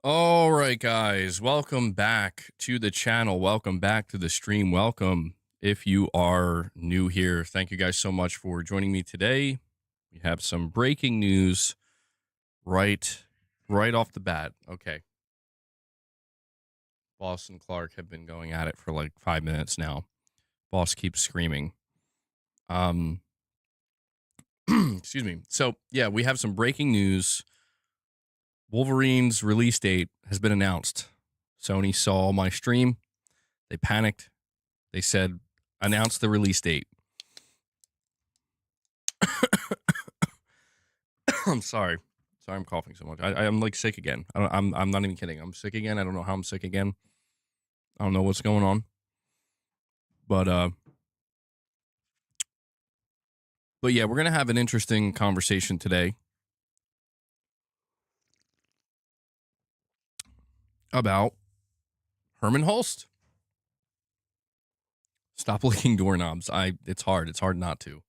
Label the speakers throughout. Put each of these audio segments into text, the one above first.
Speaker 1: All right, guys, welcome back to the channel. Welcome back to the stream. Welcome if you are new here. Thank you guys so much for joining me today. We have some breaking news right off the bat. Okay. Boss and Clark have been going at it for like 5 minutes now. Boss keeps screaming. Excuse me. So, yeah, we have some breaking news. Wolverine's release date has been announced. Sony saw my stream. They panicked. They said, announce the release date. I'm sorry. Sorry I'm coughing so much. I'm like sick again. I'm not even kidding. I'm sick again. I don't know how I'm sick again. I don't know what's going on. But yeah, we're going to have an interesting conversation today about Hermen Hulst. Stop licking doorknobs. It's hard. It's hard not to.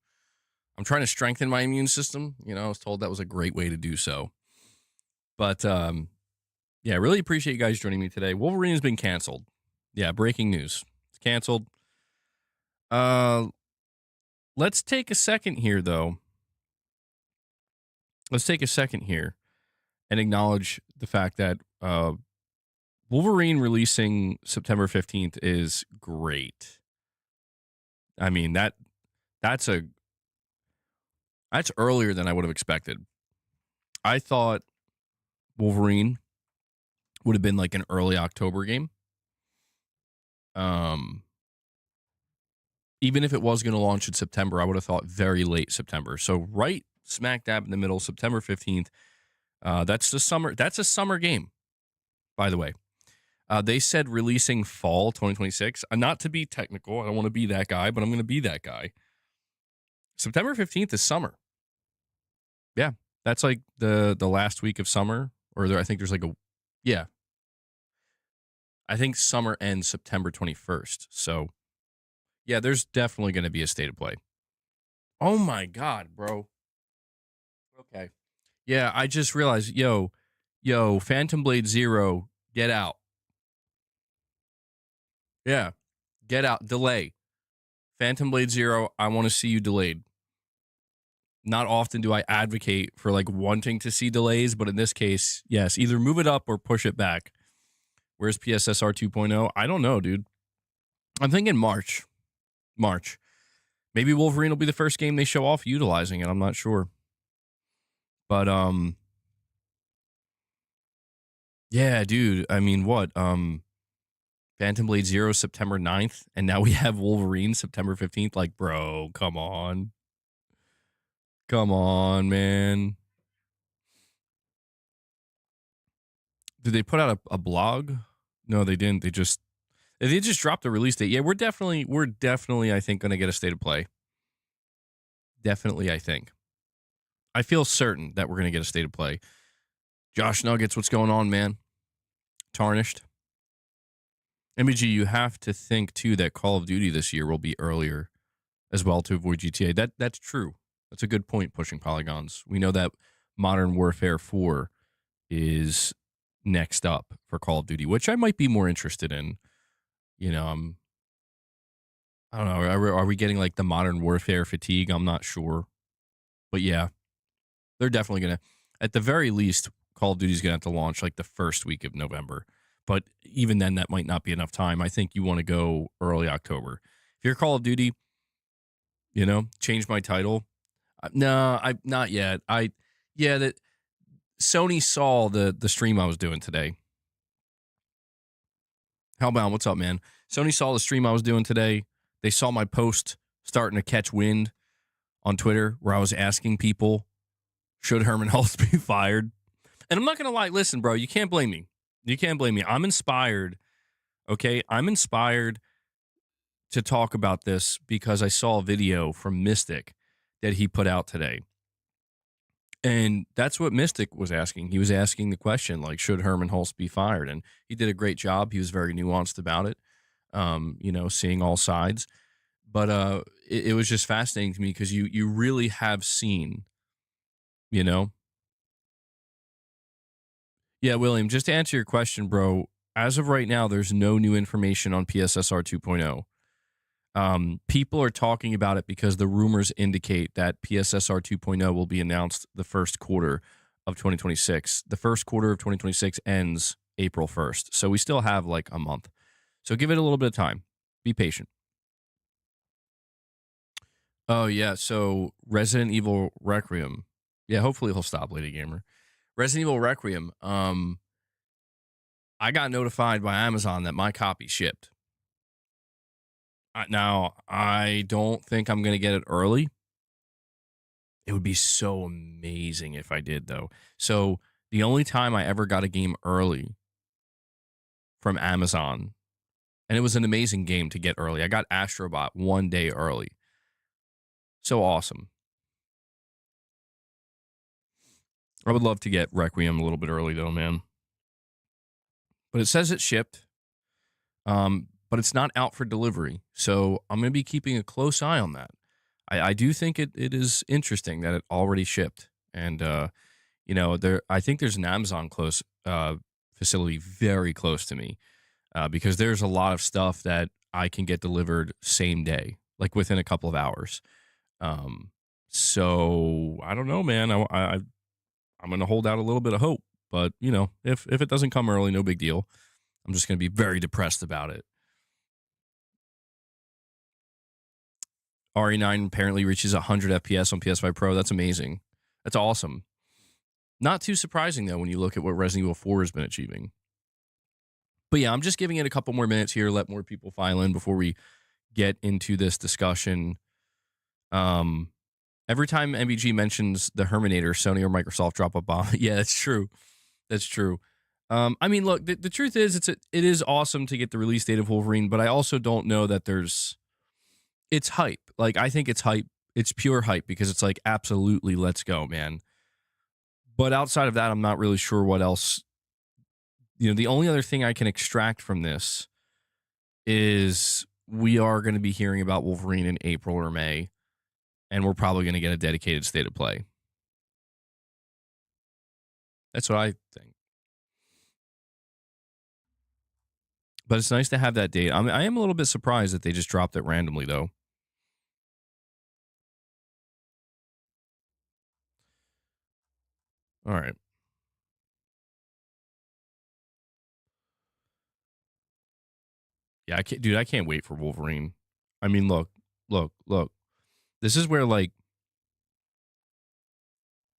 Speaker 1: I'm trying to strengthen my immune system. You know, I was told that was a great way to do so. But yeah, I really appreciate you guys joining me today. Wolverine has been canceled. Yeah, breaking news. It's canceled. Let's take a second here, though. Let's take a second here and acknowledge the fact that Wolverine releasing September 15th is great. I mean, that's earlier than I would have expected. I thought Wolverine would have been like an early October game. Even if it was going to launch in September, I would have thought very late September. So right smack dab in the middle, September 15th. That's the summer. That's a summer game, by the way. They said releasing fall 2026. Not to be technical, I don't want to be that guy, but I'm going to be that guy. September 15th is summer. Yeah, that's like the last week of summer, or I think there's like yeah. I think summer ends September 21st. So yeah, there's definitely going to be a state of play. Oh my God, bro. Okay. Yeah, I just realized, yo, Phantom Blade Zero, get out. Yeah, get out. Delay. Phantom Blade Zero, I want to see you delayed. Not often do I advocate for like wanting to see delays, but in this case, yes, either move it up or push it back. Where's PSSR 2.0? I don't know, dude. I'm thinking March. Maybe Wolverine will be the first game they show off utilizing it. I'm not sure. But yeah, dude. I mean, what? Phantom Blade Zero September 9th, and now we have Wolverine September 15th. Like, bro, come on. Come on, man. Did they put out a blog? No, they didn't. They just dropped the release date. Yeah, we're definitely, I think, going to get a state of play. Definitely, I think. I feel certain that we're going to get a state of play. Josh Nuggets, what's going on, man? Tarnished. MBG, you have to think, too, that Call of Duty this year will be earlier as well to avoid GTA. That's true. That's a good point, pushing polygons. We know that Modern Warfare 4 is next up for Call of Duty, which I might be more interested in. You know, I don't know. Are we getting like the Modern Warfare fatigue? I'm not sure. But yeah, they're definitely going to, at the very least, Call of Duty's going to have to launch like the first week of November. But even then, that might not be enough time. I think you want to go early October. If you're Call of Duty, you know, change my title. No, not yet. That Sony saw the stream I was doing today. Hellbound, what's up, man? Sony saw the stream I was doing today. They saw my post starting to catch wind on Twitter where I was asking people, should Hermen Hulst be fired? And I'm not going to lie. Listen, bro, you can't blame me. I'm inspired. Okay, I'm inspired to talk about this because I saw a video from Mystic that he put out today. And that's what Mystic was asking. He was asking the question, like, should Hermen Hulst be fired? And he did a great job. He was very nuanced about it, you know, seeing all sides. But it was just fascinating to me because you really have seen, you know, Yeah, William, just to answer your question, bro, as of right now, there's no new information on PSSR 2.0. People are talking about it because the rumors indicate that PSSR 2.0 will be announced the first quarter of 2026. The first quarter of 2026 ends April 1st. So we still have like a month. So give it a little bit of time. Be patient. Oh, yeah. So Resident Evil Requiem. Yeah, hopefully he'll stop, Lady Gamer. Resident Evil Requiem. I got notified by Amazon that my copy shipped. Now, I don't think I'm going to get it early. It would be so amazing if I did, though. So the only time I ever got a game early from Amazon, and it was an amazing game to get early. I got Astrobot 1 day early. So awesome. I would love to get Requiem a little bit early, though, man. But it says it shipped, but it's not out for delivery. So I'm going to be keeping a close eye on that. I do think it is interesting that it already shipped. And, I think there's an Amazon facility very close to me because there's a lot of stuff that I can get delivered same day, like within a couple of hours. So I don't know, man. I'm going to hold out a little bit of hope, but if it doesn't come early, no big deal. I'm just going to be very depressed about it. RE9 apparently reaches 100 FPS on PS5 Pro. That's amazing. That's awesome. Not too surprising, though, when you look at what Resident Evil 4 has been achieving. But yeah, I'm just giving it a couple more minutes here, let more people file in before we get into this discussion. Every time MBG mentions the Herminator, Sony or Microsoft drop a bomb. Yeah, that's true. That's true. I mean, look, the truth is, it is awesome to get the release date of Wolverine, but I also don't know that it's hype. Like, I think it's hype. It's pure hype because it's like, absolutely, let's go, man. But outside of that, I'm not really sure what else. The only other thing I can extract from this is we are going to be hearing about Wolverine in April or May, and we're probably going to get a dedicated state of play. That's what I think. But it's nice to have that date. I am a little bit surprised that they just dropped it randomly, though. All right. Yeah, I can't wait for Wolverine. I mean, look. This is where, like,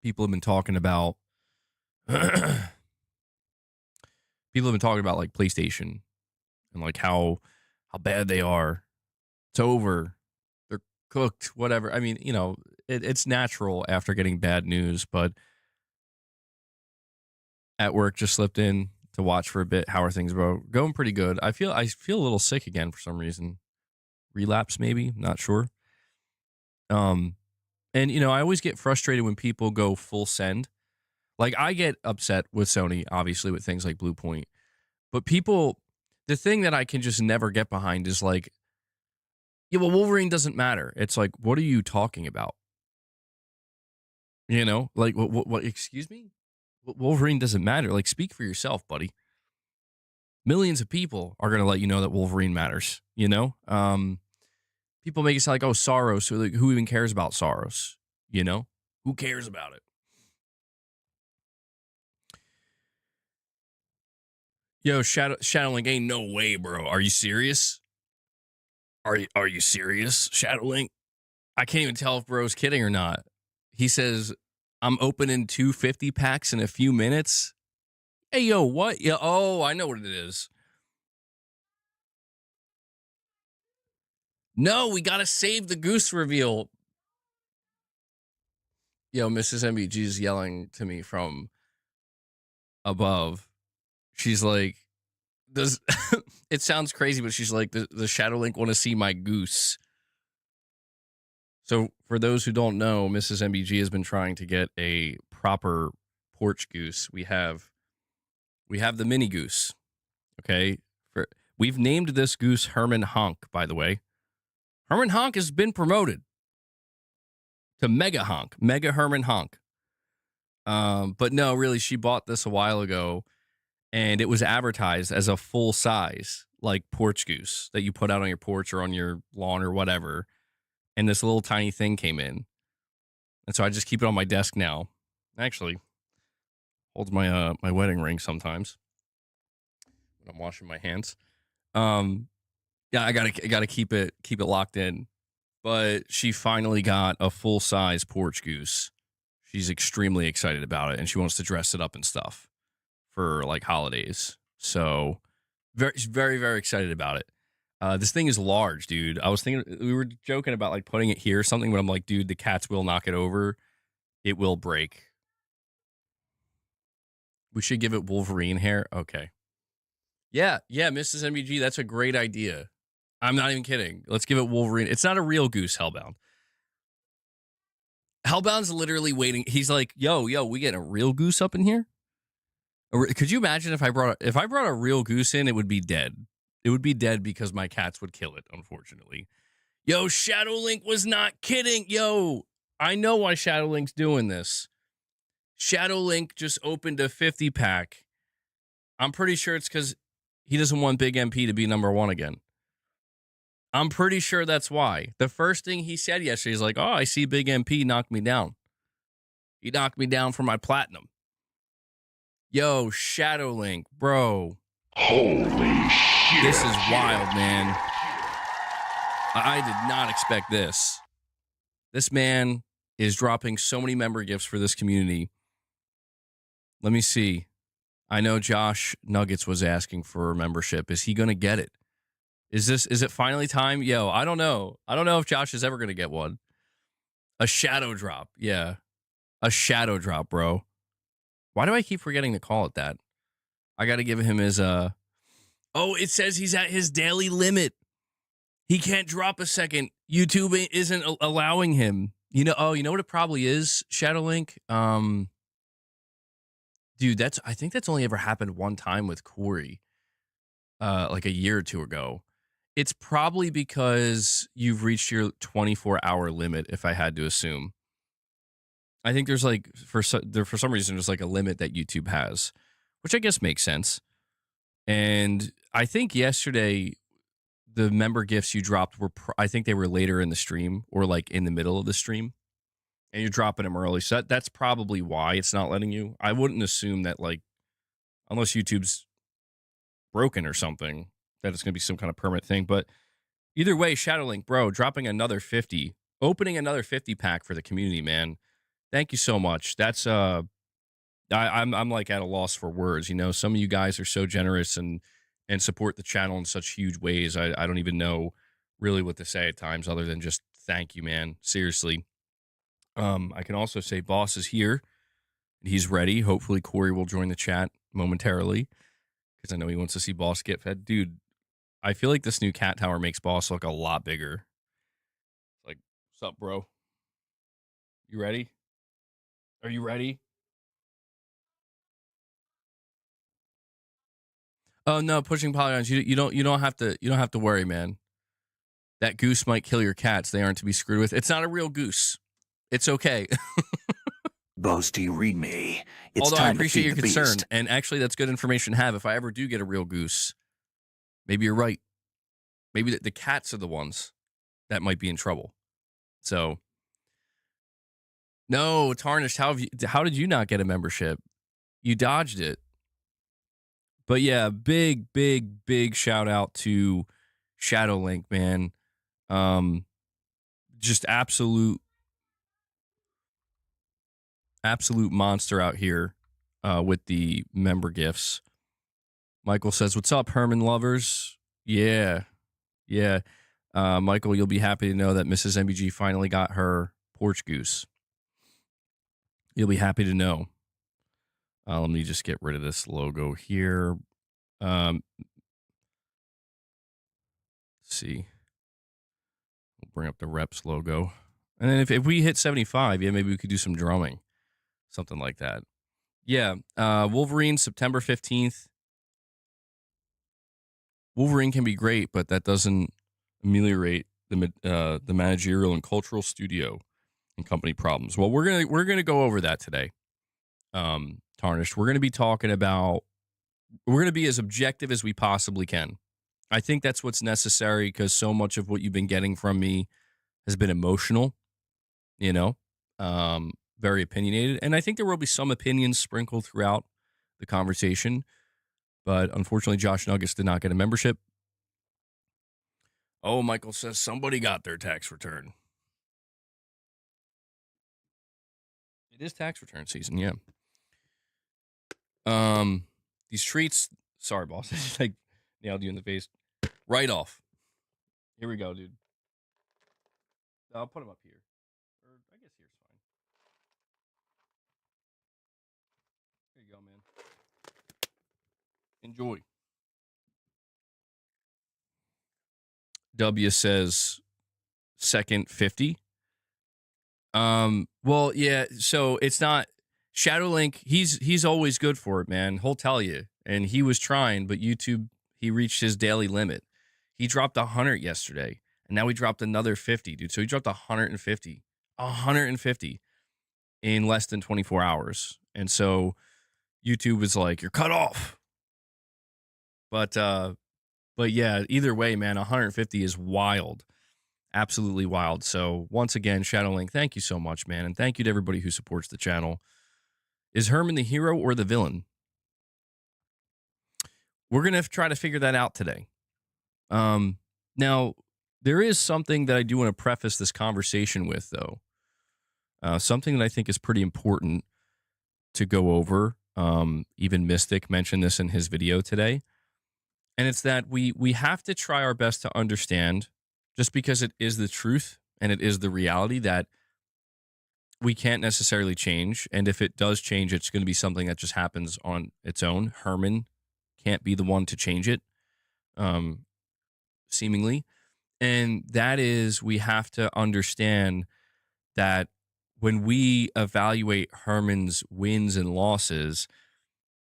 Speaker 1: people have been talking about like PlayStation and like how bad they are. It's over. They're cooked, whatever. I mean, it's natural after getting bad news, but at work just slipped in to watch for a bit. How are things, bro? Going pretty good. I feel a little sick again for some reason. Relapse, maybe, not sure. And I always get frustrated when people go full send. Like, I get upset with Sony, obviously, with things like BluePoint. But the thing that I can just never get behind is like, yeah, well, Wolverine doesn't matter. It's like, what are you talking about? Like, what excuse me? Wolverine doesn't matter. Like, speak for yourself, buddy. Millions of people are going to let you know that Wolverine matters, People make it sound like, oh, Soros. Who even cares about Soros? Who cares about it? Yo, Shadowlink ain't no way, bro. Are you serious? Are you serious, Shadowlink? I can't even tell if bro's kidding or not. He says, I'm opening 250 packs in a few minutes. Hey, yo, what? Yeah, oh, I know what it is. No, we gotta save the Goose reveal. Yo, Mrs.MBG is yelling to me from above. She's like, does it sounds crazy, but she's like, the Shadowlink want to see my Goose. So for those who don't know, Mrs.MBG has been trying to get a proper porch goose. We have the mini goose. Okay. We've named this goose Herman Honk, by the way. Herman Honk has been promoted to Mega Honk, Mega Herman Honk. But no, really, she bought this a while ago, and it was advertised as a full size, like porch goose that you put out on your porch or on your lawn or whatever. And this little tiny thing came in. And so I just keep it on my desk now. Actually, holds my my wedding ring sometimes when I'm washing my hands. Yeah, I gotta keep it locked in. But she finally got a full size porch goose. She's extremely excited about it, and she wants to dress it up and stuff for like holidays. So very, very excited about it. This thing is large, dude. I was thinking, we were joking about like putting it here or something, but I'm like, dude, the cats will knock it over. It will break. We should give it Wolverine hair. Okay. Yeah, Mrs.MBG, that's a great idea. I'm not even kidding. Let's give it Wolverine. It's not a real goose, Hellbound. Hellbound's literally waiting. He's like, yo, we get a real goose up in here? Could you imagine if I brought a real goose in, it would be dead. It would be dead because my cats would kill it, unfortunately. Yo, Shadowlink was not kidding. Yo, I know why Shadowlink's doing this. Shadowlink just opened a 50-pack. I'm pretty sure it's because he doesn't want Big MP to be number one again. I'm pretty sure that's why. The first thing he said yesterday is like, oh, I see Big MP knock me down. He knocked me down for my platinum. Yo, Shadowlink, bro.
Speaker 2: Holy shit.
Speaker 1: This is wild, man. I did not expect this. This man is dropping so many member gifts for this community. Let me see. I know Josh Nuggets was asking for a membership. Is he going to get it? Is it finally time? Yo, I don't know. I don't know if Josh is ever going to get one. A shadow drop. Yeah. A shadow drop, bro. Why do I keep forgetting to call it that? I got to give him his, oh, it says he's at his daily limit. He can't drop a second. YouTube isn't allowing him. You know, you know what it probably is, Shadowlink? Dude, I think that's only ever happened one time with Corey, like a year or two ago. It's probably because you've reached your 24-hour limit, if I had to assume. I think there's like, for some reason, there's like a limit that YouTube has, which I guess makes sense. And I think yesterday, the member gifts you dropped were, I think they were later in the stream or like in the middle of the stream. And you're dropping them early. So that's probably why it's not letting you. I wouldn't assume that, like, unless YouTube's broken or something, that it's going to be some kind of permanent thing. But either way, Shadowlink, bro, dropping another 50, opening another 50 pack for the community, man. Thank you so much. That's I'm like at a loss for words. You know, some of you guys are so generous and support the channel in such huge ways. I don't even know really what to say at times other than just thank you, man. Seriously. I can also say Boss is here. He's ready. Hopefully Corey will join the chat momentarily because I know he wants to see Boss get fed. Dude, I feel like this new cat tower makes Boss look a lot bigger. Like, what's up, bro? You ready? Are you ready? Oh no, pushing polygons. You don't have to worry, man. That goose might kill your cats. They aren't to be screwed with. It's not a real goose. It's okay.
Speaker 2: Boasty, read me. It's
Speaker 1: Although
Speaker 2: time
Speaker 1: I appreciate your
Speaker 2: to feed the
Speaker 1: concern,
Speaker 2: beast.
Speaker 1: and actually that's good information to have. If I ever do get a real goose, maybe you're right. Maybe the cats are the ones that might be in trouble. So, no, Tarnished, how did you not get a membership? You dodged it. But yeah, big shout out to Shadowlink, man. Just absolute monster out here with the member gifts. Michael says, what's up, Herman lovers? Yeah. Michael, you'll be happy to know that Mrs.MBG finally got her porch goose. You'll be happy to know. Let me just get rid of this logo here. Let's see. We'll bring up the reps logo. And then if we hit 75, yeah, maybe we could do some drumming. Something like that. Yeah. Wolverine, September 15th. Wolverine can be great, but that doesn't ameliorate the managerial and cultural studio and company problems. Well, we're gonna go over that today. Tarnished. We're going to be talking about, we're going to be as objective as we possibly can. I think that's what's necessary because so much of what you've been getting from me has been emotional, you know, very opinionated. And I think there will be some opinions sprinkled throughout the conversation. But unfortunately, Josh Nuggets did not get a membership. Oh, Michael says somebody got their tax return. It is tax return season, yeah. These treats, sorry, boss. Like nailed you in the face. Right off. Here we go, dude. I'll put them up here. Or I guess here's fine. Here you go, man. Enjoy. W says second 50. Well, yeah, so it's not Shadowlink, he's always good for it, man. He'll tell you. And he was trying, but YouTube, he reached his daily limit. He dropped 100 yesterday, and now he dropped another 50, dude. So he dropped 150. 150 in less than 24 hours. And so YouTube was like, you're cut off. But yeah, either way, man, 150 is wild. Absolutely wild. So once again, Shadowlink, thank you so much, man. And thank you to everybody who supports the channel. Is Herman the hero or the villain? We're going to try to figure that out today. Now, there is something that I do want to preface this conversation with, though. Something that I think is pretty important to go over. Even Mystic mentioned this in his video today. And it's that we have to try our best to understand, just because it is the truth and it is the reality, that we can't necessarily change. And if it does change, it's going to be something that just happens on its own. Herman can't be the one to change it, seemingly. And that is, we have to understand that when we evaluate Herman's wins and losses,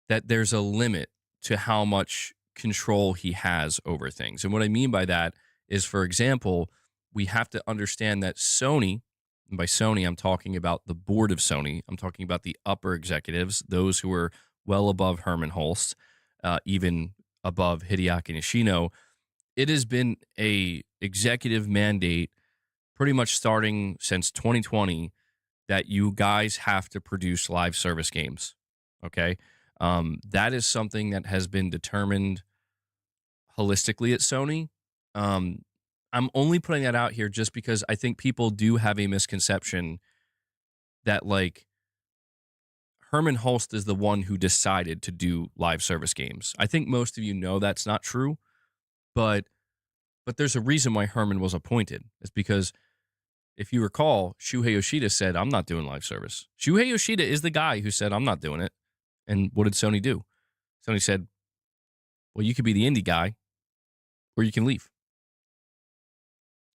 Speaker 1: that there's a limit to how much control he has over things. And what I mean by that is, for example, we have to understand that Sony, and by Sony, I'm talking about the board of Sony. I'm talking about the upper executives, those who are well above Hermen Hulst, even above Hideaki Nishino. It has been a executive mandate pretty much starting since 2020 that you guys have to produce live service games. Okay. That is something that has been determined holistically at Sony. I'm only putting that out here just because I think people do have a misconception that, like, Hermen Hulst is the one who decided to do live service games. I think most of you know that's not true, but there's a reason why Herman was appointed. It's because, if you recall, Shuhei Yoshida said, I'm not doing live service. Shuhei Yoshida is the guy who said, I'm not doing it. And what did Sony do? Sony said, well, you could be the indie guy or you can leave.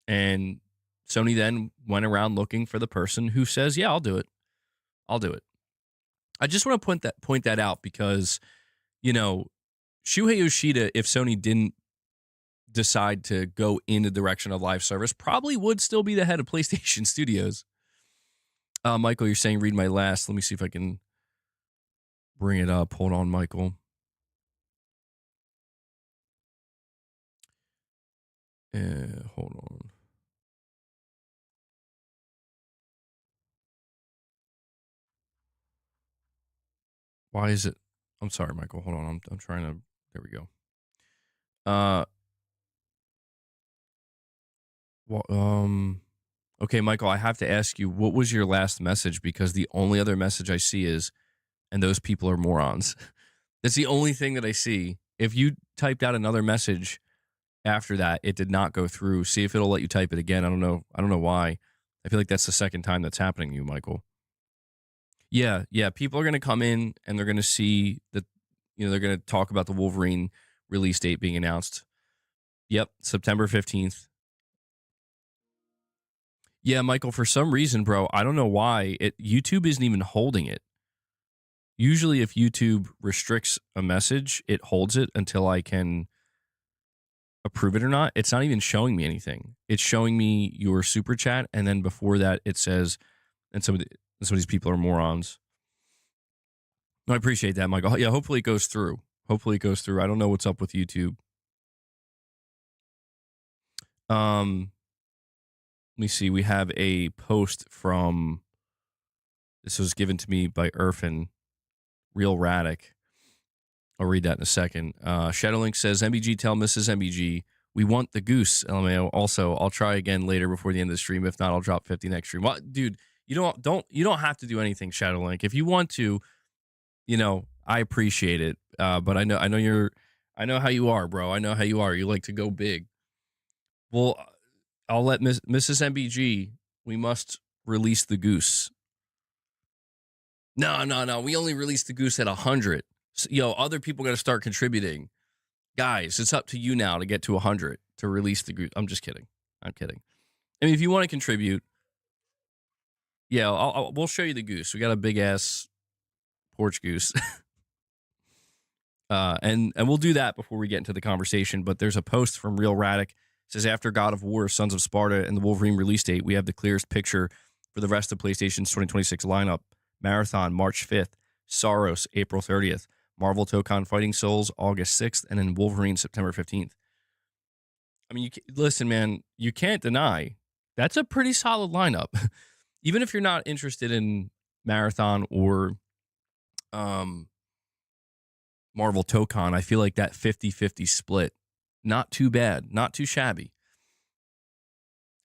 Speaker 1: And Sony then went around looking for the person who says, yeah, I'll do it. I'll do it. I just want to point that out because, you know, Shuhei Yoshida, if Sony didn't decide to go in the direction of live service, probably would still be the head of PlayStation Studios. Michael, you're saying read my last. Let me see if I can bring it up. Hold on, Michael. Hold on. Why is it? I'm sorry, Michael. Hold on. I'm trying to. There we go. Well, okay, Michael, I have to ask you, what was your last message? Because the only other message I see is, and those people are morons. That's the only thing that I see. If you typed out another message after that, it did not go through. See if it'll let you type it again. I don't know. I don't know why. I feel like that's the second time that's happening to you, Michael. Yeah. People are going to come in and they're going to see that, you know, they're going to talk about the Wolverine release date being announced. Yep, September 15th. Yeah, Michael, for some reason, bro, I don't know why, YouTube isn't even holding it. Usually if YouTube restricts a message, it holds it until I can approve it or not. It's not even showing me anything. It's showing me your super chat, and then before that it says, and some of these people are morons. I appreciate that, Michael. Yeah, hopefully it goes through. Hopefully it goes through. I don't know what's up with YouTube. Let me see. We have a post from, this was given to me by Irfan, Real Radic. I'll read that in a second. Shadowlink says, MBG, tell Mrs.MBG we want the Goose. LMAO. Also, I'll try again later before the end of the stream. If not, I'll drop 50 next stream. Well, dude, you don't have to do anything, Shadowlink. If you want to, I appreciate it. But I know how you are, bro. I know how you are. You like to go big. Well, I'll let Mrs.MBG, we must release the Goose. No. We only released the Goose at 100. So, other people got to start contributing. Guys, it's up to you now to get to 100 to release the Goose. I'm just kidding. I'm kidding. I mean, if you want to contribute, yeah, we'll show you the Goose. We got a big ass porch goose. And we'll do that before we get into the conversation. But there's a post from Real Radic. It says, after God of War, Sons of Sparta, and the Wolverine release date, we have the clearest picture for the rest of PlayStation's 2026 lineup. Marathon, March 5th. Saros, April 30th. Marvel Tokon Fighting Souls, August 6th. And then Wolverine, September 15th. I mean, listen, man, you can't deny that's a pretty solid lineup. Even if you're not interested in Marathon or Marvel Tokon, I feel like that 50-50 split, not too bad, not too shabby.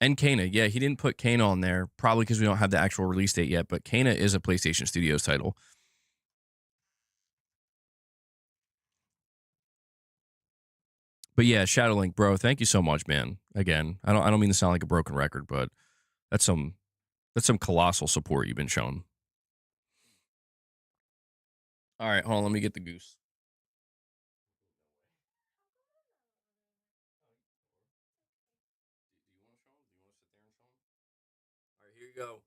Speaker 1: And Kana, yeah, he didn't put Kana on there, probably because we don't have the actual release date yet, but Kana is a PlayStation Studios title. But yeah, Shadowlink, bro, thank you so much, man. Again, I don't mean to sound like a broken record, but that's some colossal support you've been shown. All right, hold on, let me get the Goose. All right, here you go.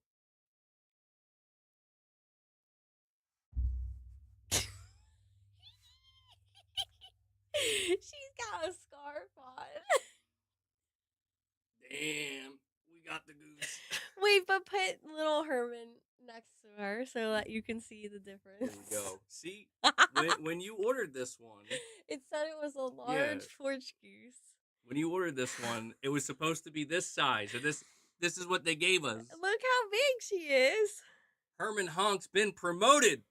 Speaker 3: She's got a scarf on.
Speaker 1: Damn, we got the Goose.
Speaker 3: Wait, but put little Herman next to her so that you can see the difference.
Speaker 1: There you go. See, when you ordered this one,
Speaker 3: it said it was a large porch goose.
Speaker 1: When you ordered this one, it was supposed to be this size. So this is what they gave us.
Speaker 3: Look how big she is.
Speaker 1: Hermen Hulst's been promoted.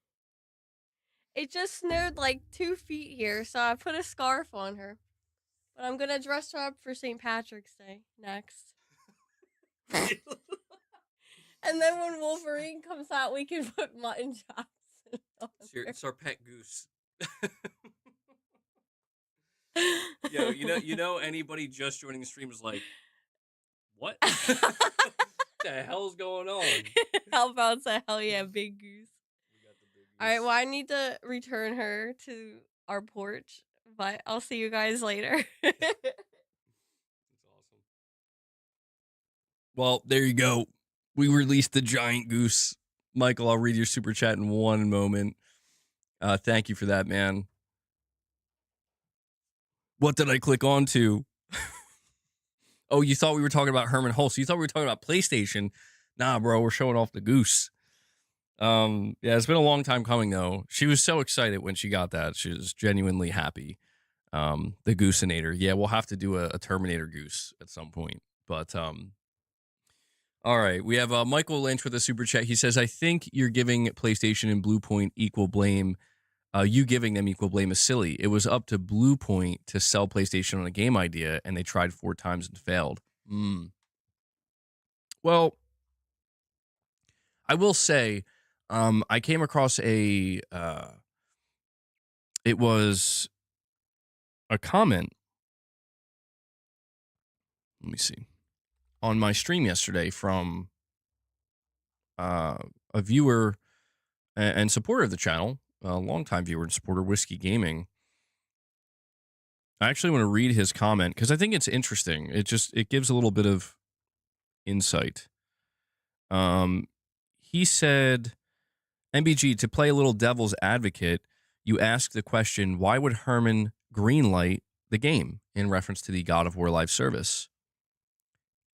Speaker 3: It just snowed like 2 feet here, so I put a scarf on her. But I'm gonna dress her up for St. Patrick's Day next. And then when Wolverine comes out, we can put mutton chops on her.
Speaker 1: It's our pet goose. Yo, you know, anybody just joining the stream is like, what? What the hell's going on?
Speaker 3: How about that? Hell yeah, big goose. All right, well, I need to return her to our porch, but I'll see you guys later.
Speaker 1: That's awesome. Well, there you go. We released the giant Goose. Michael, I'll read your super chat in one moment. Thank you for that, man. What did I click on to? Oh, you thought we were talking about Hermen Hulst. You thought we were talking about PlayStation. Nah, bro, we're showing off the Goose. Yeah, it's been a long time coming, though. She was so excited when she got that. She was genuinely happy. The Gooseinator. Yeah, we'll have to do a Terminator Goose at some point. But, all right. We have Michael Lynch with a super chat. He says, I think you're giving PlayStation and BluePoint equal blame. You giving them equal blame is silly. It was up to BluePoint to sell PlayStation on a game idea, and they tried 4 times and failed. Well, I will say, I came across it was a comment. Let me see. On my stream yesterday from a viewer and supporter of the channel, a longtime viewer and supporter, Whiskey Gaming. I actually want to read his comment because I think it's interesting. It gives a little bit of insight. He said, MBG, to play a little devil's advocate, you ask the question, why would Herman greenlight the game in reference to the God of War live service?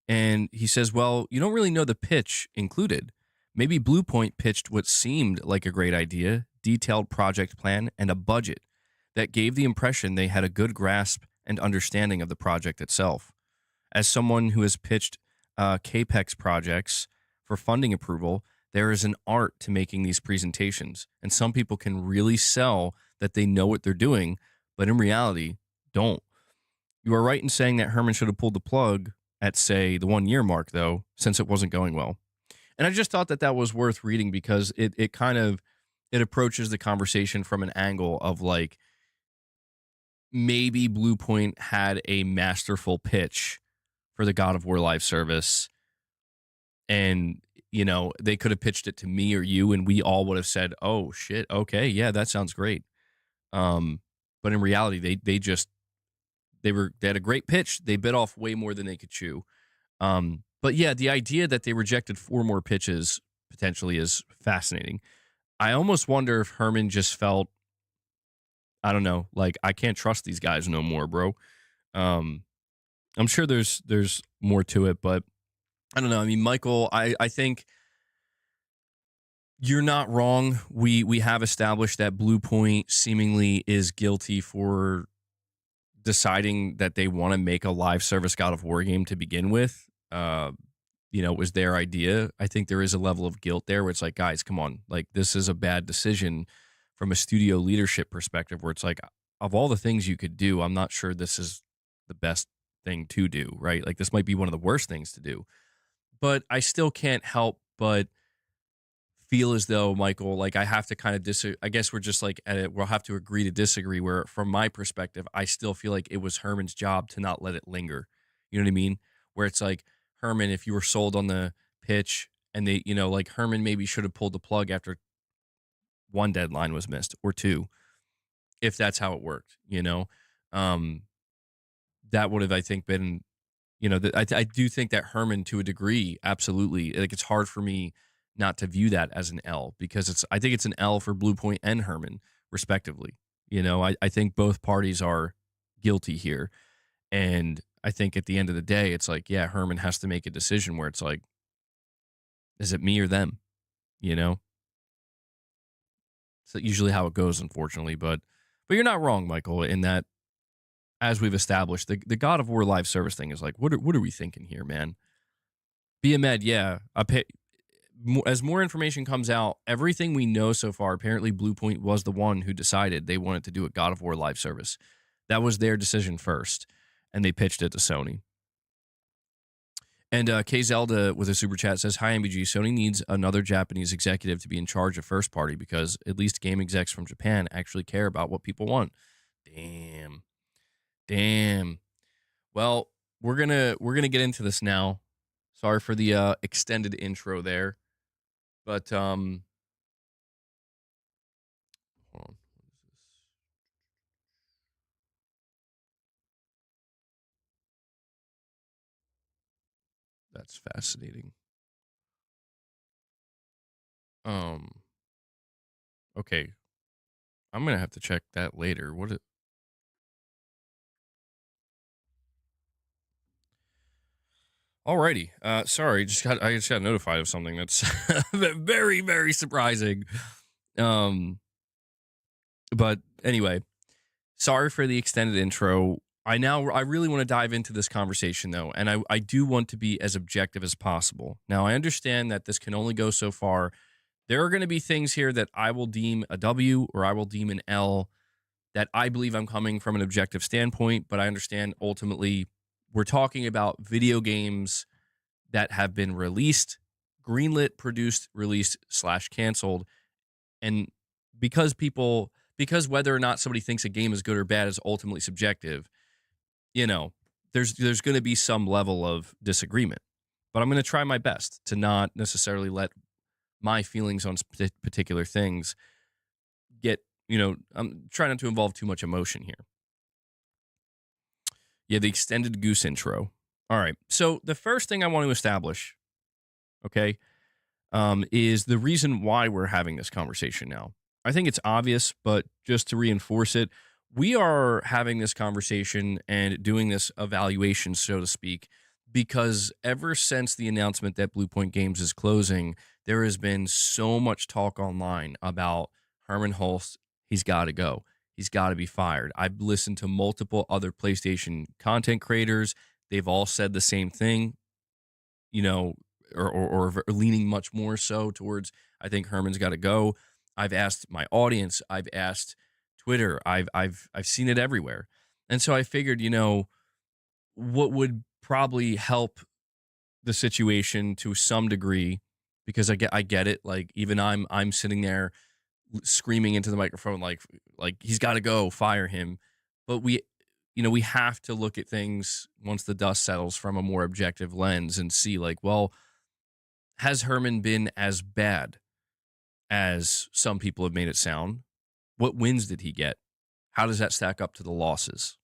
Speaker 1: And he says, well, you don't really know the pitch included. Maybe BluePoint pitched what seemed like a great idea, detailed project plan and a budget that gave the impression they had a good grasp and understanding of the project itself. As someone who has pitched CAPEX projects for funding approval, there is an art to making these presentations, and some people can really sell that they know what they're doing, but in reality, don't. You are right in saying that Herman should have pulled the plug at, say, the 1 year mark, though, since it wasn't going well. And I just thought that that was worth reading because it kind of it approaches the conversation from an angle of like maybe BluePoint had a masterful pitch for the God of War live service, and they could have pitched it to me or you, and we all would have said, "Oh shit, okay, yeah, that sounds great." But in reality, they had a great pitch. They bit off way more than they could chew. But yeah, the idea that they rejected 4 more pitches potentially is fascinating. I almost wonder if Herman just felt, I don't know, like I can't trust these guys no more, bro. I'm sure there's more to it, but I don't know. I mean, Michael, I think you're not wrong. We have established that BluePoint seemingly is guilty for deciding that they want to make a live service God of War game to begin with. It was their idea. I think there is a level of guilt there where it's like, guys, come on. Like, this is a bad decision from a studio leadership perspective where it's like, of all the things you could do, I'm not sure this is the best thing to do, right? Like, this might be one of the worst things to do. But I still can't help but feel as though, Michael, like I have to kind of disagree. I guess we're just like, we'll have to agree to disagree where from my perspective, I still feel like it was Herman's job to not let it linger. You know what I mean? Where it's like, Herman, if you were sold on the pitch and they, like Herman maybe should have pulled the plug after 1 deadline was missed or 2, if that's how it worked, that would have, I think, been, I do think that Herman, to a degree, absolutely, like it's hard for me not to view that as an L because I think it's an L for BluePoint and Herman, respectively. I think both parties are guilty here. And I think at the end of the day, it's like, yeah, Herman has to make a decision where it's like, is it me or them? It's usually how it goes, unfortunately. But you're not wrong, Michael, in that, as we've established, the God of War live service thing is like, what are we thinking here, man? BMed, yeah. As more information comes out, everything we know so far, apparently BluePoint was the one who decided they wanted to do a God of War live service. That was their decision first, and they pitched it to Sony. And K Zelda with a super chat says, "Hi MBG, Sony needs another Japanese executive to be in charge of first party because at least game execs from Japan actually care about what people want." Damn. Well, we're gonna get into this now. Sorry for the extended intro there, but hold on. That's fascinating. Okay. I'm gonna have to check that later. Alrighty. Sorry, I just got notified of something that's very, very surprising. But anyway, sorry for the extended intro. I really want to dive into this conversation though, and I do want to be as objective as possible. Now, I understand that this can only go so far. There are going to be things here that I will deem a W or I will deem an L that I believe I'm coming from an objective standpoint, but I understand ultimately we're talking about video games that have been released, greenlit, produced, released / canceled. And because whether or not somebody thinks a game is good or bad is ultimately subjective, there's going to be some level of disagreement. But I'm going to try my best to not necessarily let my feelings on particular things get, I'm trying not to involve too much emotion here. Yeah, the extended Goose intro. All right. So the first thing I want to establish, okay, is the reason why we're having this conversation now. I think it's obvious, but just to reinforce it, we are having this conversation and doing this evaluation, so to speak, because ever since the announcement that BluePoint Games is closing, there has been so much talk online about Hermen Hulst, he's got to go. He's got to be fired. I've listened to multiple other PlayStation content creators. They've all said the same thing, you know, or leaning much more so towards, I think Herman's got to go. I've asked my audience. I've asked Twitter. I've seen it everywhere. And so I figured, you know, what would probably help the situation to some degree, because I get it. Like, even I'm sitting there screaming into the microphone like he's got to go, fire him. But we have to look at things once the dust settles from a more objective lens and see, like, well, has Herman been as bad as some people have made it sound? What wins did he get? How does that stack up to the losses?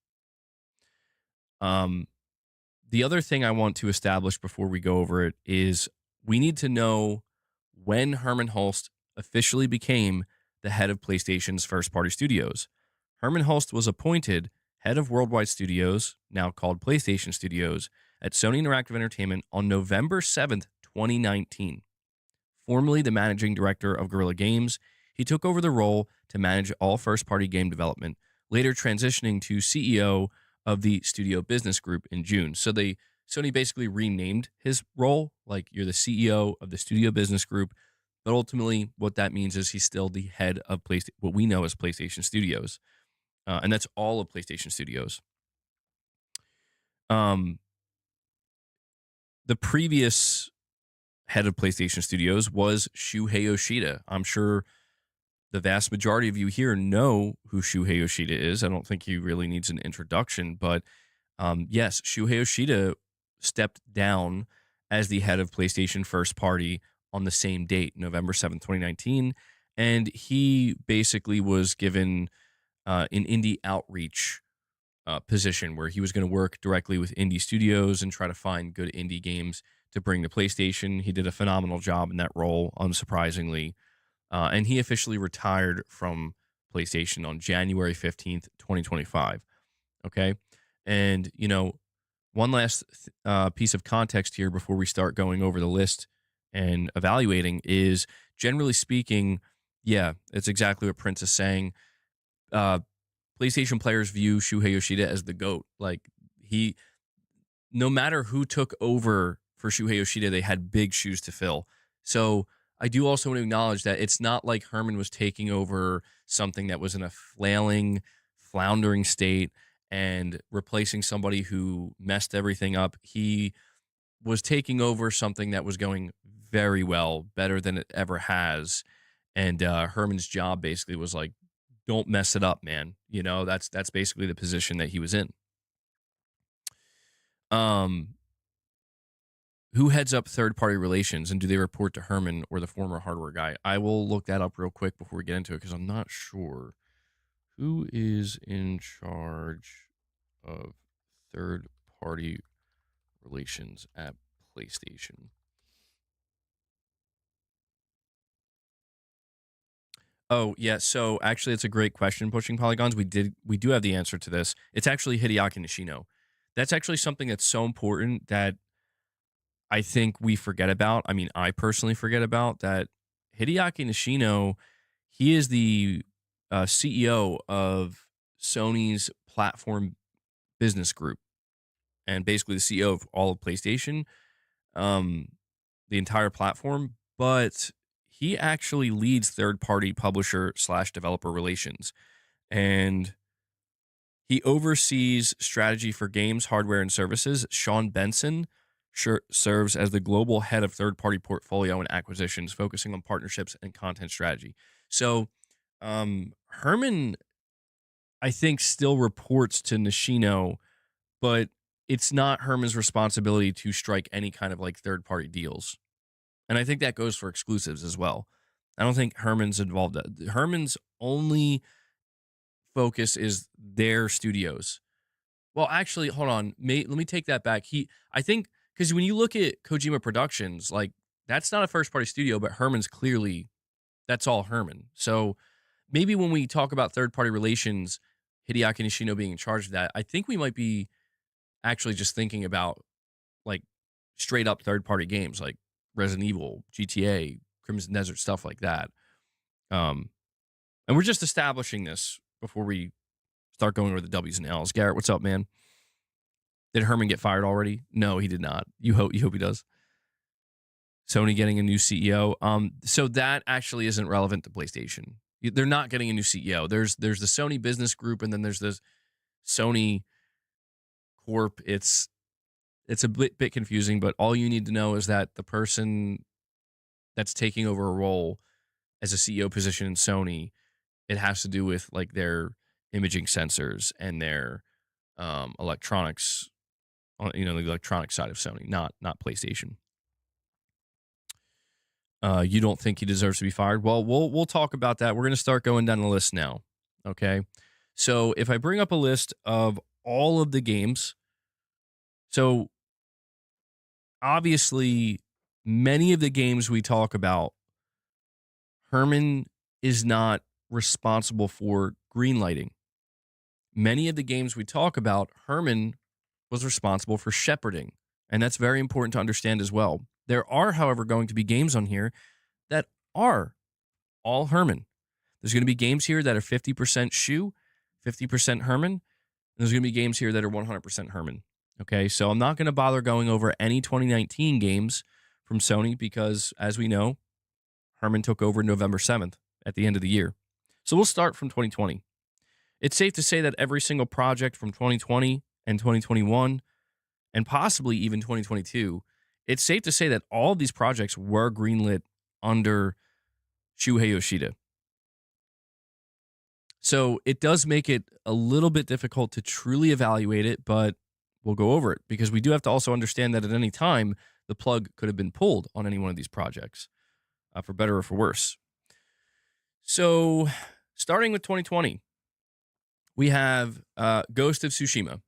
Speaker 1: The other thing I want to establish before we go over it is we need to know when Hermen Hulst officially became the head of PlayStation's first-party studios. Hermen Hulst was appointed head of Worldwide Studios, now called PlayStation Studios, at Sony Interactive Entertainment on November 7th, 2019. Formerly the managing director of Guerrilla Games, he took over the role to manage all first-party game development, later transitioning to CEO of the Studio Business Group in June. So Sony basically renamed his role, like, you're the CEO of the Studio Business Group, but ultimately what that means is he's still the head of what we know as PlayStation Studios, and that's all of PlayStation Studios. The previous head of PlayStation Studios was Shuhei Yoshida. I'm sure the vast majority of you here know who Shuhei Yoshida is. I don't think he really needs an introduction, but yes, Shuhei Yoshida stepped down as the head of PlayStation First Party on the same date, November 7th, 2019, and he basically was given an indie outreach position where he was going to work directly with indie studios and try to find good indie games to bring to PlayStation. He did a phenomenal job in that role, unsurprisingly. And he officially retired from PlayStation on January 15th, 2025. Okay. And, one last piece of context here before we start going over the list and evaluating is, generally speaking, yeah, it's exactly what Prince is saying. PlayStation players view Shuhei Yoshida as the GOAT. Like, no matter who took over for Shuhei Yoshida, they had big shoes to fill. So I do also want to acknowledge that it's not like Herman was taking over something that was in a floundering state and replacing somebody who messed everything up. He was taking over something that was going very well, better than it ever has. And Herman's job basically was like, don't mess it up, man. That's basically the position that he was in. Who heads up third-party relations, and do they report to Herman or the former hardware guy? I will look that up real quick before we get into it, because I'm not sure who is in charge of third-party relations at PlayStation. Oh, yeah. So actually, it's a great question, Pushing Polygons. We do have the answer to this. It's actually Hideaki Nishino. That's actually something that's so important that I think we forget about. I mean, I personally forget about that. Hideaki Nishino, he is the CEO of Sony's platform business group, and basically the CEO of all of PlayStation, the entire platform. But he actually leads third-party publisher/developer relations, and he oversees strategy for games, hardware, and services. Sean Benson serves as the global head of third-party portfolio and acquisitions, focusing on partnerships and content strategy. So Herman, I think, still reports to Nishino, but it's not Herman's responsibility to strike any kind of like third-party deals. And I think that goes for exclusives as well. I don't think Herman's involved. Herman's only focus is their studios. Well, actually, hold on. Let me take that back. I think, because when you look at Kojima Productions, like, that's not a first-party studio, but Herman's clearly, that's all Herman. So maybe when we talk about third-party relations, Hideaki Nishino being in charge of that, I think we might be actually just thinking about, like, straight-up third-party games, like Resident Evil, GTA, Crimson Desert, stuff like that. And we're just establishing this before we start going over the W's and L's. Garrett, what's up, man? Did Herman get fired already? No, he did not. You hope he does. Sony getting a new CEO. So that actually isn't relevant to PlayStation. They're not getting a new CEO. There's the Sony business group, and then there's the Sony Corp. It's a bit confusing, but all you need to know is that the person that's taking over a role as a CEO position in Sony, it has to do with like their imaging sensors and their electronics, the electronic side of Sony, not PlayStation. You don't think he deserves to be fired? Well, we'll talk about that. We're going to start going down the list now. Okay. So if I bring up a list of all of the games, so obviously many of the games we talk about, Herman is not responsible for greenlighting. Many of the games we talk about, Herman was responsible for shepherding. And that's very important to understand as well. There are, however, going to be games on here that are all Herman. There's going to be games here that are 50% Shoe, 50% Herman. And there's going to be games here that are 100% Herman. Okay, so I'm not going to bother going over any 2019 games from Sony because, as we know, Herman took over November 7th at the end of the year. So we'll start from 2020. It's safe to say that every single project from 2020 and 2021 and possibly even 2022, it's safe to say that all of these projects were greenlit under Shuhei Yoshida. So it does make it a little bit difficult to truly evaluate it, but we'll go over it because we do have to also understand that at any time, the plug could have been pulled on any one of these projects, for better or for worse. So starting with 2020, we have Ghost of Tsushima.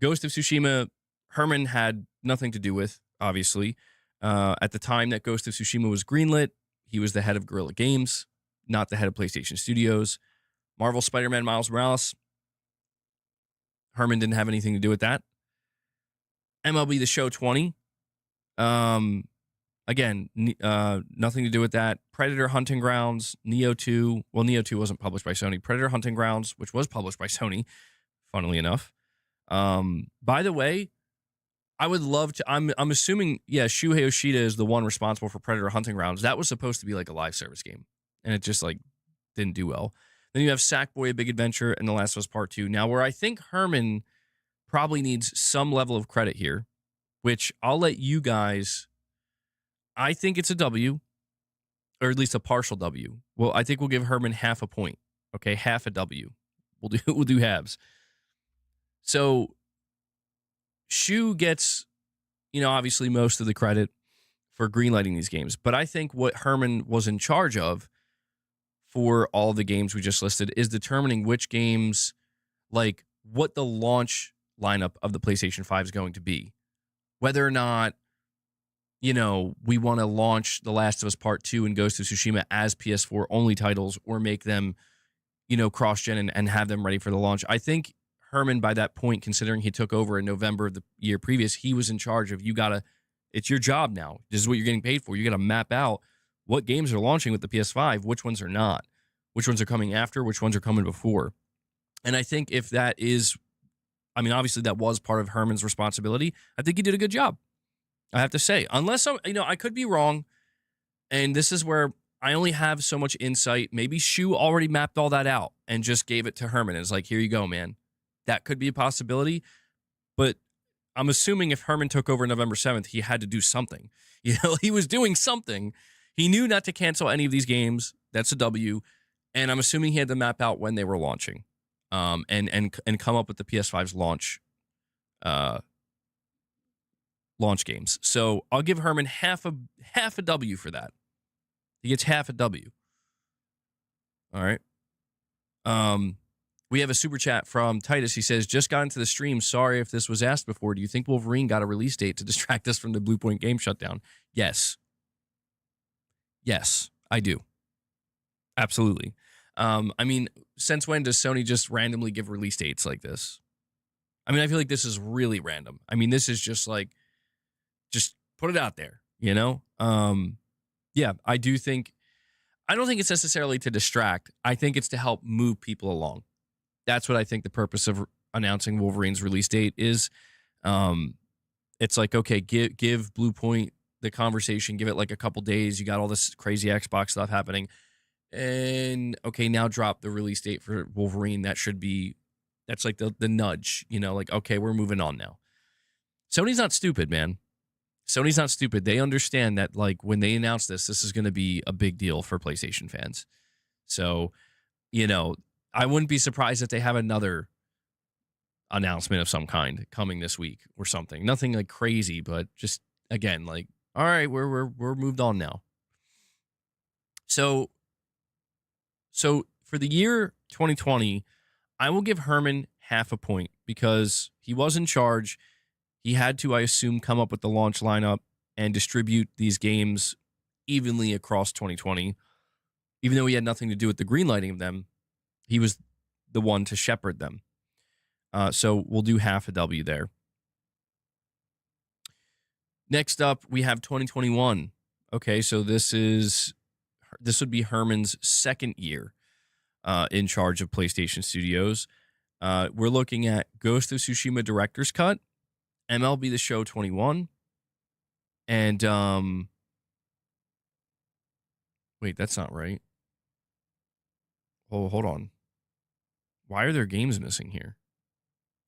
Speaker 1: Ghost of Tsushima, Herman had nothing to do with, obviously. At the time that Ghost of Tsushima was greenlit, he was the head of Guerrilla Games, not the head of PlayStation Studios. Marvel Spider-Man Miles Morales, Herman didn't have anything to do with that. MLB The Show 20, again, nothing to do with that. Predator Hunting Grounds, Neo 2. Well, Neo 2 wasn't published by Sony. Predator Hunting Grounds, which was published by Sony, funnily enough. By the way, I would love to. I'm assuming, Shuhei Yoshida is the one responsible for Predator Hunting Grounds. That was supposed to be like a live service game, and it just like didn't do well. Then you have Sackboy: A Big Adventure and The Last of Us Part 2. Now, where I think Herman probably needs some level of credit here, which I'll let you guys. I think it's a W, or at least a partial W. Well, I think we'll give Herman half a point. Okay, half a W. We'll do halves. So Shu gets, obviously most of the credit for greenlighting these games. But I think what Herman was in charge of for all the games we just listed is determining which games, like what the launch lineup of the PlayStation 5 is going to be. Whether or not, we want to launch The Last of Us Part 2 and Ghost of Tsushima as PS4 only titles or make them, cross-gen and have them ready for the launch. I think Herman, by that point, considering he took over in November of the year previous, he was in charge of, it's your job now. This is what you're getting paid for. You got to map out what games are launching with the PS5, which ones are not, which ones are coming after, which ones are coming before. And I think if that is, obviously that was part of Herman's responsibility. I think he did a good job. I have to say, unless I could be wrong. And this is where I only have so much insight. Maybe Shu already mapped all that out and just gave it to Herman. It's like, here you go, man. That could be a possibility. But I'm assuming if Herman took over November 7th, he had to do something. He was doing something. He knew not to cancel any of these games. That's a W. And I'm assuming he had to map out when they were launching, and come up with the PS5's launch games. So I'll give Herman half a W for that. He gets half a W. All right. We have a super chat from Titus. He says, just got into the stream. Sorry if this was asked before. Do you think Wolverine got a release date to distract us from the BluePoint game shutdown? Yes. Yes, I do. Absolutely. Since when does Sony just randomly give release dates like this? I feel like this is really random. This is just like, just put it out there, Yeah, I do think, I don't think it's necessarily to distract. I think it's to help move people along. That's what I think the purpose of announcing Wolverine's release date is. It's like, okay, give BluePoint the conversation, give it like a couple days. You got all this crazy Xbox stuff happening. And okay, now drop the release date for Wolverine. That's like the nudge, like, okay, we're moving on now. Sony's not stupid, man. Sony's not stupid. They understand that, like, when they announce this is going to be a big deal for PlayStation fans. So, I wouldn't be surprised if they have another announcement of some kind coming this week or something. Nothing like crazy, but just, again, like, all right, we're moved on now. So for the year 2020, I will give Herman half a point because he was in charge. He had to, I assume, come up with the launch lineup and distribute these games evenly across 2020. Even though he had nothing to do with the greenlighting of them, he was the one to shepherd them. So we'll do half a W there. Next up, we have 2021. Okay, so this would be Herman's second year in charge of PlayStation Studios. We're looking at Ghost of Tsushima Director's Cut, MLB The Show 21, and wait, that's not right. Oh, hold on. Why are there games missing here?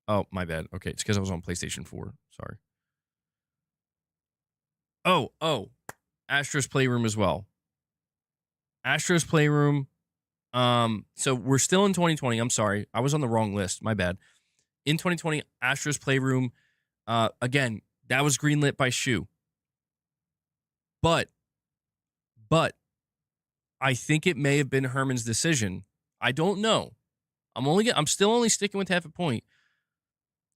Speaker 1: Oh, my bad. Okay, it's because I was on PlayStation 4. Sorry. Oh, Astro's Playroom as well. Astro's Playroom. So we're still in 2020. I'm sorry. I was on the wrong list. My bad. In 2020, Astro's Playroom. Again, that was greenlit by Shu. But I think it may have been Herman's decision. I don't know. I'm still only sticking with half a point.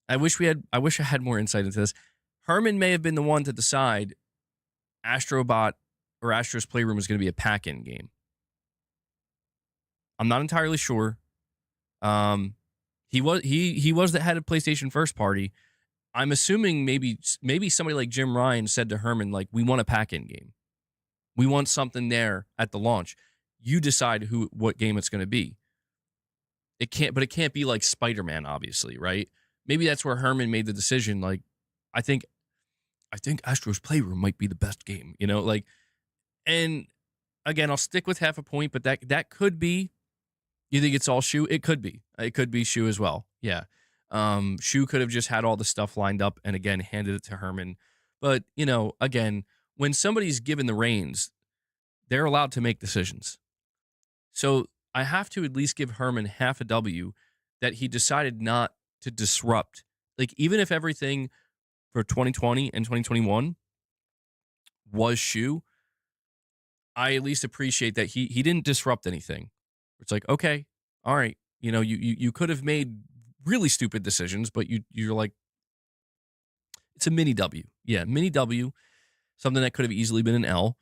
Speaker 1: I wish I had more insight into this. Herman may have been the one to decide Astrobot or Astro's Playroom was going to be a pack-in game. I'm not entirely sure. He was the head of PlayStation First Party. I'm assuming maybe somebody like Jim Ryan said to Herman, like, we want a pack-in game. We want something there at the launch. You decide what game it's going to be. It can't be like Spider-Man, obviously, right? Maybe that's where Herman made the decision. Like, I think Astro's Playroom might be the best game, like, and again, I'll stick with half a point, but that could be. You think it's all Shu? It could be. It could be Shu as well. Yeah. Shu could have just had all the stuff lined up and again handed it to Herman. But, again, when somebody's given the reins, they're allowed to make decisions. So I have to at least give Herman half a W that he decided not to disrupt. Like, even if everything for 2020 and 2021 was Shu, I at least appreciate that he didn't disrupt anything. It's like, okay, all right, you could have made really stupid decisions, but you're like, it's a mini W. Yeah, mini W, something that could have easily been an L.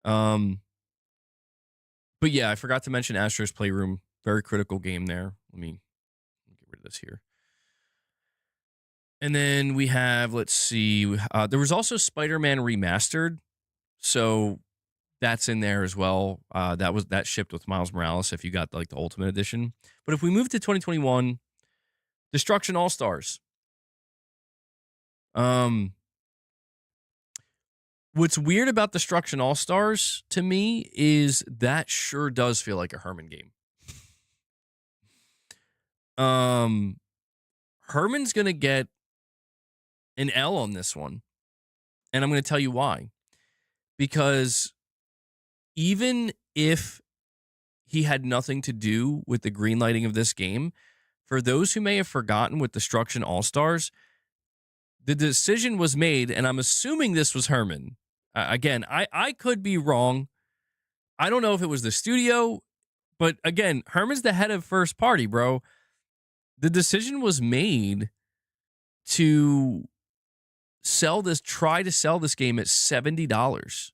Speaker 1: But yeah, I forgot to mention Astro's Playroom, very critical game there. Let me get rid of this here. And then we have, let's see, there was also Spider-Man Remastered, so that's in there as well. That shipped with Miles Morales if you got like the Ultimate Edition. But if we move to 2021, Destruction All Stars. What's weird about Destruction All Stars to me is that sure does feel like a Herman game. Herman's gonna get an L on this one, and I'm gonna tell you why. Because even if he had nothing to do with the greenlighting of this game, for those who may have forgotten with Destruction All Stars, the decision was made, and I'm assuming this was Herman. Again, I could be wrong. I don't know if it was the studio, but again, Herman's the head of first party, bro. The decision was made to try to sell this game at $70.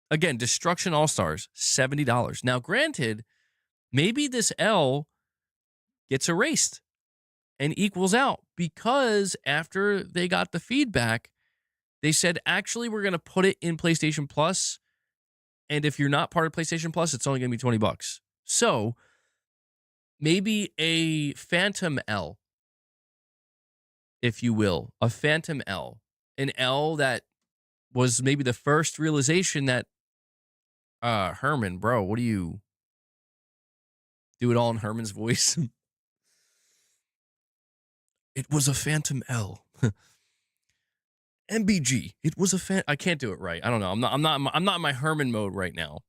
Speaker 1: Again, Destruction All Stars, $70. Now, granted, maybe this L gets erased and equals out because after they got the feedback, they said, actually, we're going to put it in PlayStation Plus And if you're not part of PlayStation Plus, it's only going to be $20. So maybe a Phantom L, if you will, a Phantom L, an L that was maybe the first realization that, Herman, bro, what do you do it all in Herman's voice? It was a Phantom L. MBG. It was a I can't do it right. I don't know. I'm not in my Herman mode right now.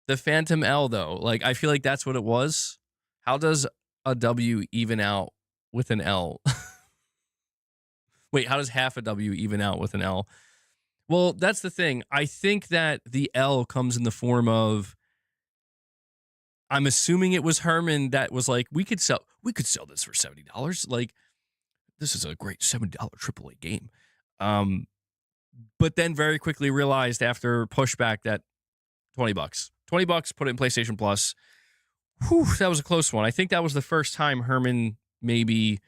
Speaker 1: The Phantom L though, like I feel like that's what it was. How does a W even out with an L? Wait, how does half a W even out with an L? Well, that's the thing. I think that the L comes in the form of, I'm assuming it was Herman that was like, we could sell this for $70. Like, this is a great $70 AAA game. But then very quickly realized after pushback that $20, put it in PlayStation Plus. Whew, that was a close one. I think that was the first time Herman maybe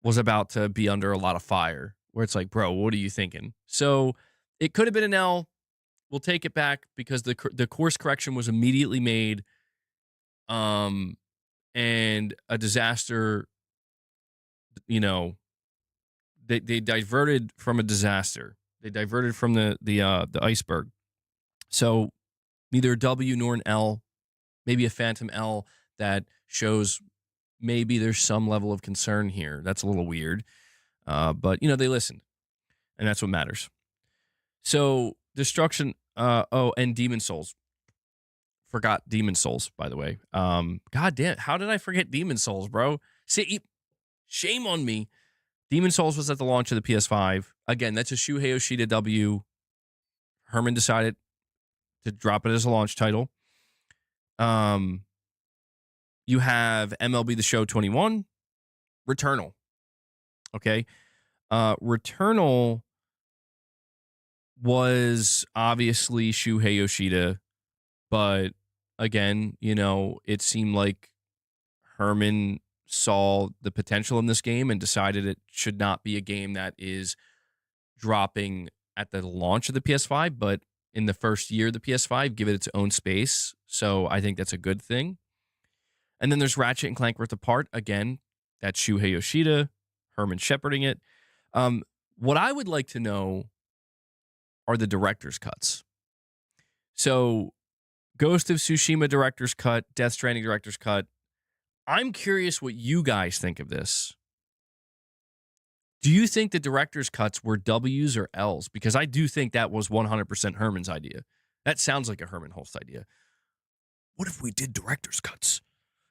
Speaker 1: was about to be under a lot of fire, where it's like, bro, what are you thinking? So it could have been an L. We'll take it back because the course correction was immediately made. And a disaster, you know, they diverted from a disaster. They diverted from the iceberg. So neither a W nor an L, maybe a Phantom L that shows maybe there's some level of concern here. That's a little weird. But, you know, they listened, and that's what matters. So Destruction, and Demon Souls. Forgot Demon Souls, by the way. God damn, how did I forget Demon Souls, bro? See, shame on me. Demon Souls was at the launch of the PS5. Again, that's a Shuhei Yoshida W. Herman decided to drop it as a launch title. You have MLB The Show 21, Returnal. Okay. Returnal was obviously Shuhei Yoshida, but again, you know, it seemed like Herman saw the potential in this game and decided it should not be a game that is dropping at the launch of the PS5, but in the first year of the PS5, give it its own space. So I think that's a good thing. And then there's Ratchet and Clank Rift Apart. Again, that's Shuhei Yoshida, Herman shepherding it. What I would like to know are the director's cuts. So Ghost of Tsushima director's cut, Death Stranding director's cut. I'm curious what you guys think of this. Do you think the director's cuts were W's or L's? Because I do think that was 100% Herman's idea. That sounds like a Hermen Hulst idea. What if we did director's cuts?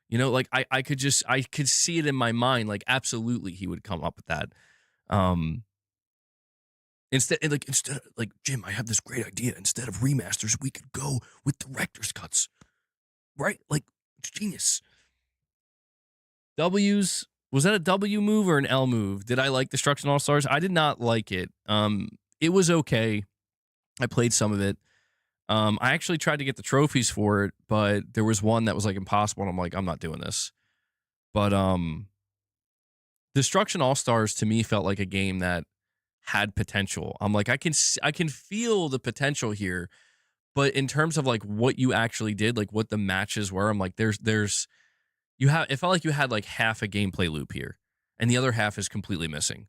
Speaker 1: You know, like I could see it in my mind. Like, absolutely, he would come up with that. Instead, like, Jim, I have this great idea. Instead of remasters, we could go with director's cuts, right? Like, it's genius. W's, was that a W move or an L move? Did I like Destruction All Stars? I did not like it. It was okay. I played some of it. I actually tried to get the trophies for it, but there was one that was like impossible, and I'm like, I'm not doing this. But Destruction All Stars to me felt like a game that had potential. I'm like, I can feel the potential here, but in terms of like what you actually did, like what the matches were, I'm like, it felt like you had like half a gameplay loop here, and the other half is completely missing,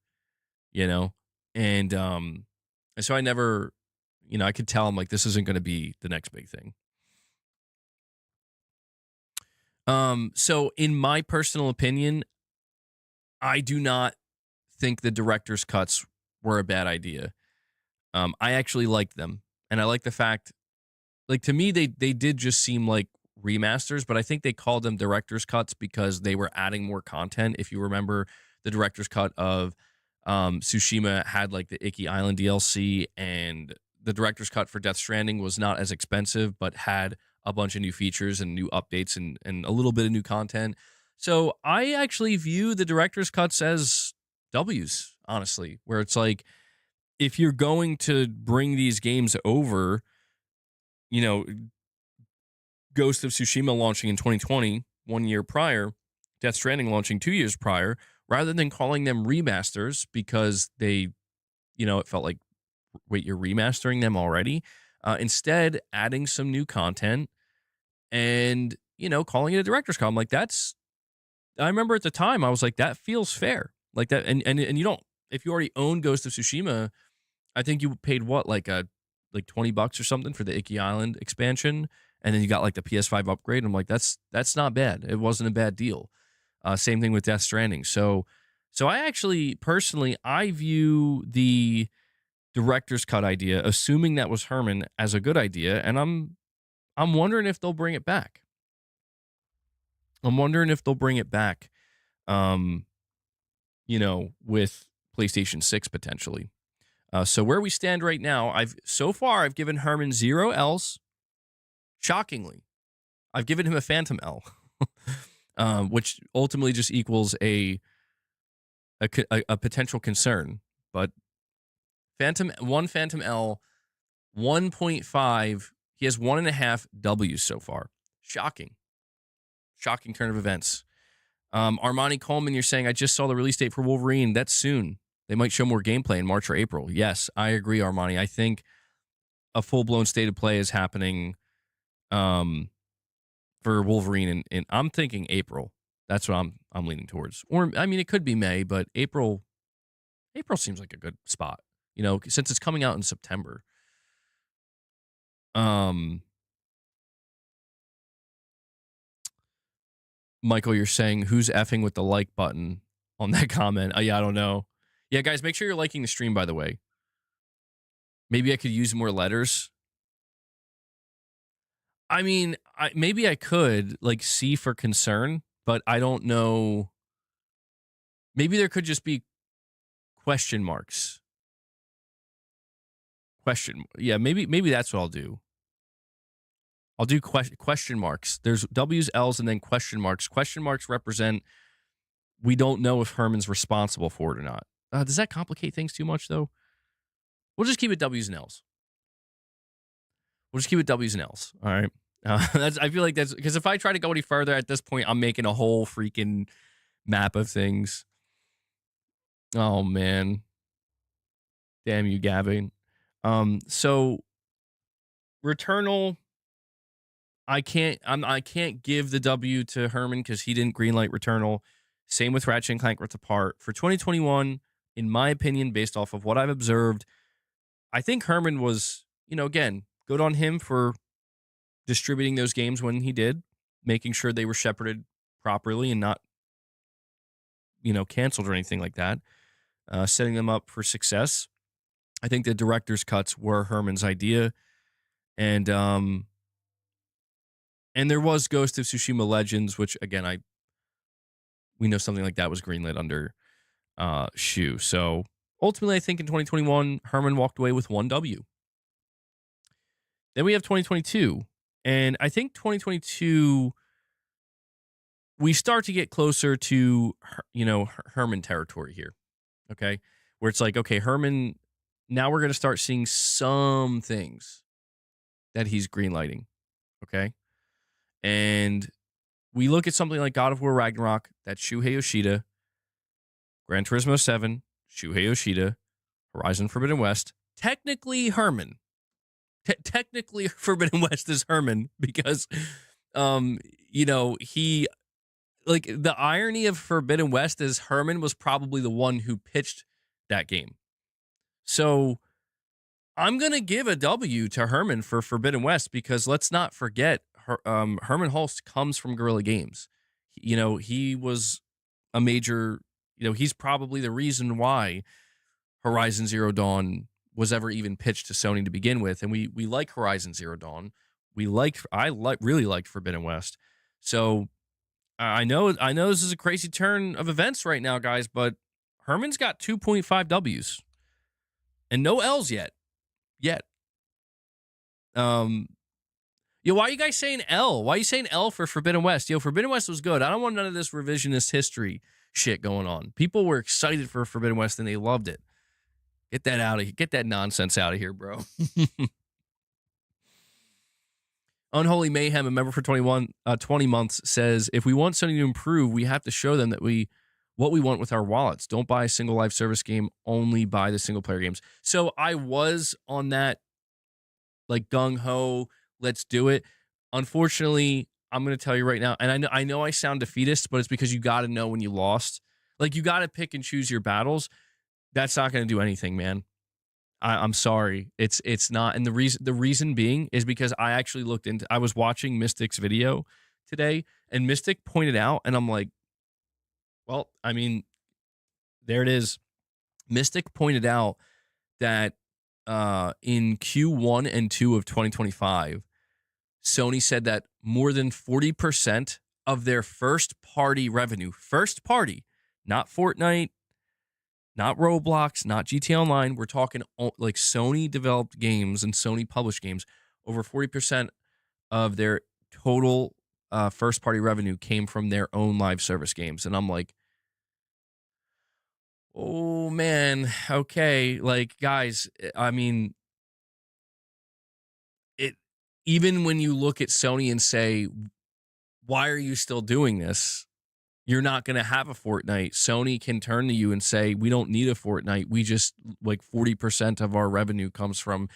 Speaker 1: you know? And so I never, you know, I could tell I'm like, this isn't going to be the next big thing. So in my personal opinion, I do not think the director's cuts were a bad idea. I actually liked them, and I like the fact, like, to me, they did just seem like remasters, but I think they called them director's cuts because they were adding more content. If you remember, the director's cut of Tsushima had like the Icky Island DLC, and the director's cut for Death Stranding was not as expensive, but had a bunch of new features and new updates and a little bit of new content. So I actually view the director's cuts as W's, honestly, where it's like, if you're going to bring these games over, you know, Ghost of Tsushima launching in 2020, 1 year prior, Death Stranding launching 2 years prior, rather than calling them remasters because they, you know, it felt like, wait, you're remastering them already? Instead, adding some new content and, calling it a director's cut. I'm like, I remember at the time, I was like, that feels fair. Like that. And you don't, if you already own Ghost of Tsushima, I think you paid what, like $20 or something for the Iki Island expansion. And then you got like the PS5 upgrade. I'm like, that's not bad. It wasn't a bad deal. Same thing with Death Stranding. So I actually, personally, I view the director's cut idea, assuming that was Herman, as a good idea. And I'm wondering if they'll bring it back. With PlayStation 6 potentially. So where we stand right now, I've given Herman 0 L's. Shockingly, I've given him a Phantom L, which ultimately just equals a potential concern. But Phantom L, 1.5. He has 1.5 W's so far. Shocking turn of events. Armani Coleman, you're saying, I just saw the release date for Wolverine. That's soon. They might show more gameplay in March or April. Yes, I agree, Armani. I think a full-blown state of play is happening for Wolverine, and I'm thinking April. That's what I'm leaning towards. Or, I mean, it could be May, but April seems like a good spot, since it's coming out in September. Michael, you're saying, who's effing with the like button on that comment? Yeah, I don't know. Yeah, guys, make sure you're liking the stream, by the way. Maybe I could use more letters. I mean, maybe I could, like, C for concern, but I don't know. Maybe there could just be question marks. Yeah, maybe that's what I'll do. I'll do question marks. There's W's, L's, and then question marks. Question marks represent we don't know if Herman's responsible for it or not. Does that complicate things too much, though? We'll just keep it W's and L's. All right. I feel like that's because if I try to go any further at this point, I'm making a whole freaking map of things. Oh, man. Damn you, Gavin. So Returnal, I can't give the W to Herman because he didn't greenlight Returnal. Same with Ratchet and Clank Rift Apart. For 2021, in my opinion, based off of what I've observed, I think Herman was, again, good on him for distributing those games when he did, making sure they were shepherded properly and not, canceled or anything like that, setting them up for success. I think the director's cuts were Herman's idea. And there was Ghost of Tsushima Legends, which, again, we know something like that was greenlit under Shoe. So ultimately, I think in 2021, Herman walked away with 1 W. Then we have 2022. And I think 2022, we start to get closer to, Herman territory here. Okay. Where it's like, okay, Herman, now we're going to start seeing some things that he's greenlighting. Okay. And we look at something like God of War Ragnarok, that's Shuhei Yoshida, Gran Turismo 7, Shuhei Yoshida, Horizon Forbidden West, technically Herman. Technically Forbidden West is Herman because, he, like, the irony of Forbidden West is Herman was probably the one who pitched that game. So I'm going to give a W to Herman for Forbidden West because let's not forget, Hermen Hulst comes from Guerrilla Games. He was a major, he's probably the reason why Horizon Zero Dawn was ever even pitched to Sony to begin with. And we like Horizon Zero Dawn. I really liked Forbidden West. So I know this is a crazy turn of events right now, guys, but Herman's got 2.5 W's and no L's yet. Yo, why are you guys saying L? Why are you saying L for Forbidden West? Yo, Forbidden West was good. I don't want none of this revisionist history shit going on. People were excited for Forbidden West and they loved it. Get that out of here. Get that nonsense out of here, bro. Unholy Mayhem, a member for 20 months, says, if we want Sony to improve, we have to show them that what we want with our wallets. Don't buy a single live service game, only buy the single player games. So I was on that like gung ho, let's do it. Unfortunately, I'm going to tell you right now, and I know I sound defeatist, but it's because you got to know when you lost. Like, you got to pick and choose your battles. That's not going to do anything, man. I'm sorry. It's not. And the reason being is because I was watching Mystic's video today, and Mystic pointed out, and I'm like, well, I mean, there it is. Mystic pointed out that in Q1 and 2 of 2025, Sony said that more than 40% of their first party revenue, first party, not Fortnite, not Roblox, not GTA Online, we're talking like Sony developed games and Sony published games, over 40% of their total first party revenue came from their own live service games. And I'm like, oh man, okay, like guys, I mean, it even when you look at Sony and say, why are you still doing this? You're not going to have a Fortnite. Sony can turn to you and say, we don't need a Fortnite. We just, like, 40% of our revenue comes from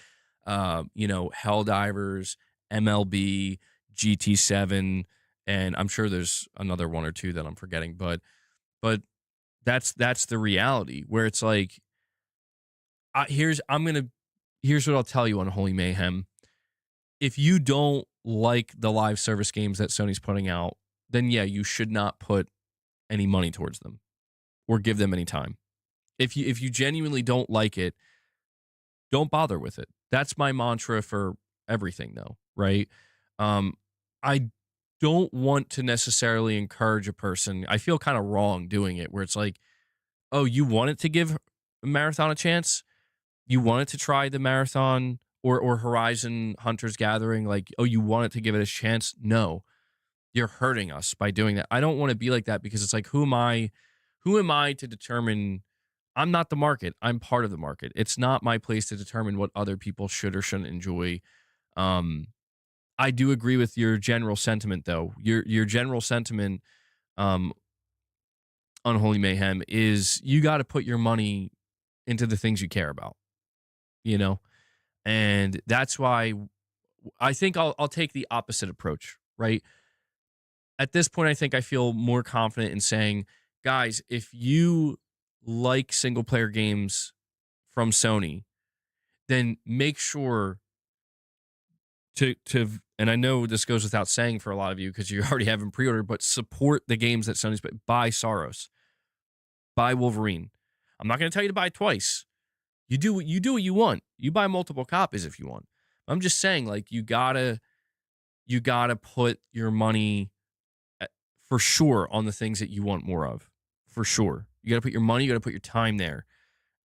Speaker 1: Helldivers, MLB, GT7, and I'm sure there's another one or two that I'm forgetting, but that's the reality, where it's like, here's what I'll tell you on Holy Mayhem. If you don't like the live service games that Sony's putting out, then yeah, you should not put any money towards them or give them any time. If you genuinely don't like it, don't bother with it. That's my mantra for everything, though, right? I don't want to necessarily encourage a person. I feel kind of wrong doing it, where it's like, oh, you wanted to give Marathon a chance? You wanted to try the Marathon or Horizon Hunters Gathering? Like, oh, you wanted to give it a chance? No. You're hurting us by doing that. I don't want to be like that, because it's like, who am I to determine? I'm not the market. I'm part of the market. It's not my place to determine what other people should or shouldn't enjoy. I do agree with your general sentiment, though. Your general sentiment, Unholy Mayhem, is you got to put your money into the things you care about, and that's why I think I'll take the opposite approach, right? At this point, I think I feel more confident in saying, guys, if you like single player games from Sony, then make sure to and I know this goes without saying for a lot of you because you already have them pre-ordered, but support the games that Sony's put. Buy Saros, buy Wolverine. I'm not going to tell you to buy twice. You do what you want. You buy multiple copies if you want. I'm just saying, like, you gotta put your money for sure on the things that you want more of. For sure. You got to put your money, you got to put your time there.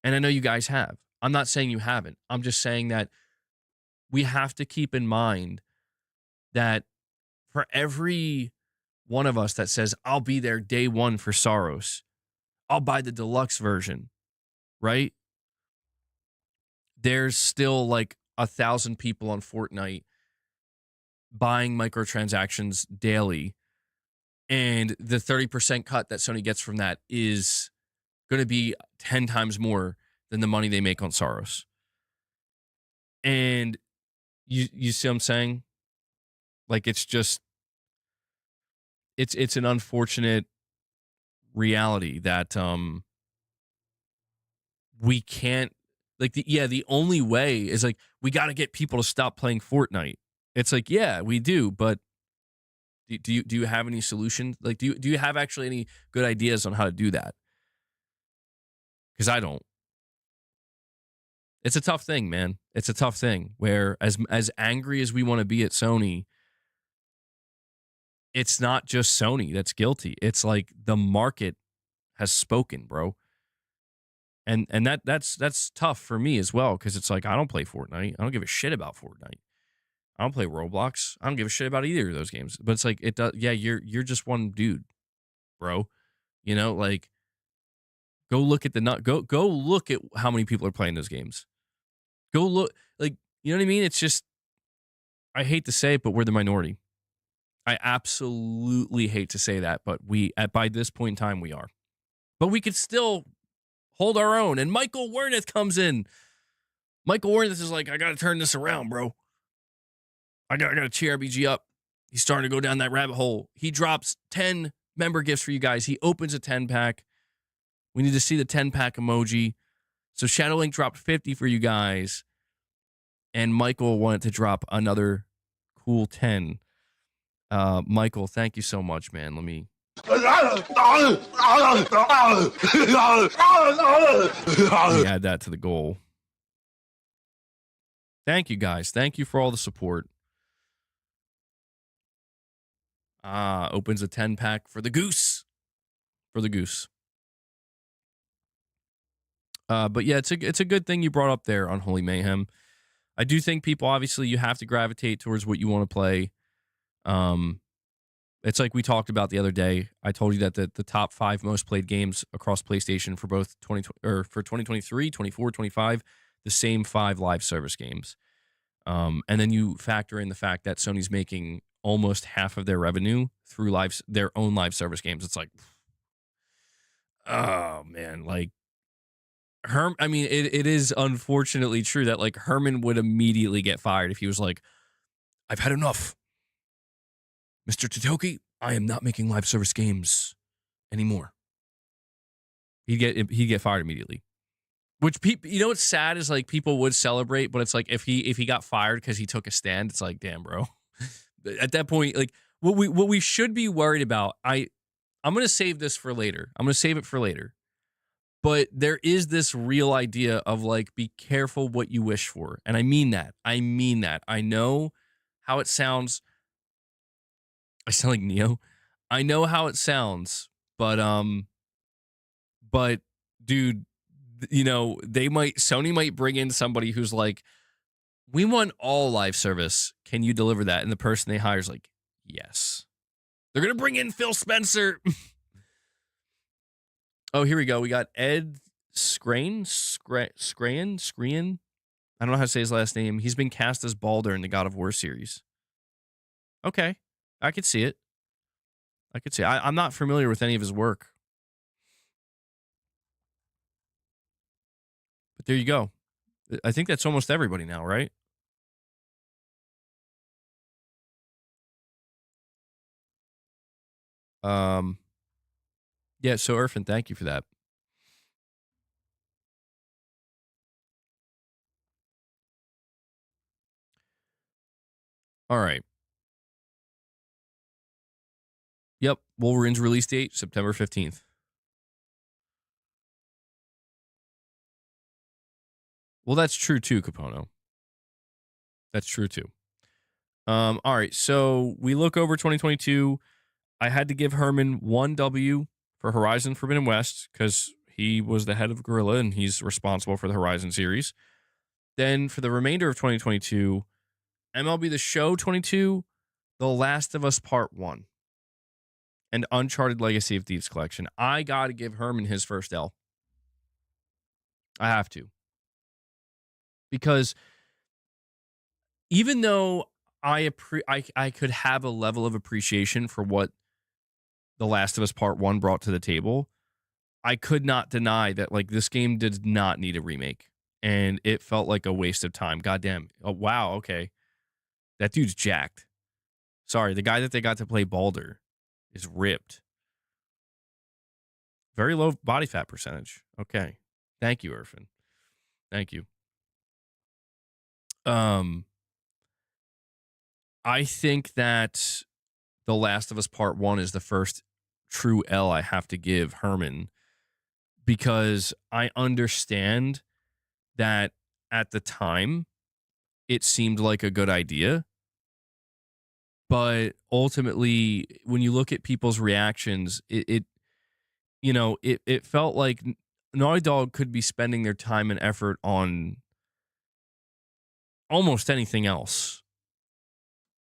Speaker 1: And I know you guys have. I'm not saying you haven't. I'm just saying that we have to keep in mind that for every one of us that says, I'll be there day one for Saros, I'll buy the deluxe version, right? There's still like 1,000 people on Fortnite buying microtransactions daily. And the 30% cut that Sony gets from that is going to be 10 times more than the money they make on Saros. And you see what I'm saying? Like, it's just, it's an unfortunate reality that we can't, like, the only way is, like, we got to get people to stop playing Fortnite. It's like, yeah, we do, but do you have any solutions? Like, do you have actually any good ideas on how to do that? Because I don't. It's a tough thing, man. It's a tough thing where as angry as we want to be at Sony, it's not just Sony that's guilty. It's like the market has spoken, bro. And that's tough for me as well, because it's like, I don't play Fortnite. I don't give a shit about Fortnite. I don't play Roblox. I don't give a shit about either of those games. But it's like, it does. Yeah, you're just one dude, bro. Like, go look at go look at how many people are playing those games. Go look, like, you know what I mean? It's just, I hate to say it, but we're the minority. I absolutely hate to say that, but by this point in time, we are. But we could still hold our own. And Michael Wernick comes in. Michael Wernick is like, I got to turn this around, bro. I gotta cheer RBG up. He's starting to go down that rabbit hole. He drops 10 member gifts for you guys. He opens a 10-pack. We need to see the 10-pack emoji. So Shadowlink dropped 50 for you guys. And Michael wanted to drop another cool 10. Michael, thank you so much, man. Let me add that to the goal. Thank you, guys. Thank you for all the support. Opens a 10-pack for the Goose. For the Goose. But yeah, it's a good thing you brought up there, Unholy Mayhem. I do think people, obviously, you have to gravitate towards what you want to play. It's like we talked about the other day. I told you that the top 5 most played games across PlayStation for both 2023, 24, 25, the same 5 live service games. And then you factor in the fact that Sony's making almost half of their revenue through their own live service games. It's like, oh man, like I mean, it is unfortunately true that like Herman would immediately get fired if he was like, I've had enough. Mr. Totoki, I am not making live service games anymore. He'd get fired immediately. Which people, you know what's sad is like people would celebrate, but it's like if he got fired because he took a stand, it's like, damn, bro. At that point, like what we should be worried about, I'm gonna save this for later. I'm gonna save it for later. But there is this real idea of like, be careful what you wish for. And I mean that. I know how it sounds. I sound like Neo. I know how it sounds, but dude, you know, Sony might bring in somebody who's like, we want all live service. Can you deliver that? And the person they hire is like, yes. They're going to bring in Phil Spencer. Oh, here we go. We got Ed Scrain. I don't know how to say his last name. He's been cast as Baldur in the God of War series. Okay. I could see it. I'm not familiar with any of his work. But there you go. I think that's almost everybody now, right? Yeah, so Irfan, thank you for that. All right. Yep, Wolverine's release date, September 15th. Well, that's true too, Capono. That's true too. All right, so we look over 2022. I had to give Herman 1 W for Horizon Forbidden West because he was the head of Guerrilla and he's responsible for the Horizon series. Then for the remainder of 2022, MLB The Show 22, The Last of Us Part 1, and Uncharted Legacy of Thieves Collection. I got to give Herman his first L. I have to. Because even though I could have a level of appreciation for what The Last of Us Part 1 brought to the table, I could not deny that like this game did not need a remake. And it felt like a waste of time. Goddamn. Oh, wow. Okay. That dude's jacked. Sorry, the guy that they got to play Baldur is ripped. Very low body fat percentage. Okay. Thank you, Irfan. Thank you. I think that The Last of Us Part 1 is the first true L I have to give Herman because I understand that at the time it seemed like a good idea. But ultimately, when you look at people's reactions, it felt like Naughty Dog could be spending their time and effort on almost anything else.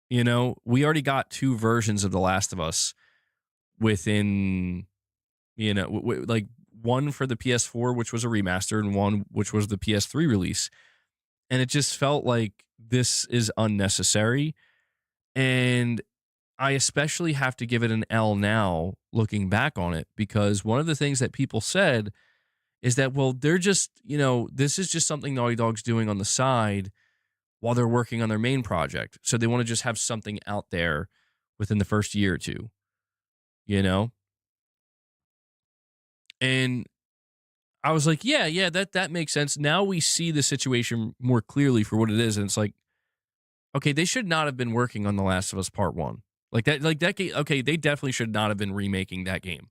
Speaker 1: You know, we already got 2 versions of The Last of Us within, like one for the PS4, which was a remaster, and one which was the PS3 release. And it just felt like this is unnecessary. And I especially have to give it an L now, looking back on it, because one of the things that people said is that, well, they're just, this is just something Naughty Dog's doing on the side. while they're working on their main project. So they want to just have something out there within the first year or two, you know? And I was like, yeah, that makes sense. Now we see the situation more clearly for what it is. And it's like, okay, they should not have been working on The Last of Us Part 1. Like that game, okay, they definitely should not have been remaking that game.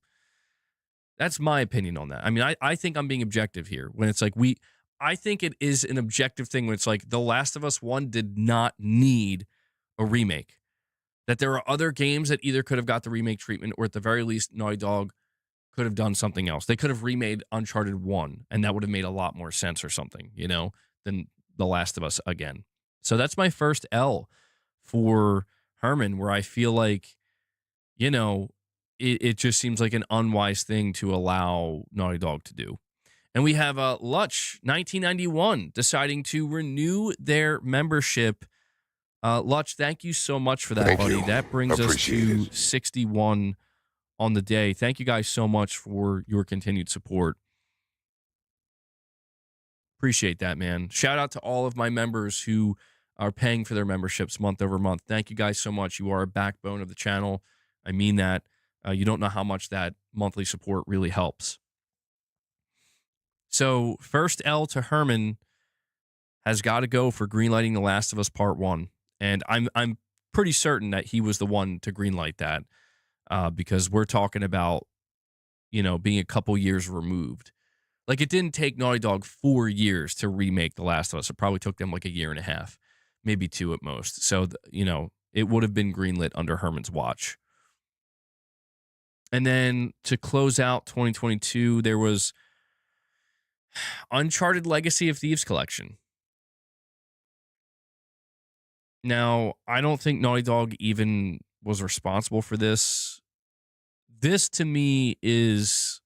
Speaker 1: That's my opinion on that. I mean, I think I'm being objective here when it's like I think it is an objective thing when it's like The Last of Us 1 did not need a remake. That there are other games that either could have got the remake treatment or at the very least Naughty Dog could have done something else. They could have remade Uncharted 1 and that would have made a lot more sense or something, than The Last of Us again. So that's my first L for Herman, where I feel like, it just seems like an unwise thing to allow Naughty Dog to do. And we have Lutch, 1991, deciding to renew their membership. Lutch, thank you so much for that,
Speaker 4: Thank
Speaker 1: buddy.
Speaker 4: you.
Speaker 1: That brings us
Speaker 4: Appreciate
Speaker 1: to
Speaker 4: it.
Speaker 1: 61 on the day. Thank you guys so much for your continued support. Appreciate that, man. Shout out to all of my members who are paying for their memberships month over month. Thank you guys so much. You are a backbone of the channel. I mean that. You don't know how much that monthly support really helps. So first L to Herman has got to go for greenlighting The Last of Us Part 1. And I'm pretty certain that he was the one to greenlight that because we're talking about, being a couple years removed. Like, it didn't take Naughty Dog 4 years to remake The Last of Us. It probably took them like a year and a half, maybe 2 at most. So, it would have been greenlit under Herman's watch. And then to close out 2022, there was Uncharted Legacy of Thieves Collection. Now, I don't think Naughty Dog even was responsible for this. This to me is,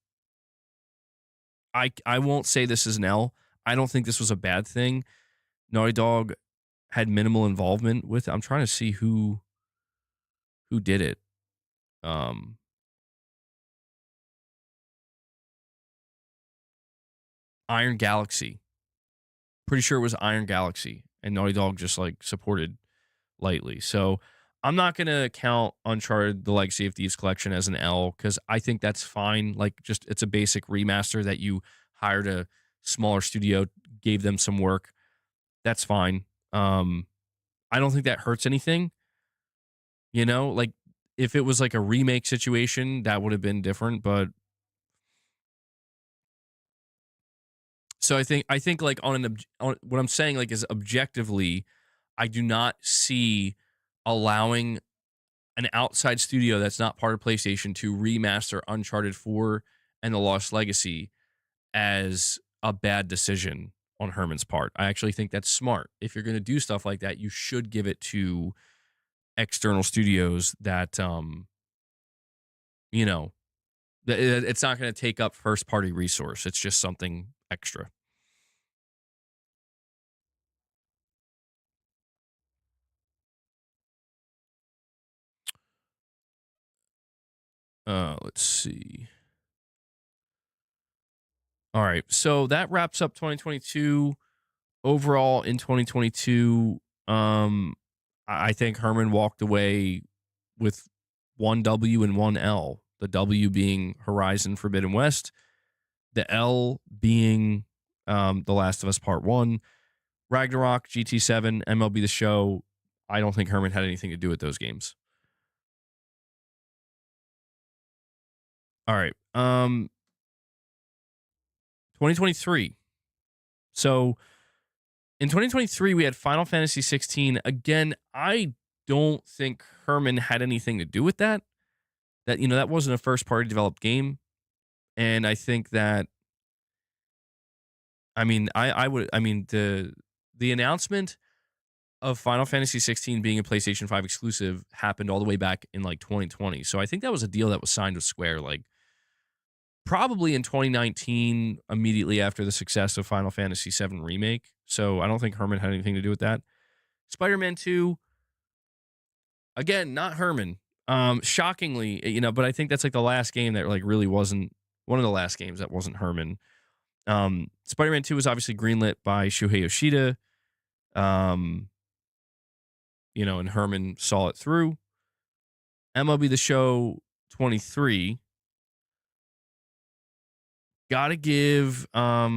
Speaker 1: I won't say this is an L. I don't think this was a bad thing. Naughty Dog had minimal involvement with it. I'm trying to see who did it. Iron Galaxy. Pretty sure it was Iron Galaxy, and Naughty Dog just like supported lightly. So I'm not gonna count Uncharted: The Legacy of Thieves Collection as an L because I think that's fine. Like, just it's a basic remaster that you hired a smaller studio, gave them some work. That's fine. I don't think that hurts anything. Like, if it was like a remake situation, that would have been different. But so I think like on what I'm saying like is objectively, I do not see allowing an outside studio that's not part of PlayStation to remaster Uncharted 4 and The Lost Legacy as a bad decision on Herman's part. I actually think that's smart. If you're going to do stuff like that, you should give it to external studios that, it's not going to take up first party resource. It's just something extra. Let's see. All right. So that wraps up 2022. Overall in 2022, I think Herman walked away with 1 W and 1 L. The W being Horizon Forbidden West, the L being The Last of Us Part 1, Ragnarok, GT7, MLB The Show. I don't think Herman had anything to do with those games. All right. 2023. So in 2023, we had Final Fantasy 16. Again, I don't think Herman had anything to do with that. That wasn't a first party developed game. And I think that, the announcement of Final Fantasy 16 being a PlayStation 5 exclusive happened all the way back in like 2020. So I think that was a deal that was signed with Square, like probably in 2019, immediately after the success of Final Fantasy 7 Remake. So I don't think Herman had anything to do with that. Spider-Man 2, again, not Herman. Shockingly, but I think that's like the last game that like really wasn't one of the last games that wasn't Herman. Spider-Man 2 was obviously greenlit by Shuhei Yoshida. and Herman saw it through. MLB The Show 23. Gotta give, I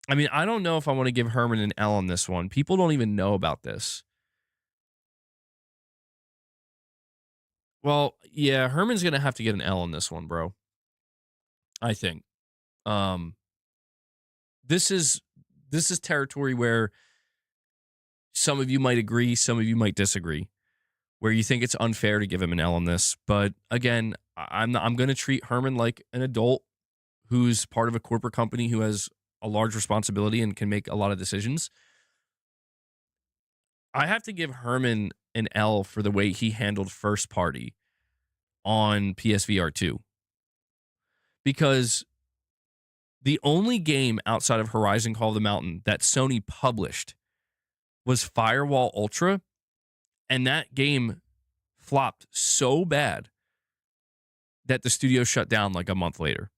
Speaker 1: don't know if I want to give Herman an L on this one. People don't even know about this. Well, yeah, Herman's gonna have to get an L on this one, bro. I think. Um, this is territory where some of you might agree, some of you might disagree, where you think it's unfair to give him an L on this. But again, I'm going to treat Herman like an adult who's part of a corporate company who has a large responsibility and can make a lot of decisions. I have to give Herman an L for the way he handled first party on PSVR 2. Because the only game outside of Horizon Call of the Mountain that Sony published was Firewall Ultra, and that game flopped so bad that the studio shut down like a month later.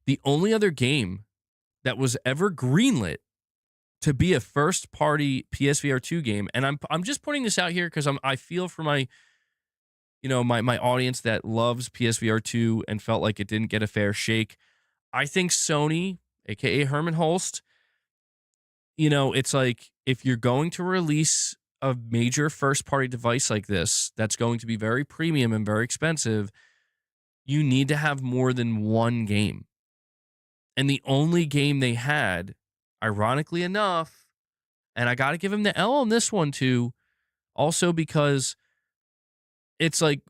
Speaker 1: The only other game that was ever greenlit to be a first-party PSVR 2 game, and I'm just pointing this out here because I feel for my my audience that loves PSVR 2 and felt like it didn't get a fair shake. I think Sony, aka Hermen Hulst, it's like if you're going to release a major first-party device like this that's going to be very premium and very expensive, you need to have more than one game. And the only game they had, ironically enough, and I got to give him the L on this one too, also because it's like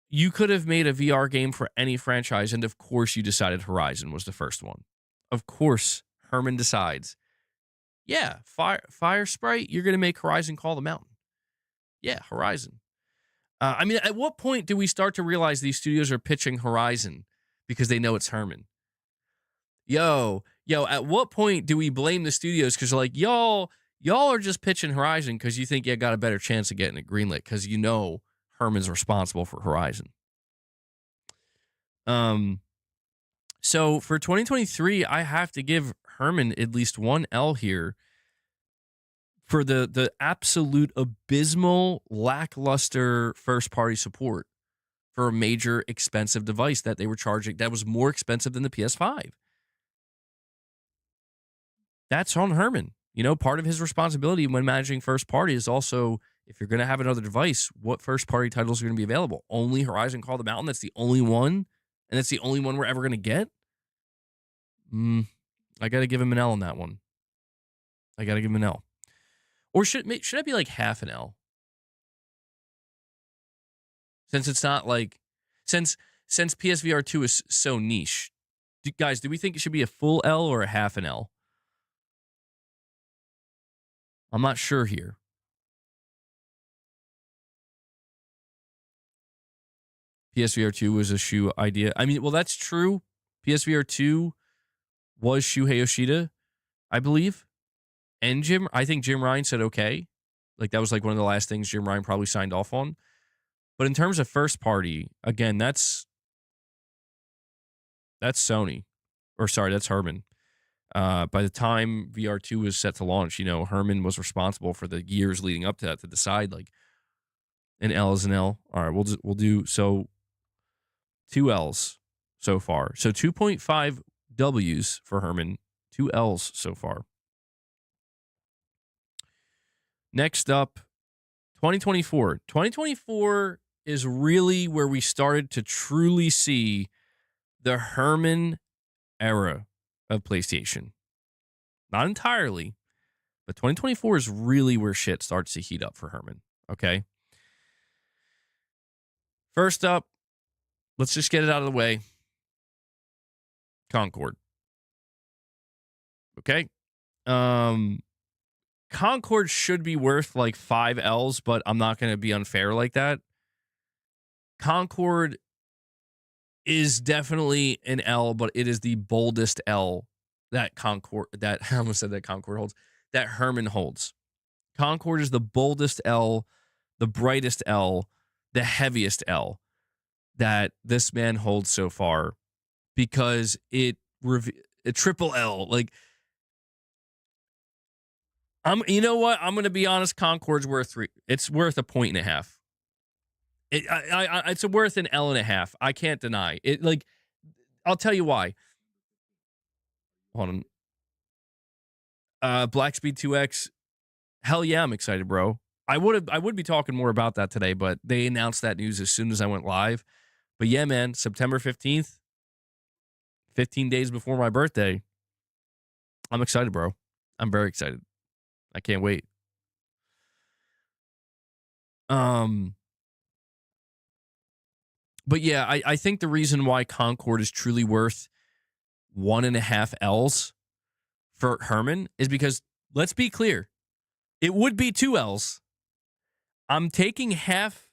Speaker 1: you could have made a VR game for any franchise, and of course you decided Horizon was the first one. Of course, Herman decides, yeah, Fire Sprite, you're going to make Horizon Call the Mountain. Yeah, Horizon. At what point do we start to realize these studios are pitching Horizon because they know it's Herman? Yo, at what point do we blame the studios because like, y'all are just pitching Horizon because you think you got a better chance of getting it greenlit because Herman's responsible for Horizon. So for 2023, I have to give Herman at least one L here for the absolute abysmal, lackluster first-party support for a major expensive device that they were charging that was more expensive than the PS5. That's on Herman. Part of his responsibility when managing first party is also, if you're going to have another device, what first party titles are going to be available? Only Horizon Call the Mountain. That's the only one. And that's the only one we're ever going to get. I got to give him an L on that one. I got to give him an L. Or should I be like half an L? Since it's not like, since PSVR 2 is so niche. Guys, do we think it should be a full L or a half an L? I'm not sure here. PSVR 2 was a Shu idea. Well, that's true. PSVR 2 was Shuhei Yoshida, I believe. And I think Jim Ryan said okay. Like that was like one of the last things Jim Ryan probably signed off on. But in terms of first party, again, that's Sony. Or sorry, that's Herman. By the time VR2 was set to launch, Herman was responsible for the years leading up to that to decide like an L is an L. All right, we'll do so 2 L's so far. So 2.5 W's for Herman, 2 L's so far. Next up, 2024. 2024 is really where we started to truly see the Herman era of PlayStation. Not entirely, but 2024 is really where shit starts to heat up for Herman, okay? First up, let's just get it out of the way. Concord. Okay? Concord should be worth like 5 L's, but I'm not going to be unfair like that. Concord is definitely an L, but it is the boldest L that I almost said that Concord holds, that Herman holds. Concord is the boldest L, the brightest L, the heaviest L that this man holds so far because a triple L, like You know what? I'm going to be honest. Concord's worth 3. It's worth 1.5 points. It's worth an L.5. I can't deny it. Like, I'll tell you why. Hold on. Black Speed 2X. Hell yeah, I'm excited, bro. I would be talking more about that today, but they announced that news as soon as I went live. But yeah, man, September 15th, 15 days before my birthday. I'm excited, bro. I'm very excited. I can't wait. But yeah, I think the reason why Concord is truly worth 1.5 L's for Herman is because, let's be clear, it would be 2 L's. I'm taking half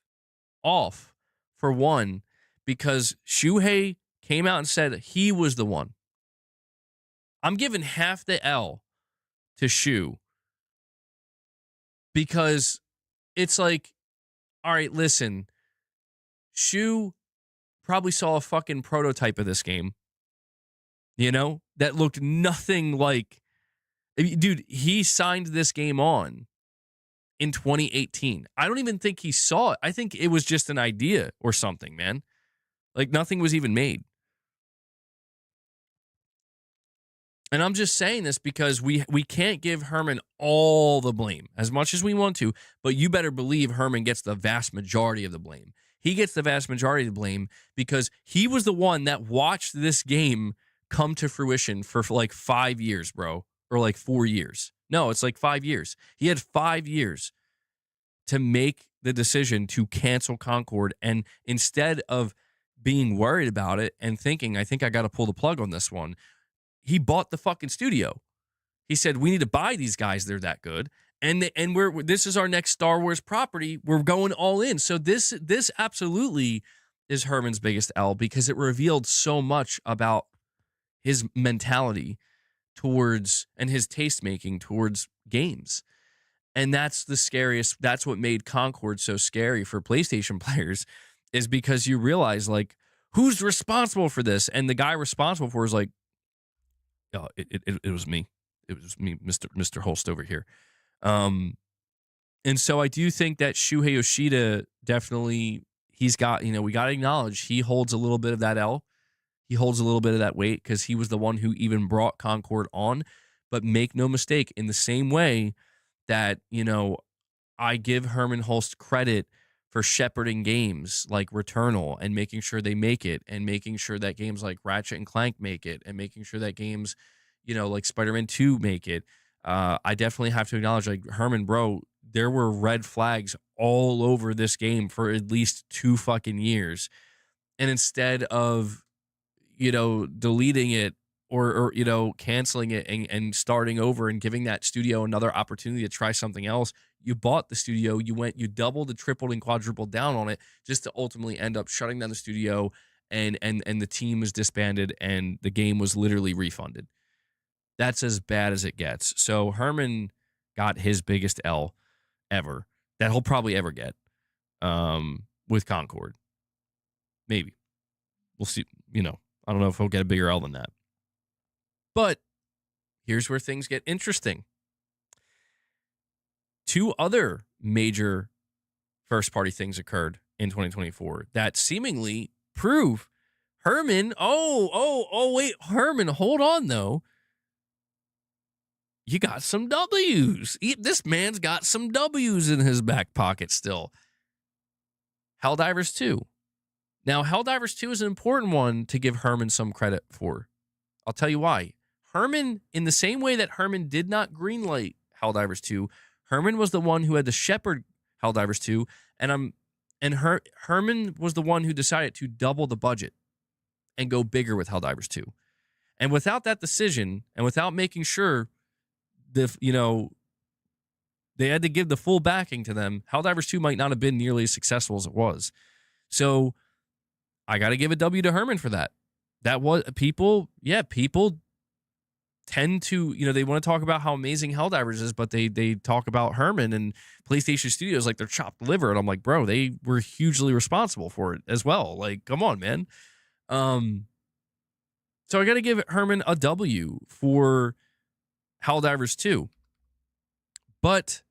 Speaker 1: off for 1 because Shuhei came out and said he was the one. I'm giving half the L to Shu because it's like, all right, listen, Shu probably saw a fucking prototype of this game, that looked nothing like, dude, he signed this game on in 2018. I don't even think he saw it. I think it was just an idea or something, man. Like, nothing was even made. And I'm just saying this because we can't give Herman all the blame as much as we want to, but you better believe Herman gets the vast majority of the blame. He gets the vast majority of the blame because he was the one that watched this game come to fruition for like 5 years, bro, or like 4 years. No, it's like 5 years. He had 5 years to make the decision to cancel Concord, and instead of being worried about it and thinking, I think I got to pull the plug on this one, he bought the fucking studio. He said, we need to buy these guys. They're that good. And this is our next Star Wars property. We're going all in. So this absolutely is Herman's biggest L because it revealed so much about his mentality towards and his taste making towards games. And that's the scariest. That's what made Concord so scary for PlayStation players, is because you realize, like, who's responsible for this? And the guy responsible for it is like, oh, it was me. It was me, Mr. Hulst over here. And so I do think that Shuhei Yoshida definitely, he's got, we got to acknowledge he holds a little bit of that L. He holds a little bit of that weight because he was the one who even brought Concord on. But make no mistake, in the same way that, I give Hermen Hulst credit for shepherding games like Returnal and making sure they make it, and making sure that games like Ratchet and Clank make it, and making sure that games, like Spider-Man 2 make it. I definitely have to acknowledge, like, Herman, bro, there were red flags all over this game for at least 2 fucking years. And instead of, deleting it or canceling it and starting over and giving that studio another opportunity to try something else, you bought the studio, you doubled and tripled and quadrupled down on it just to ultimately end up shutting down the studio, and the team was disbanded and the game was literally refunded. That's as bad as it gets. So Herman got his biggest L ever that he'll probably ever get with Concord. Maybe. We'll see. I don't know if he'll get a bigger L than that. But here's where things get interesting. 2 other major first-party things occurred in 2024 that seemingly prove Herman. Wait, Herman, hold on, though. You got some W's. This man's got some W's in his back pocket still. Helldivers 2. Now, Helldivers 2 is an important one to give Herman some credit for. I'll tell you why. Herman, in the same way that Herman did not greenlight Helldivers 2, Herman was the one who had to shepherd Helldivers 2, and Herman was the one who decided to double the budget and go bigger with Helldivers 2. And without that decision, and without making sure they had to give the full backing to them, Helldivers 2 might not have been nearly as successful as it was. So I got to give a W to Herman for that. That was people tend to, they want to talk about how amazing Helldivers is, but they talk about Herman and PlayStation Studios like they're chopped liver. And I'm like, bro, they were hugely responsible for it as well. Like, come on, man. So I got to give Herman a W for Helldivers 2. But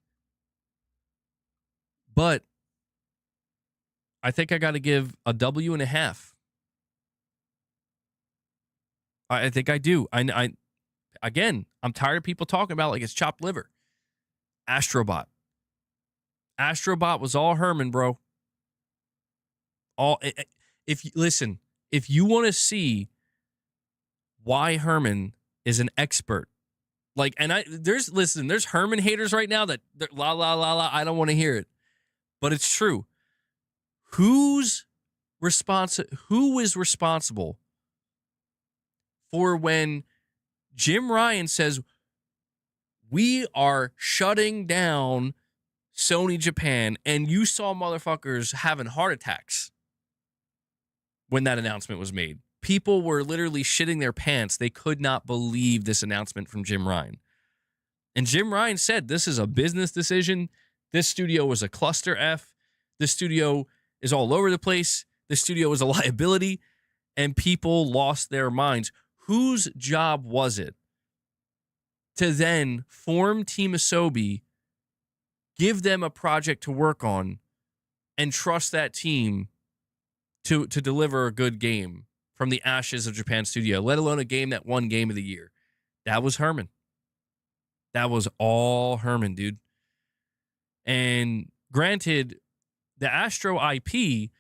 Speaker 1: I think I got to give a W.5. I think I do. Again, I'm tired of people talking about it like it's chopped liver. Astrobot was all Herman, bro. If you want to see why Herman is an expert, like, and there's Herman haters right now that la la la la. I don't want to hear it, but it's true. Who is responsible for when Jim Ryan says we are shutting down Sony Japan, and you saw motherfuckers having heart attacks when that announcement was made? People were literally shitting their pants. They could not believe this announcement from Jim Ryan. And Jim Ryan said, this is a business decision. This studio was a cluster F. This studio is all over the place. This studio is a liability. And people lost their minds. Whose job was it to then form Team Asobi, give them a project to work on, and trust that team to deliver a good game from the ashes of Japan Studio, let alone a game that won Game of the Year? That was Herman. That was all Herman, dude. And granted, the Astro IP,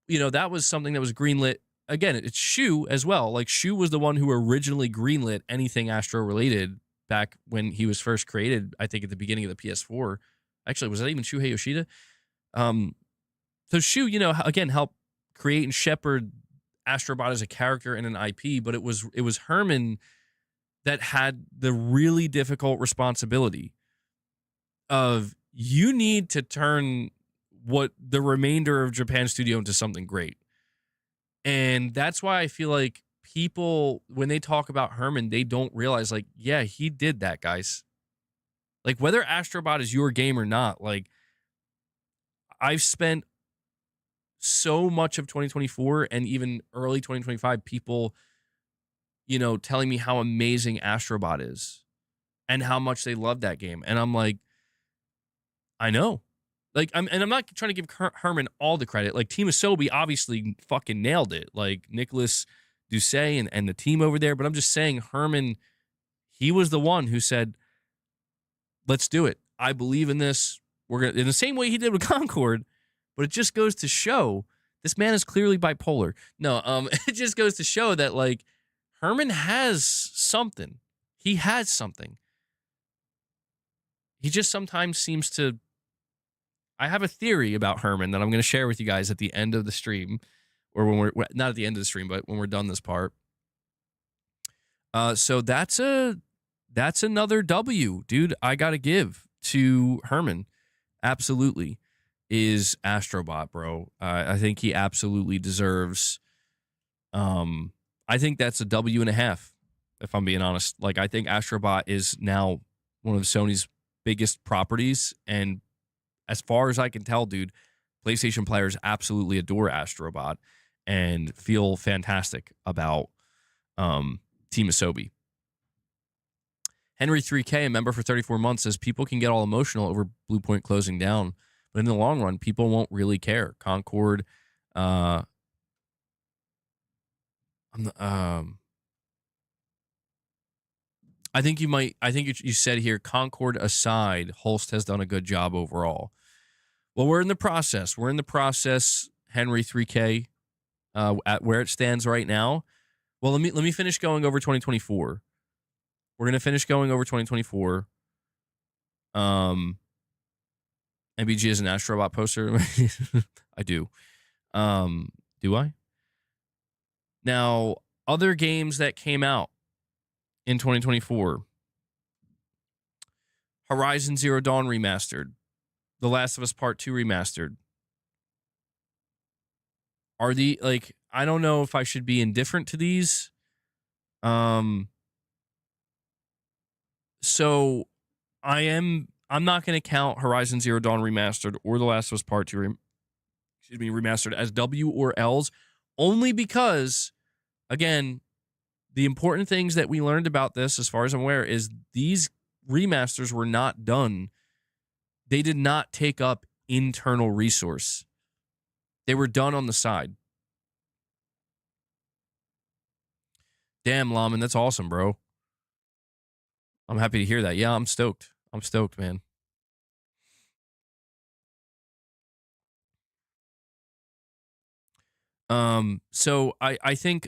Speaker 1: that was something that was greenlit. Again, it's Shu as well. Like, Shu was the one who originally greenlit anything Astro related back when he was first created, I think at the beginning of the PS4. Actually, was that even Shuhei Yoshida? So Shu, again, helped create and shepherd Astrobot as a character and an IP, but it was Herman that had the really difficult responsibility of, you need to turn what the remainder of Japan Studio into something great. And that's why I feel like people, when they talk about Herman, they don't realize, like, yeah, he did that, guys. Like, whether Astrobot is your game or not, like, I've spent so much of 2024 and even early 2025, people, telling me how amazing Astrobot is and how much they love that game. And I'm like, I know. Like, I'm not trying to give Herman all the credit. Like, Team Asobi obviously fucking nailed it. Like, Nicholas Doucet and the team over there. But I'm just saying, Herman, he was the one who said, let's do it. I believe in this. We're gonna, in the same way he did with Concord. But it just goes to show, this man is clearly bipolar. No, it just goes to show that, like, Herman has something. He has something. He just sometimes seems to. I have a theory about Herman that I'm going to share with you guys at the end of the stream, or when we're not at the end of the stream, but when we're done this part. So that's another W, dude. I got to give to Herman. Absolutely, is Astrobot, bro. I think he absolutely deserves. I think that's a W.5, if I'm being honest. Like, I think Astrobot is now one of Sony's biggest properties, and as far as I can tell, dude, PlayStation players absolutely adore Astrobot and feel fantastic about Team Asobi. Henry 3K, a member for 34 months, says people can get all emotional over BluePoint closing down, but in the long run, people won't really care. Concord, I think you said here, Concord aside, Hulst has done a good job overall. Well, we're in the process. Henry 3K, at where it stands right now. Well, let me finish going over 2024. We're gonna finish going over 2024. MBG is an Astrobot poster. I do. Do I? Now, other games that came out in 2024. Horizon Zero Dawn remastered. The Last of Us Part 2 remastered. I don't know if I should be indifferent to these. So I'm not going to count Horizon Zero Dawn remastered or The Last of Us Part 2 remastered as W or L's, only because, again, the important things that we learned about this, as far as I'm aware, is these remasters were not done. They did not take up internal resource. They were done on the side. Damn, Laman, that's awesome, bro. I'm happy to hear that. Yeah, I'm stoked. I'm stoked, man. So I think,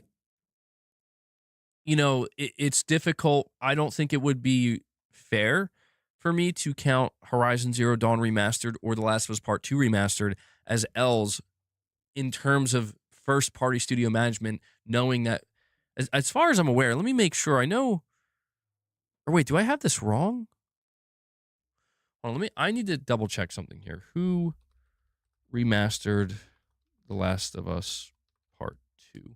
Speaker 1: you know, it's difficult. I don't think it would be fair for me to count Horizon Zero Dawn Remastered or The Last of Us Part 2 Remastered as L's in terms of first-party studio management, knowing that, as far as I'm aware, let me make sure I know. Or wait, do I have this wrong? Hold on, I need to double-check something here. Who remastered The Last of Us Part 2?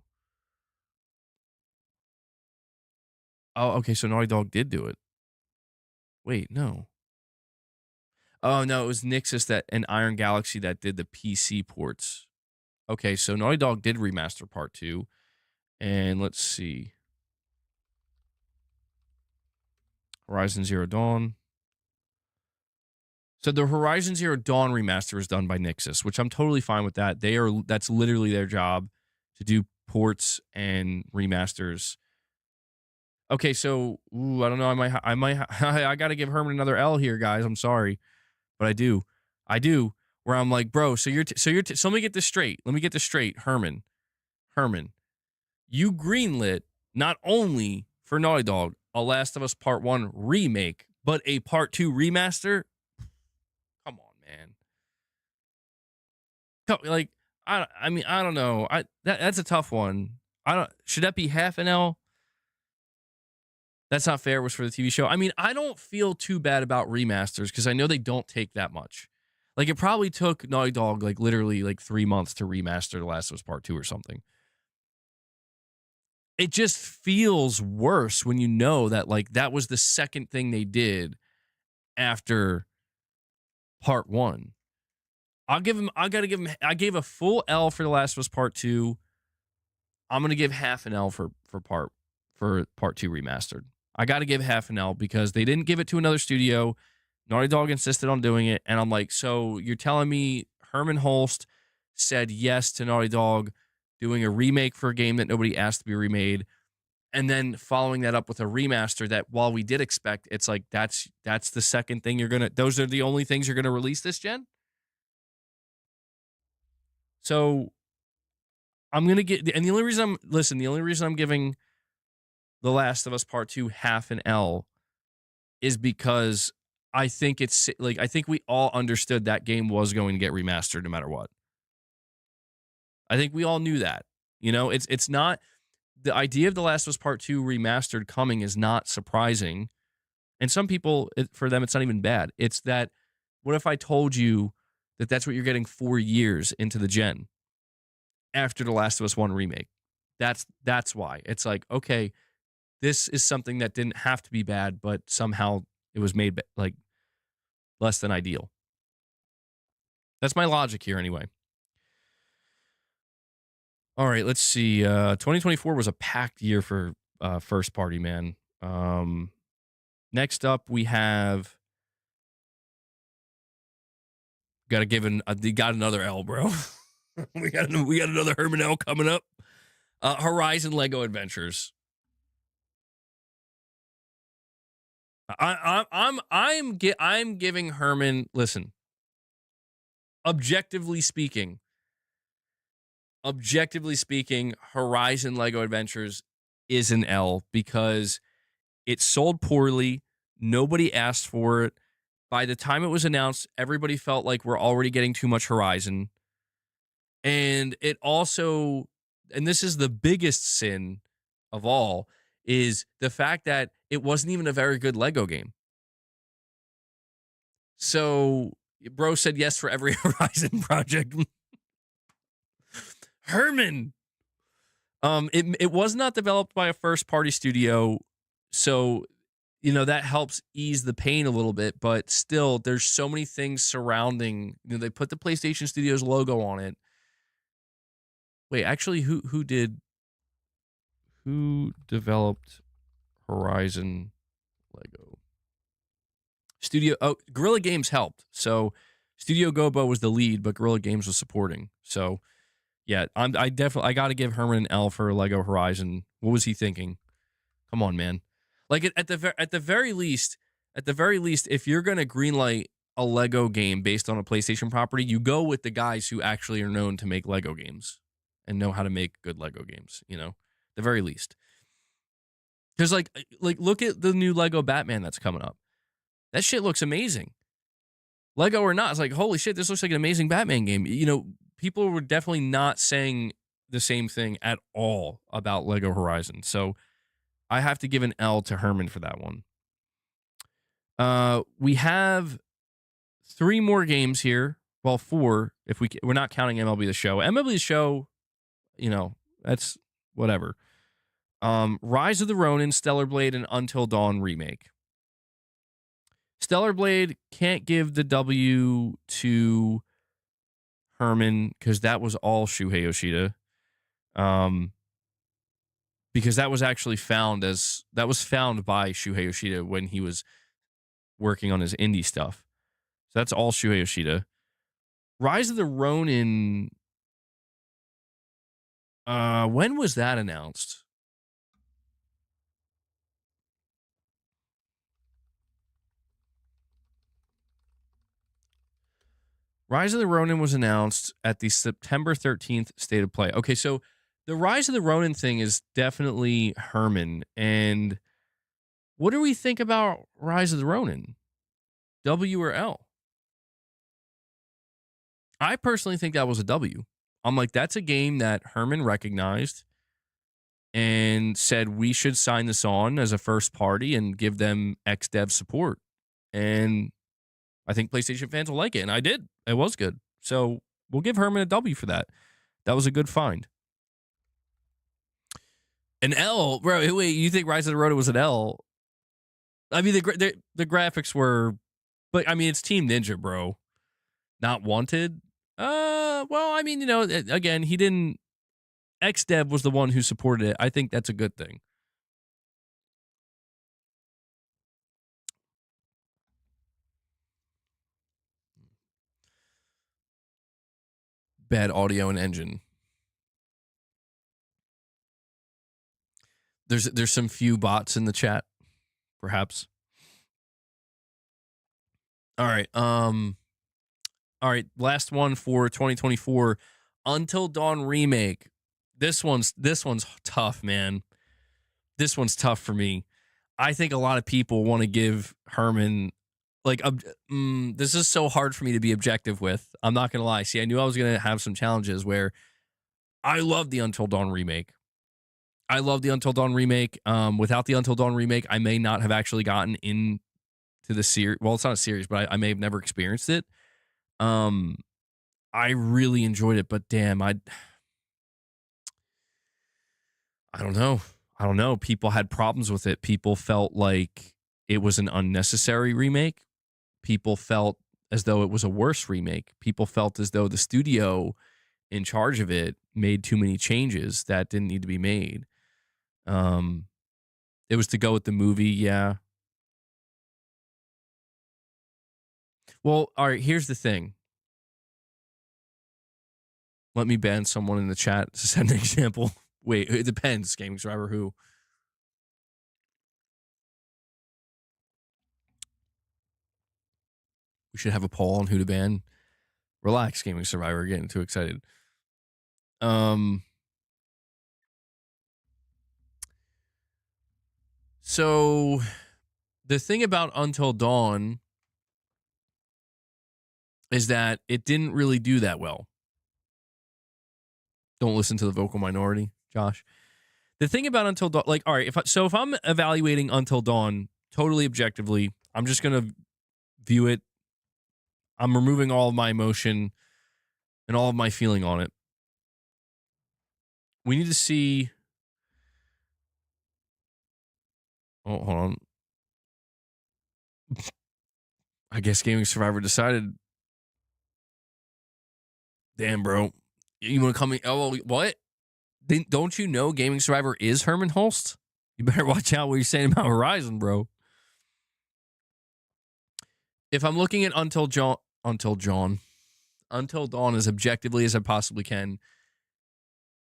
Speaker 1: Oh, okay, so Naughty Dog did do it. Wait, no. Oh, no, it was Nixus and Iron Galaxy that did the PC ports. Okay, so Naughty Dog did remaster Part 2. And let's see. Horizon Zero Dawn. So the Horizon Zero Dawn remaster is done by Nixus, which I'm totally fine with that. That's literally their job, to do ports and remasters. Okay, so I don't know. I got to give Herman another L here, guys. I'm sorry, but I do. Where I'm like, bro. So let me get this straight. Herman, you greenlit not only for Naughty Dog a Last of Us Part 1 remake, but a Part 2 remaster. Come on, man. Like, I mean, I don't know. That's a tough one. Should that be half an L? That's not fair. Was for the TV show. I mean, I don't feel too bad about remasters because I know they don't take that much. Like, it probably took Naughty Dog like literally like 3 months to remaster The Last of Us Part 2 or something. It just feels worse when you know that like that was the second thing they did after Part 1. I gave a full L for The Last of Us Part 2. I'm gonna give half an L for Part 2 remastered. I gotta give half an L because they didn't give it to another studio. Naughty Dog insisted on doing it, and I'm like, so you're telling me Hermen Hulst said yes to Naughty Dog doing a remake for a game that nobody asked to be remade, and then following that up with a remaster that, while we did expect, it's like that's the second thing those are the only things you're gonna release this gen? So I'm gonna get, and the only reason I'm giving The Last of Us Part 2 half an L is because I think I think we all understood that game was going to get remastered no matter what. I think we all knew that. You know, it's not, the idea of The Last of Us Part 2 remastered coming is not surprising. And some people, for them, it's not even bad. It's that, what if I told you that that's what you're getting 4 years into the gen after The Last of Us 1 remake? That's why. It's like, okay, this is something that didn't have to be bad, but somehow it was made like less than ideal. That's my logic here anyway. All right, let's see. 2024 was a packed year for first party, man. Next up, we have got another L, bro. we got another Herman L coming up. Horizon Lego Adventures. I'm giving Herman. Listen, objectively speaking, Horizon Lego Adventures is an L because it sold poorly. Nobody asked for it. By the time it was announced, everybody felt like we're already getting too much Horizon. And it also, and this is the biggest sin of all, is the fact that it wasn't even a very good Lego game. So, bro said yes for every Horizon project. Herman. It was not developed by a first party studio, so you know that helps ease the pain a little bit. But still, there's so many things surrounding. You know, they put the PlayStation Studios logo on it. Wait, actually, who developed Horizon Lego? Guerrilla Games helped. So Studio Gobo was the lead, but Guerrilla Games was supporting. So yeah, I got to give Herman an L for Lego Horizon. What was he thinking? Come on, man. Like at the very least, if you're gonna greenlight a Lego game based on a PlayStation property, you go with the guys who actually are known to make Lego games and know how to make good Lego games. You know, the very least. Because like look at the new Lego Batman that's coming up. That shit looks amazing. Lego or not, it's like, holy shit, this looks like an amazing Batman game. You know, people were definitely not saying the same thing at all about Lego Horizon. So I have to give an L to Herman for that one. We have 3 more games here. Well, 4 if we're not counting MLB The Show. MLB The Show, you know, that's whatever. Rise of the Ronin, Stellar Blade, and Until Dawn remake. Stellar Blade can't give the W to Herman because that was all Shuhei Yoshida. Because that was actually found by Shuhei Yoshida when he was working on his indie stuff. So that's all Shuhei Yoshida. Rise of the Ronin. When was that announced? Rise of the Ronin was announced at the September 13th State of Play. Okay, so the Rise of the Ronin thing is definitely Herman. And what do we think about Rise of the Ronin? W or L? I personally think that was a W. I'm like, that's a game that Herman recognized and said we should sign this on as a first party and give them X-Dev support. And I think PlayStation fans will like it. And I did. It was good. So we'll give Herman a W for that. That was a good find. An L? Bro, wait, you think Rise of the Ronin was an L? I mean, the graphics were... But, I mean, it's Team Ninja, bro. Not wanted? Well, I mean, you know, again, he didn't... XDev was the one who supported it. I think that's a good thing. Bad audio and engine. There's some few bots in the chat, perhaps. All right. All right. Last one for 2024. Until Dawn remake. This one's tough, man. This one's tough for me. I think a lot of people want to give Herman this is so hard for me to be objective with. I'm not gonna lie. See, I knew I was gonna have some challenges where I love the Until Dawn remake. Without the Until Dawn remake, I may not have actually gotten into the series. Well, it's not a series, but I may have never experienced it. I really enjoyed it, but damn, I don't know. People had problems with it. People felt like it was an unnecessary remake. People felt as though it was a worse remake. People felt as though the studio in charge of it made too many changes that didn't need to be made. It was to go with the movie, yeah. Well, all right, here's the thing. Let me ban someone in the chat to send an example. Wait, it depends, Gaming Survivor, who? We should have a poll on who to ban. Relax, Gaming Survivor, getting too excited. So the thing about Until Dawn is that it didn't really do that well. Don't listen to the vocal minority, Josh. The thing about Until Dawn, like, all right, if I'm evaluating Until Dawn totally objectively, I'm just gonna view it. I'm removing all of my emotion and all of my feeling on it. We need to see. Oh, hold on. I guess Gaming Survivor decided. Damn, bro. You want to come in? Oh, what? Don't you know Gaming Survivor is Hermen Hulst? You better watch out what you're saying about Horizon, bro. if I'm looking at Until Dawn as objectively as I possibly can,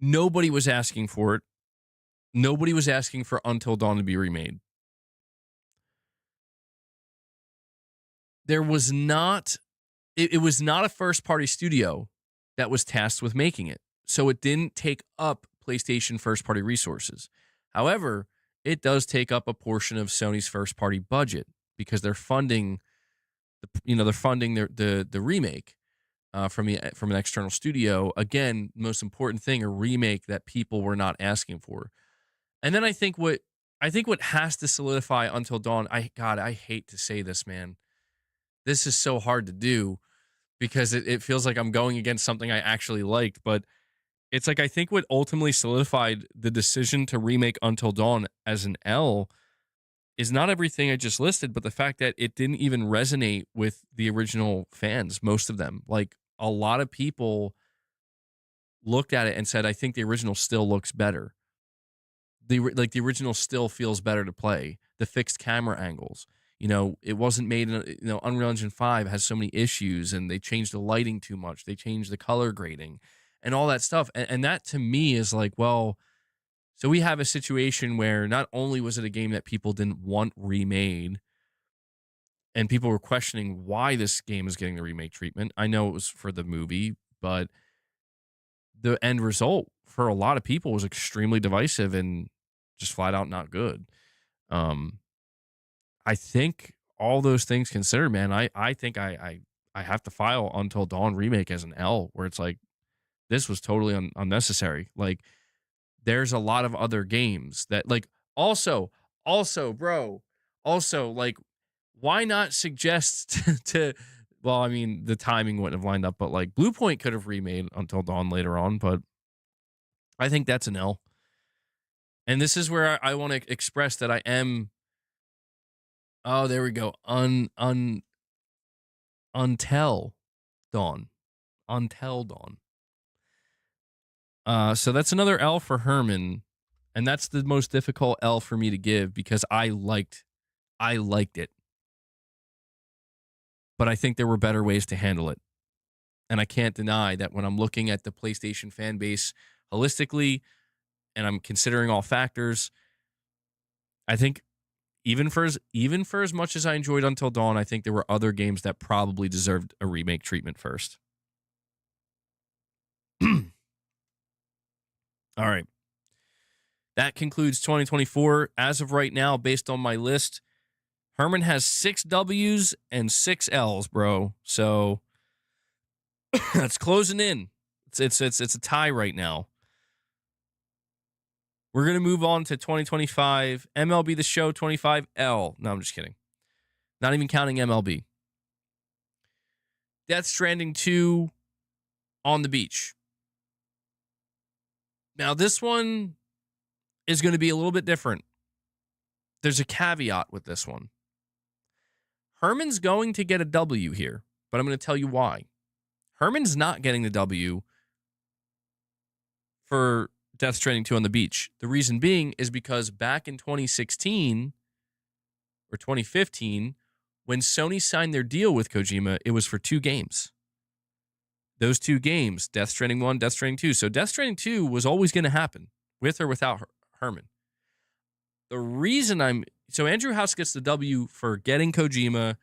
Speaker 1: nobody was asking for it. Nobody was asking for Until Dawn to be remade. There was not, it was not a first-party studio that was tasked with making it. So it didn't take up PlayStation first-party resources. However, it does take up a portion of Sony's first-party budget because they're funding, the remake from an external studio. Again, most important thing, a remake that people were not asking for. And then I think what has to solidify Until Dawn. I hate to say this, man. This is so hard to do because it feels like I'm going against something I actually liked, but it's like I think what ultimately solidified the decision to remake Until Dawn as an L is not everything I just listed, but the fact that it didn't even resonate with the original fans, most of them. Like, a lot of people looked at it and said, I think the original still looks better. The original still feels better to play. The fixed camera angles. It wasn't made in, Unreal Engine 5 has so many issues and they changed the lighting too much. They changed the color grading and all that stuff. And that to me is like, well, so we have a situation where not only was it a game that people didn't want remade and people were questioning why this game is getting the remake treatment. I know it was for the movie, but the end result for a lot of people was extremely divisive and just flat out not good. I think all those things considered, man, I think I have to file Until Dawn remake as an L, where it's like, this was totally unnecessary. Like, there's a lot of other games that, like, also, bro, like, why not suggest to well, I mean, the timing wouldn't have lined up, but like BluePoint could have remade Until Dawn later on, but I think that's an L. And this is where I want to express that I am. Oh, there we go. Until Dawn. Until Dawn. So that's another L for Herman. And that's the most difficult L for me to give because I liked it. But I think there were better ways to handle it. And I can't deny that when I'm looking at the PlayStation fan base holistically and I'm considering all factors, I think even for as much as I enjoyed Until Dawn, I think there were other games that probably deserved a remake treatment first. All right. That concludes 2024. As of right now, based on my list, Herman has 6 W's and 6 L's, bro. So that's closing in. It's a tie right now. We're going to move on to 2025 MLB The Show 25L. No, I'm just kidding. Not even counting MLB. Death Stranding 2 on the beach. Now, this one is going to be a little bit different. There's a caveat with this one. Herman's going to get a W here, but I'm going to tell you why. Herman's not getting the W for Death Stranding 2 on the beach. The reason being is because back in 2016 or 2015, when Sony signed their deal with Kojima, it was for 2 games. Those 2 games, Death Stranding 1, Death Stranding 2. So Death Stranding 2 was always going to happen with or without Herman. The reason so Andrew House gets the W for getting Kojima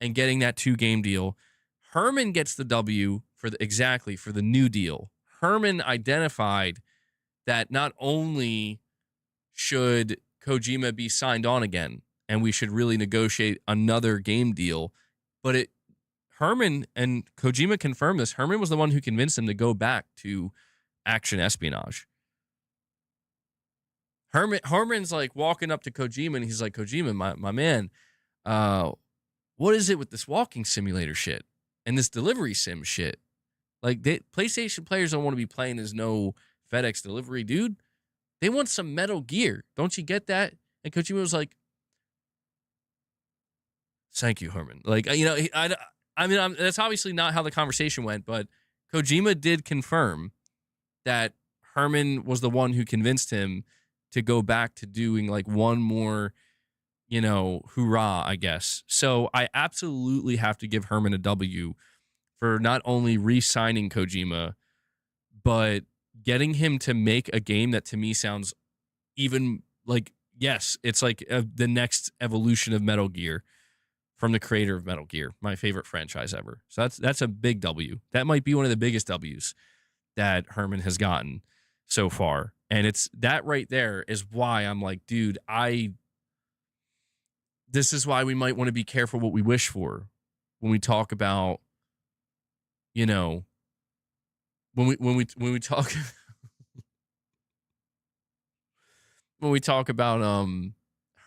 Speaker 1: and getting that 2-game deal. Herman gets the W for the new deal. Herman identified that not only should Kojima be signed on again and we should really negotiate another game deal, but Herman and Kojima confirmed this. Herman was the one who convinced him to go back to action espionage. Herman's like walking up to Kojima and he's like, Kojima, my man, what is it with this walking simulator shit and this delivery sim shit? Like, PlayStation players don't want to be playing as no FedEx delivery, dude. They want some Metal Gear. Don't you get that? And Kojima was like, thank you, Herman. Like, I mean, that's obviously not how the conversation went, but Kojima did confirm that Herman was the one who convinced him to go back to doing like one more hoorah, I guess. So I absolutely have to give Herman a W for not only re-signing Kojima, but getting him to make a game that to me sounds even like, yes, it's like the next evolution of Metal Gear from the creator of Metal Gear, my favorite franchise ever. So that's a big W. That might be one of the biggest W's that Herman has gotten so far. And it's that right there is why I'm like, dude, this is why we might want to be careful what we wish for when we talk about, when we talk when we talk about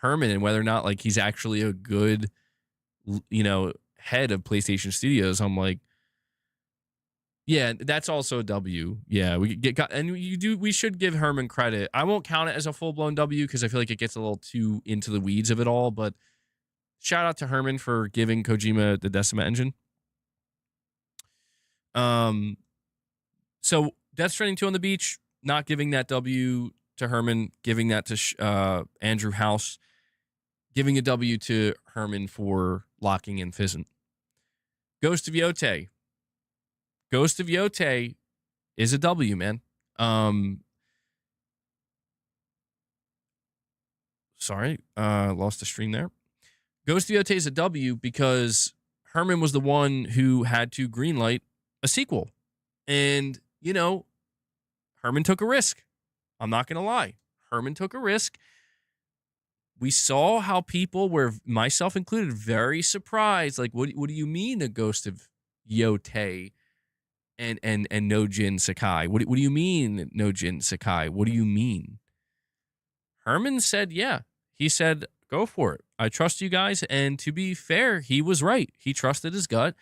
Speaker 1: Herman and whether or not like he's actually a good head of PlayStation Studios. I'm like, yeah, that's also a W. Yeah, we should give Herman credit. I won't count it as a full-blown W because I feel like it gets a little too into the weeds of it all, but shout out to Herman for giving Kojima the Decima engine. So Death Stranding 2 on the beach, not giving that W to Herman, giving that to Andrew House, giving a W to Herman for locking in Fizzant. Ghost of Yote. Ghost of Yote is a W, man. Sorry, lost the stream there. Ghost of Yote is a W because Herman was the one who had to greenlight a sequel. And, Herman took a risk. I'm not going to lie. Herman took a risk. We saw how people were, myself included, very surprised. Like, what do you mean a Ghost of Yote and Nojin Sakai? What do you mean Nojin Sakai? What do you mean? Herman said, yeah. He said, go for it. I trust you guys. And to be fair, he was right. He trusted his gut.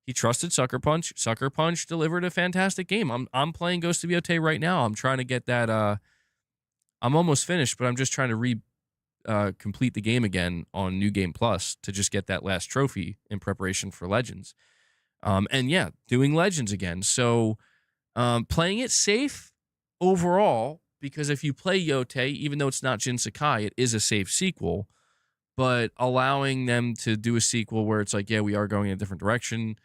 Speaker 1: He trusted Sucker Punch. Sucker Punch delivered a fantastic game. I'm playing Ghost of Yote right now. I'm trying to get that. I'm almost finished, but I'm just trying to complete the game again on New Game Plus to just get that last trophy in preparation for Legends. And yeah, doing Legends again. So playing it safe overall, because if you play Yote, even though it's not Jin Sakai, it is a safe sequel. But allowing them to do a sequel where it's like, yeah, we are going in a different direction,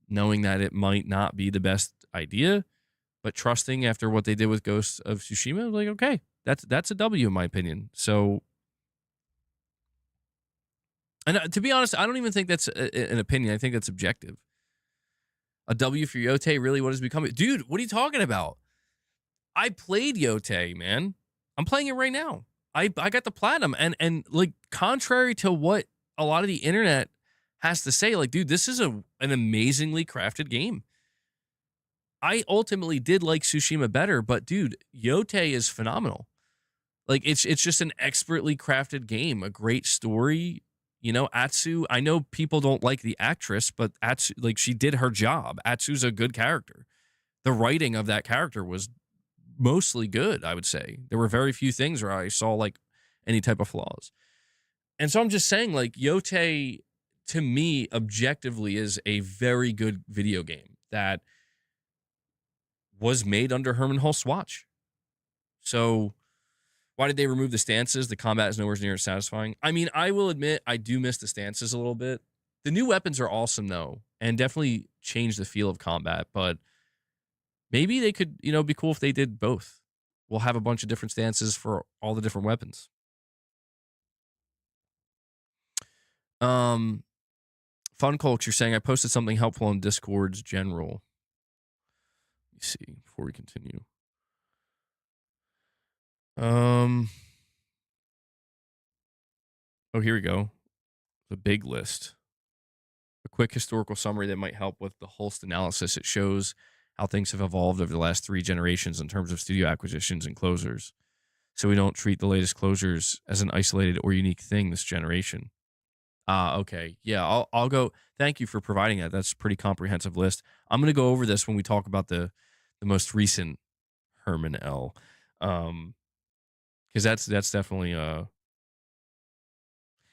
Speaker 1: knowing that it might not be the best idea, but trusting after what they did with Ghost of Tsushima, like, okay, that's a W in my opinion. So, and to be honest, I don't even think that's an opinion. I think that's objective. A W for Yote, really? What has become? Dude, what are you talking about? I played Yote, man. I'm playing it right now. I got the platinum, and like, contrary to what a lot of the internet has to say, like, dude, this is an amazingly crafted game. I ultimately did like Tsushima better, but dude, Yote is phenomenal. Like, it's just an expertly crafted game, a great story. Atsu, I know people don't like the actress, but Atsu, like, she did her job. Atsu's a good character. The writing of that character was mostly good, I would say. There were very few things where I saw like any type of flaws. And so I'm just saying, like, Yote to me objectively is a very good video game that was made under Hermen Hulst's watch. So why did they remove the stances? The combat is nowhere near as satisfying. I mean, I will admit I do miss the stances a little bit. The new weapons are awesome though, and definitely change the feel of combat, but maybe they could, be cool if they did both. We'll have a bunch of different stances for all the different weapons. Fun Culture saying, I posted something helpful on Discord's general. Let me see before we continue. Oh, here we go. The big list. A quick historical summary that might help with the Hulst analysis. It shows how things have evolved over the last 3 generations in terms of studio acquisitions and closures. So we don't treat the latest closures as an isolated or unique thing this generation. Okay. Yeah, I'll go. Thank you for providing that. That's a pretty comprehensive list. I'm going to go over this when we talk about the most recent Herman L. Because that's definitely yeah,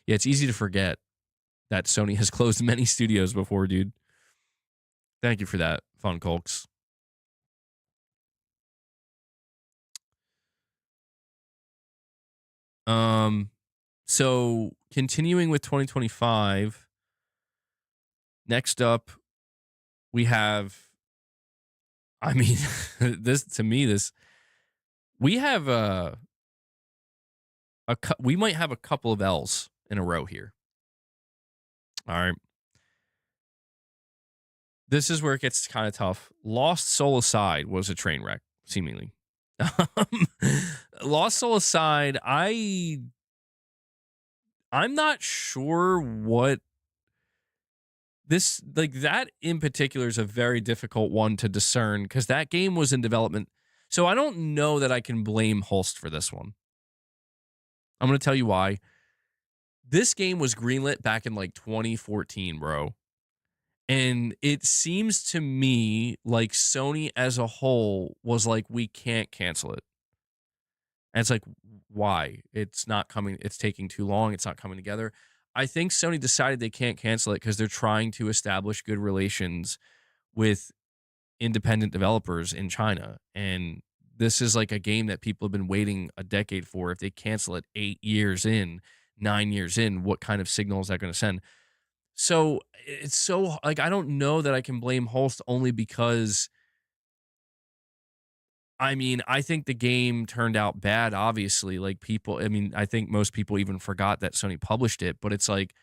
Speaker 1: it's easy to forget that Sony has closed many studios before, dude. Thank you for that, Fun Colks. So continuing with 2025, next up we have, I mean, this to me, this we have we might have a couple of L's in a row here. All right. This is where it gets kind of tough. Lost Soul Aside was a train wreck, seemingly. Lost Soul Aside, I'm not sure what this, like, that in particular is a very difficult one to discern because that game was in development. So I don't know that I can blame Hulst for this one. I'm going to tell you why. This game was greenlit back in like 2014, bro. And it seems to me like Sony as a whole was like, we can't cancel it. And it's like, why? It's not coming. It's taking too long. It's not coming together. I think Sony decided they can't cancel it because they're trying to establish good relations with independent developers in China. And this is like a game that people have been waiting a decade for. If they cancel it 8 years in, 9 years in, what kind of signal is that going to send? So it's so, like, I don't know that I can blame Hulst only because, I mean, I think the game turned out bad, obviously. Like, people, I mean, I think most people even forgot that Sony published it, but it's like,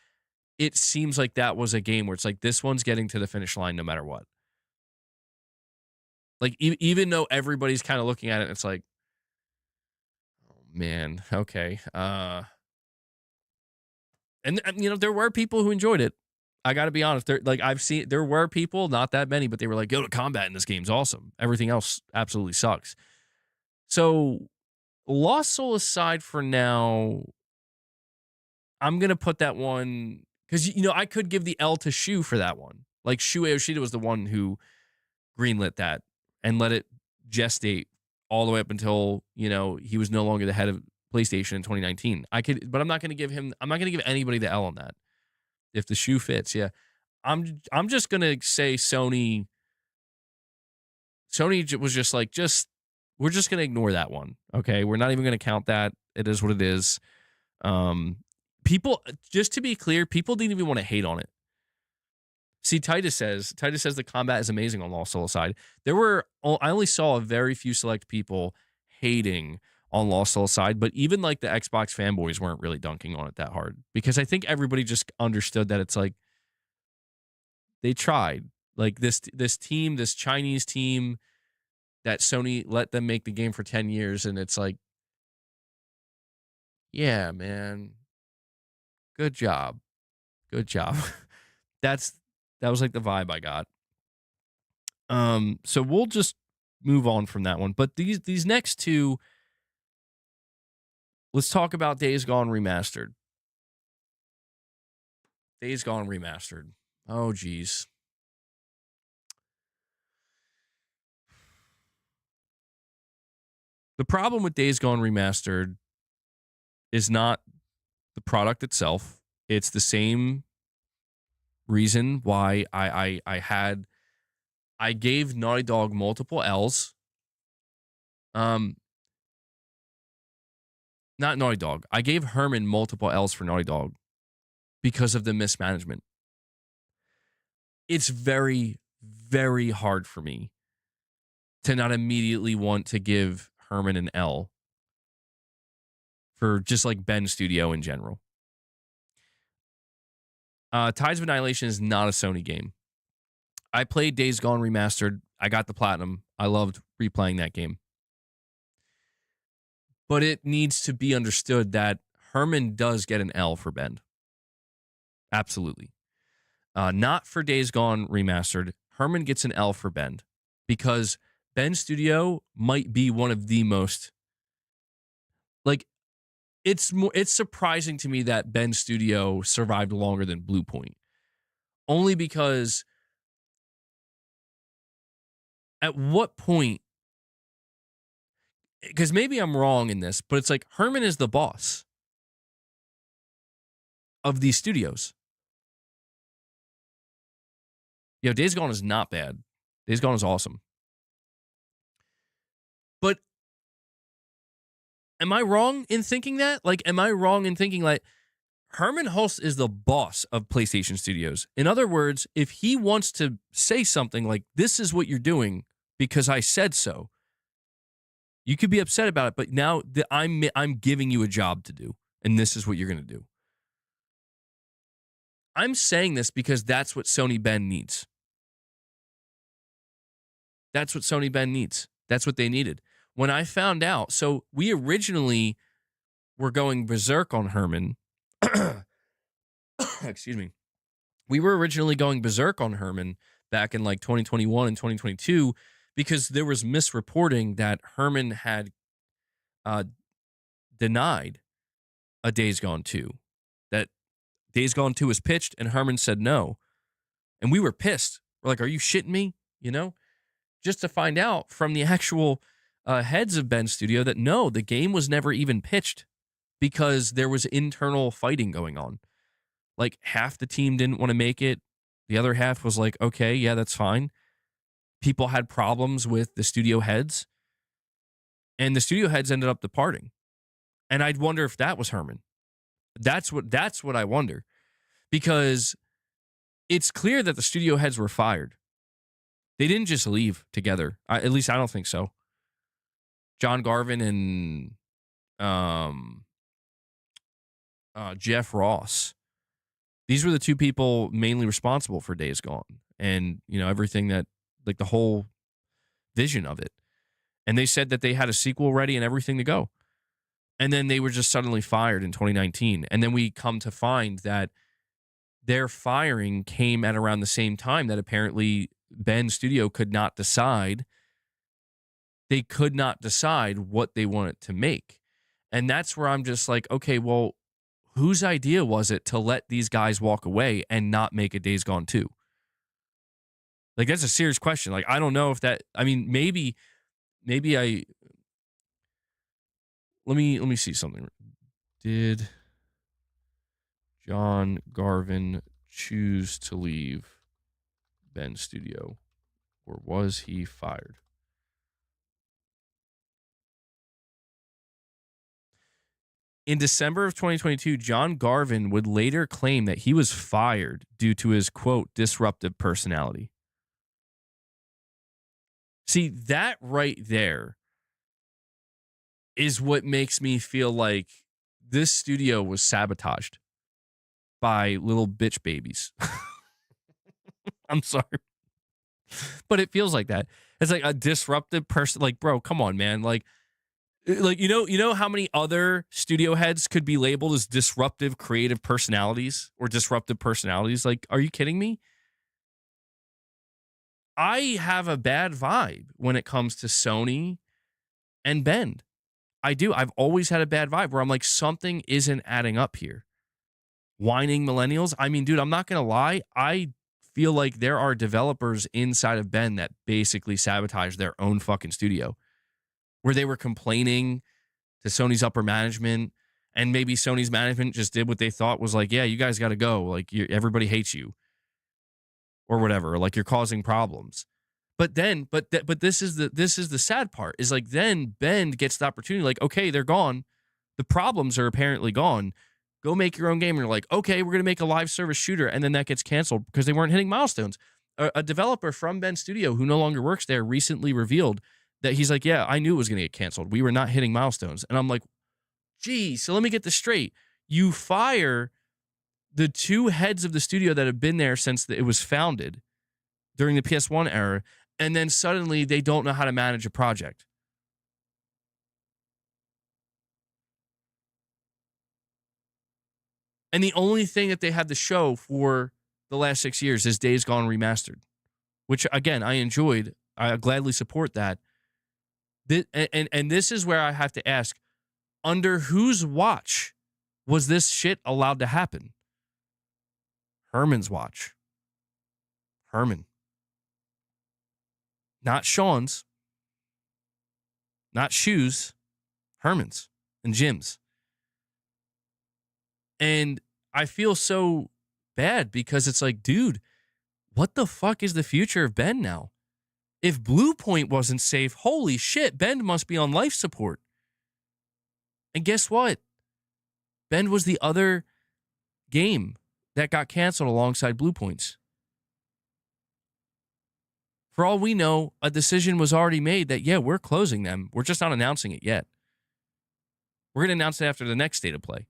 Speaker 1: it seems like that was a game where it's like, this one's getting to the finish line no matter what. Like, even though everybody's kind of looking at it, it's like, oh man, okay. And you know, there were people who enjoyed it. I got to be honest. Like, there were people, not that many, but they were like, "Yo, the combat in this game's awesome. Everything else absolutely sucks." So, Lost Soul aside for now, I'm gonna put that one because you know I could give the L to Shu for that one. Like, Shu Ayoshida was the one who greenlit that and let it gestate all the way up until, you know, he was no longer the head of PlayStation in 2019. But I'm not gonna give anybody the L on that. If the shoe fits, yeah. I'm just gonna say Sony was just like, we're just gonna ignore that one. Okay. We're not even gonna count that. It is what it is. People, just to be clear, people didn't even want to hate on it. See, Titus says the combat is amazing on Lost Soul Aside. I only saw a very few select people hating on Lost Soul Aside, but even like the Xbox fanboys weren't really dunking on it that hard because I think everybody just understood that it's like they tried. Like this team, this Chinese team that Sony let them make the game for 10 years, and it's like, yeah, man, good job. Good job. that was like the vibe I got. So we'll just move on from that one. But these next two, let's talk about Days Gone Remastered. Days Gone Remastered. Oh, geez. The problem with Days Gone Remastered is not the product itself. It's the same reason why I gave Naughty Dog multiple L's. Not Naughty Dog. I gave Herman multiple L's for Naughty Dog because of the mismanagement. It's very, very hard for me to not immediately want to give Herman an L for just like Bend Studio in general. Tides of Annihilation is not a Sony game. I played Days Gone Remastered. I got the platinum. I loved replaying that game. But it needs to be understood that Herman does get an L for Bend. Absolutely. Not for Days Gone Remastered. Herman gets an L for Bend because Bend Studio might be one of the most, like, it's surprising to me that Bend Studio survived longer than BluePoint. Only because at what point, because maybe I'm wrong in this, but it's like Herman is the boss of these studios. You know, Days Gone is not bad. Days Gone is awesome. But Am I wrong in thinking that? Like, am I wrong in thinking like Hermen Hulst is the boss of PlayStation Studios? In other words, if he wants to say something like, this is what you're doing because I said so, you could be upset about it, but now I'm giving you a job to do, and this is what you're going to do. I'm saying this because that's what Sony Bend needs. That's what Sony Bend needs. That's what they needed. When I found out, so we originally were going berserk on Herman. Excuse me. We were originally going berserk on Herman back in like 2021 and 2022 because there was misreporting that Herman had denied a Days Gone 2. That Days Gone 2 was pitched and Herman said no. And we were pissed. We're like, are you shitting me? You know? Just to find out from the actual heads of Bend Studio that no, the game was never even pitched because there was internal fighting going on. Like half the team didn't want to make it. The other half was like, okay, yeah, that's fine. People had problems with the studio heads. And the studio heads ended up departing. And I'd wonder if that was Herman. That's what I wonder. Because it's clear that the studio heads were fired. They didn't just leave together. At least I don't think so. John Garvin and Jeff Ross. These were the two people mainly responsible for Days Gone and, you know, everything that, like the whole vision of it. And they said that they had a sequel ready and everything to go. And then they were just suddenly fired in 2019. And then we come to find that their firing came at around the same time that apparently Bend Studio could not decide. They could not decide what they wanted to make. And that's where I'm just like, okay, well, whose idea was it to let these guys walk away and not make a Days Gone 2? Like, that's a serious question. Like, I don't know if that, I mean, maybe let me see something. Did John Garvin choose to leave Bend Studio, or was he fired? In December of 2022, John Garvin would later claim that he was fired due to his, quote, disruptive personality. See, that right there is what makes me feel like this studio was sabotaged by little bitch babies. I'm sorry. But it feels like that. It's like a disruptive person. Like, bro, come on, man. Like you know how many other studio heads could be labeled as disruptive creative personalities or disruptive personalities? Like, are you kidding me? I have a bad vibe when it comes to Sony and Bend. I do. I've always had a bad vibe where I'm like, something isn't adding up here. Whining millennials. I mean, dude, I'm not going to lie. I feel like there are developers inside of Bend that basically sabotage their own fucking studio, where they were complaining to Sony's upper management, and maybe Sony's management just did what they thought was like, yeah, you guys got to go. Like, everybody hates you or whatever. Like, you're causing problems. But then, but this is the sad part is like, then Bend gets the opportunity, like, okay, they're gone. The problems are apparently gone. Go make your own game. And you're like, okay, we're going to make a live service shooter. And then that gets canceled because they weren't hitting milestones. A developer from Bend Studio who no longer works there recently revealed that he's like, yeah, I knew it was going to get canceled. We were not hitting milestones. And I'm like, gee, so let me get this straight. You fire the two heads of the studio that have been there since it was founded during the PS1 era, and then suddenly they don't know how to manage a project. And the only thing that they had to show for the last 6 years is Days Gone Remastered, which, again, I enjoyed. I gladly support that. And this is where I have to ask, under whose watch was this shit allowed to happen? Herman's watch. Herman. Not Sean's. Not Shoes. Herman's and Jim's. And I feel so bad because it's like, dude, what the fuck is the future of Bend now? If BluePoint wasn't safe, holy shit, Bend must be on life support. And guess what? Bend was the other game that got canceled alongside BluePoint's. For all we know, a decision was already made that, yeah, we're closing them. We're just not announcing it yet. We're going to announce it after the next state of play.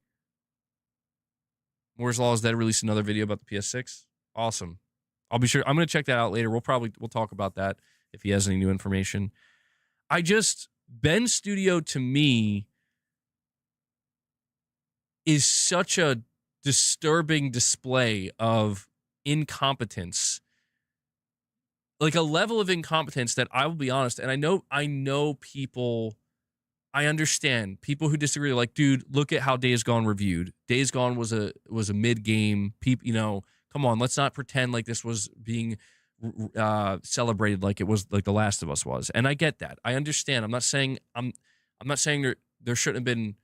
Speaker 1: Moore's Law is Dead released another video about the PS6. Awesome. I'll be sure. I'm going to check that out later. We'll talk about that if he has any new information. Bend Studio to me is such a disturbing display of incompetence. Like a level of incompetence that I will be honest, and I know people, I understand people who disagree. Like, dude, look at how Days Gone reviewed. Days Gone was a mid game. People, come on, let's not pretend like this was being celebrated like it was like The Last of Us was. And I get that. I understand. I'm not saying there shouldn't have been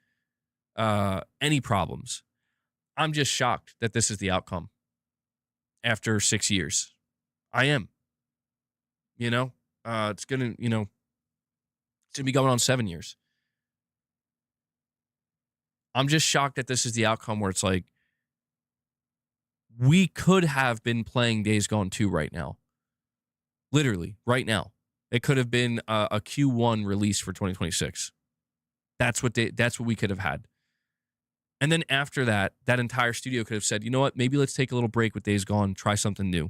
Speaker 1: any problems. I'm just shocked that this is the outcome after 6 years. I am. It's gonna be going on 7 years. I'm just shocked that this is the outcome where it's like we could have been playing Days Gone 2 right now. Literally, right now. It could have been a Q1 release for 2026. That's what we could have had. And then after that entire studio could have said, you know what, maybe let's take a little break with Days Gone, try something new.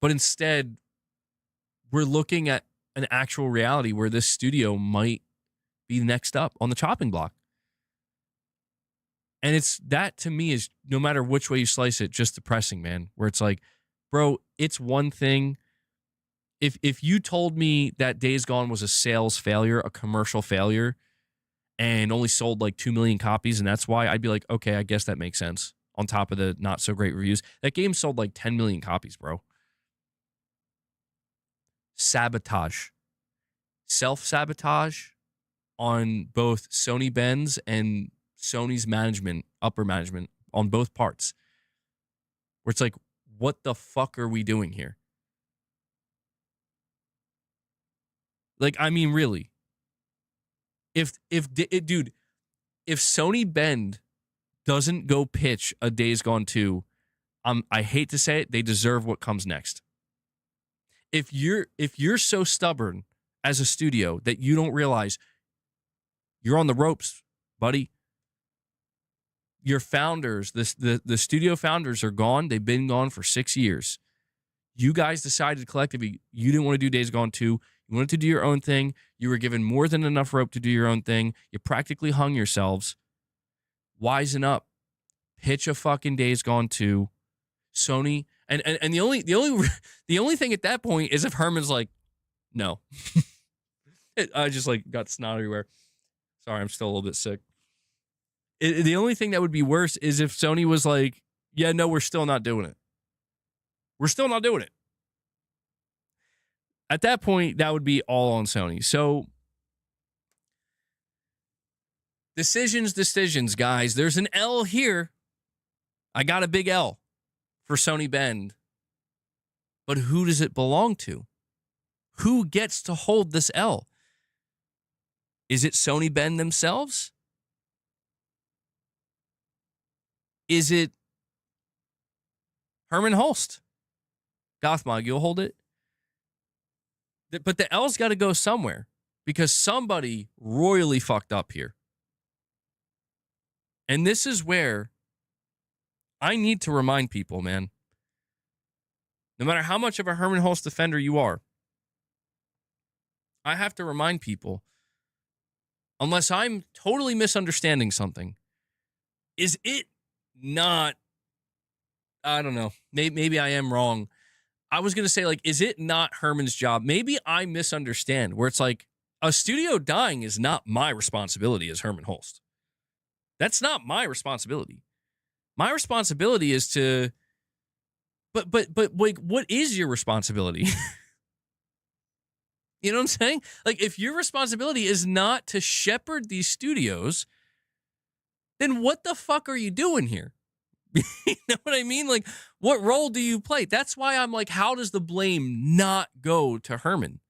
Speaker 1: But instead, we're looking at an actual reality where this studio might be next up on the chopping block. And that to me is, no matter which way you slice it, just depressing, man. Where it's like, bro, it's one thing. If you told me that Days Gone was a sales failure, a commercial failure, and only sold like 2 million copies, and that's why, I'd be like, okay, I guess that makes sense. On top of the not so great reviews, that game sold like 10 million copies, bro. Sabotage. Self-sabotage on both Sony Bend's and Sony's management, upper management, on both parts. Where it's like, what the fuck are we doing here? Like, I mean, really. If Sony Bend doesn't go pitch a Days Gone 2, I hate to say it, they deserve what comes next. If you're so stubborn as a studio that you don't realize you're on the ropes, buddy. Your founders, the studio founders are gone. They've been gone for 6 years. You guys decided collectively you didn't want to do Days Gone 2. You wanted to do your own thing. You were given more than enough rope to do your own thing. You practically hung yourselves. Wisen up. Pitch a fucking Days Gone 2. Sony. And the only thing at that point is if Herman's like, no. I just like got snot everywhere. Sorry, I'm still a little bit sick. The only thing that would be worse is if Sony was like, yeah, no, we're still not doing it. We're still not doing it. At that point, that would be all on Sony. So, decisions, guys. There's an L here. I got a big L for Sony Bend. But who does it belong to? Who gets to hold this L? Is it Sony Bend themselves? Is it Hermen Hulst? Gothmog, you'll hold it? But the L's got to go somewhere because somebody royally fucked up here. And this is where I need to remind people, man, no matter how much of a Hermen Hulst defender you are, I have to remind people, unless I'm totally misunderstanding something, is it not, I don't know, maybe I am wrong. I was going to say, like, is it not Herman's job? Maybe I misunderstand, where it's like, a studio dying is not my responsibility as Hermen Hulst. That's not my responsibility. My responsibility is to, but like, what is your responsibility? You know what I'm saying? Like, if your responsibility is not to shepherd these studios, then what the fuck are you doing here? You know what I mean? Like, what role do you play? That's why I'm like, how does the blame not go to Herman?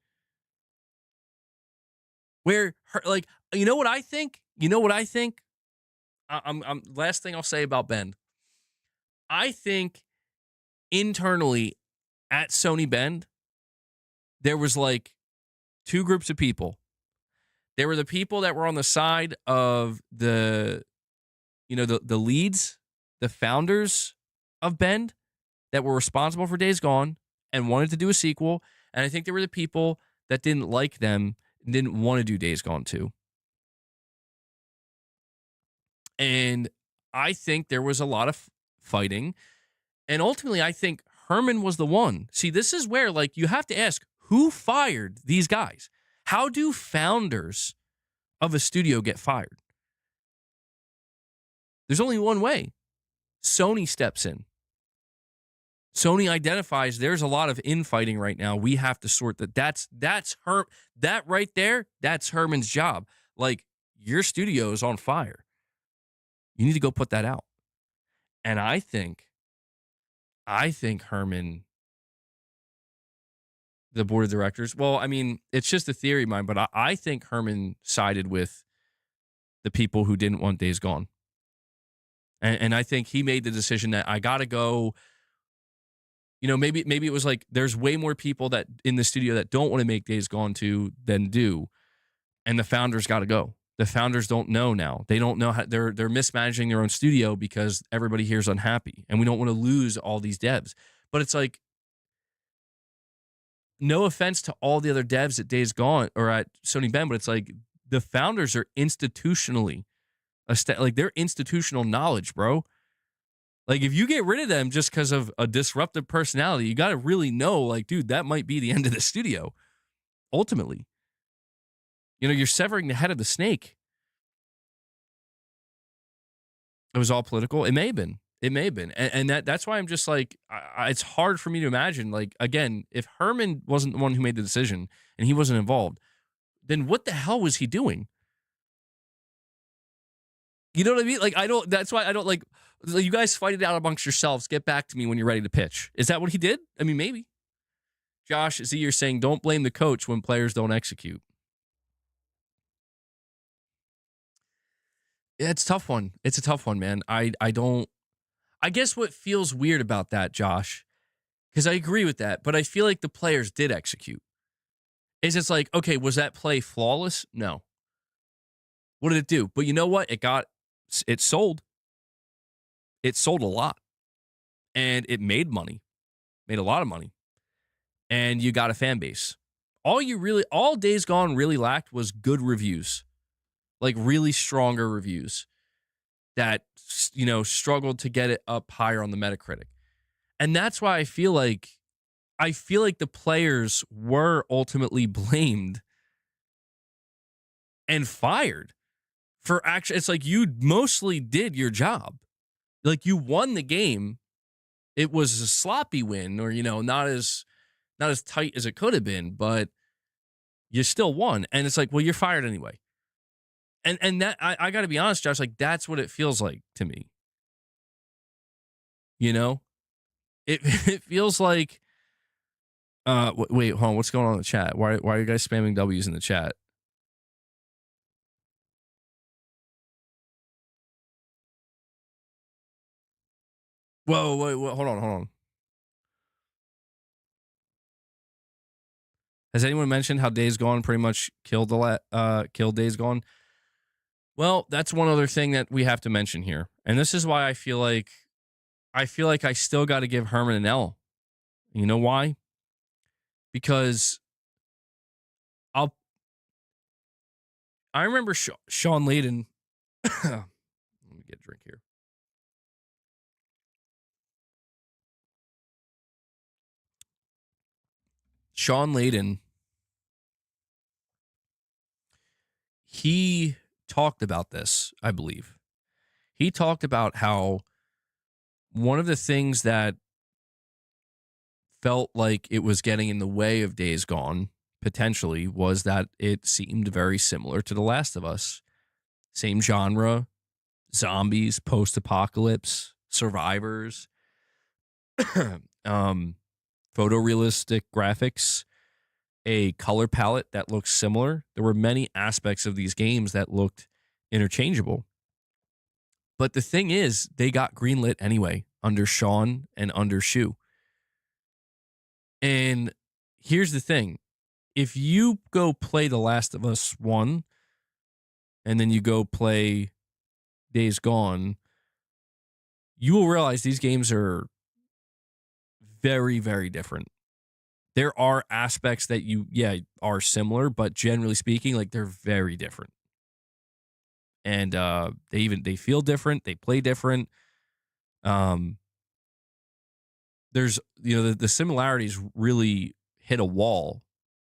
Speaker 1: Where like, you know what I think? You know what I think? I'm last thing I'll say about Bend. I think internally at Sony Bend, there was like two groups of people. There were the people that were on the side of the leads, the founders of Bend that were responsible for Days Gone and wanted to do a sequel. And I think there were the people that didn't like them and didn't want to do Days Gone 2. And I think there was a lot of fighting. And ultimately, I think Herman was the one. See, this is where, like, you have to ask, who fired these guys? How do founders of a studio get fired? There's only one way. Sony steps in. Sony identifies there's a lot of infighting right now. We have to sort that. That right there, that's Herman's job. Like, your studio is on fire. You need to go put that out. And I think Herman, the board of directors, well, I mean, it's just a theory of mine, but I think Herman sided with the people who didn't want Days Gone. And I think he made the decision that I got to go. You know, maybe it was like there's way more people that in the studio that don't want to make Days Gone 2 than do. And the founders got to go. The founders don't know now. They don't know how they're mismanaging their own studio because everybody here is unhappy. And we don't want to lose all these devs. But it's like, no offense to all the other devs at Days Gone or at Sony Bend, but it's like the founders are institutionally, like they're institutional knowledge, bro. Like, if you get rid of them just because of a disruptive personality, you got to really know, like, dude, that might be the end of the studio. Ultimately, you know, you're severing the head of the snake. It was all political. It may have been. It may have been. And that's why I'm just like, it's hard for me to imagine. Like, again, if Herman wasn't the one who made the decision and he wasn't involved, then what the hell was he doing? You know what I mean? Like, that's why I don't like, you guys fight it out amongst yourselves. Get back to me when you're ready to pitch. Is that what he did? I mean, maybe. Josh, Z, you're saying don't blame the coach when players don't execute. Yeah, it's a tough one. It's a tough one, man. I guess what feels weird about that, Josh, because I agree with that, but I feel like the players did execute. Is it's like, okay, was that play flawless? No. What did it do? But you know what? It sold. It sold a lot. And it made money. Made a lot of money. And you got a fan base. All Days Gone really lacked was good reviews. Like really stronger reviews that, you know, struggled to get it up higher on the Metacritic. And that's why I feel like the players were ultimately blamed and fired for actually. It's like you mostly did your job. Like, you won the game. It was a sloppy win, or, you know, not as tight as it could have been, but you still won. And it's like, well, you're fired anyway. And that I got to be honest, Josh, like, that's what it feels like to me. You know, it feels like. Wait, hold on. What's going on in the chat? Why are you guys spamming W's in the chat? Whoa, wait, hold on. Has anyone mentioned how Days Gone pretty much killed Days Gone? Well, that's one other thing that we have to mention here. And this is why I feel like I still got to give Herman an L. You know why? Because I remember Sean Layden. Let me get a drink here. Sean Layden, he talked about this, I believe. He talked about how one of the things that felt like it was getting in the way of Days Gone, potentially, was that it seemed very similar to The Last of Us. Same genre, zombies, post-apocalypse, survivors, photorealistic graphics. a color palette that looks similar. There were many aspects of these games that looked interchangeable. But the thing is, they got greenlit anyway under Sean and under Shu. And here's the thing. If you go play The Last of Us 1 and then you go play Days Gone, you will realize these games are very, very different. There are aspects that are similar, but generally speaking, like they're very different. And they feel different, they play different. There's the similarities really hit a wall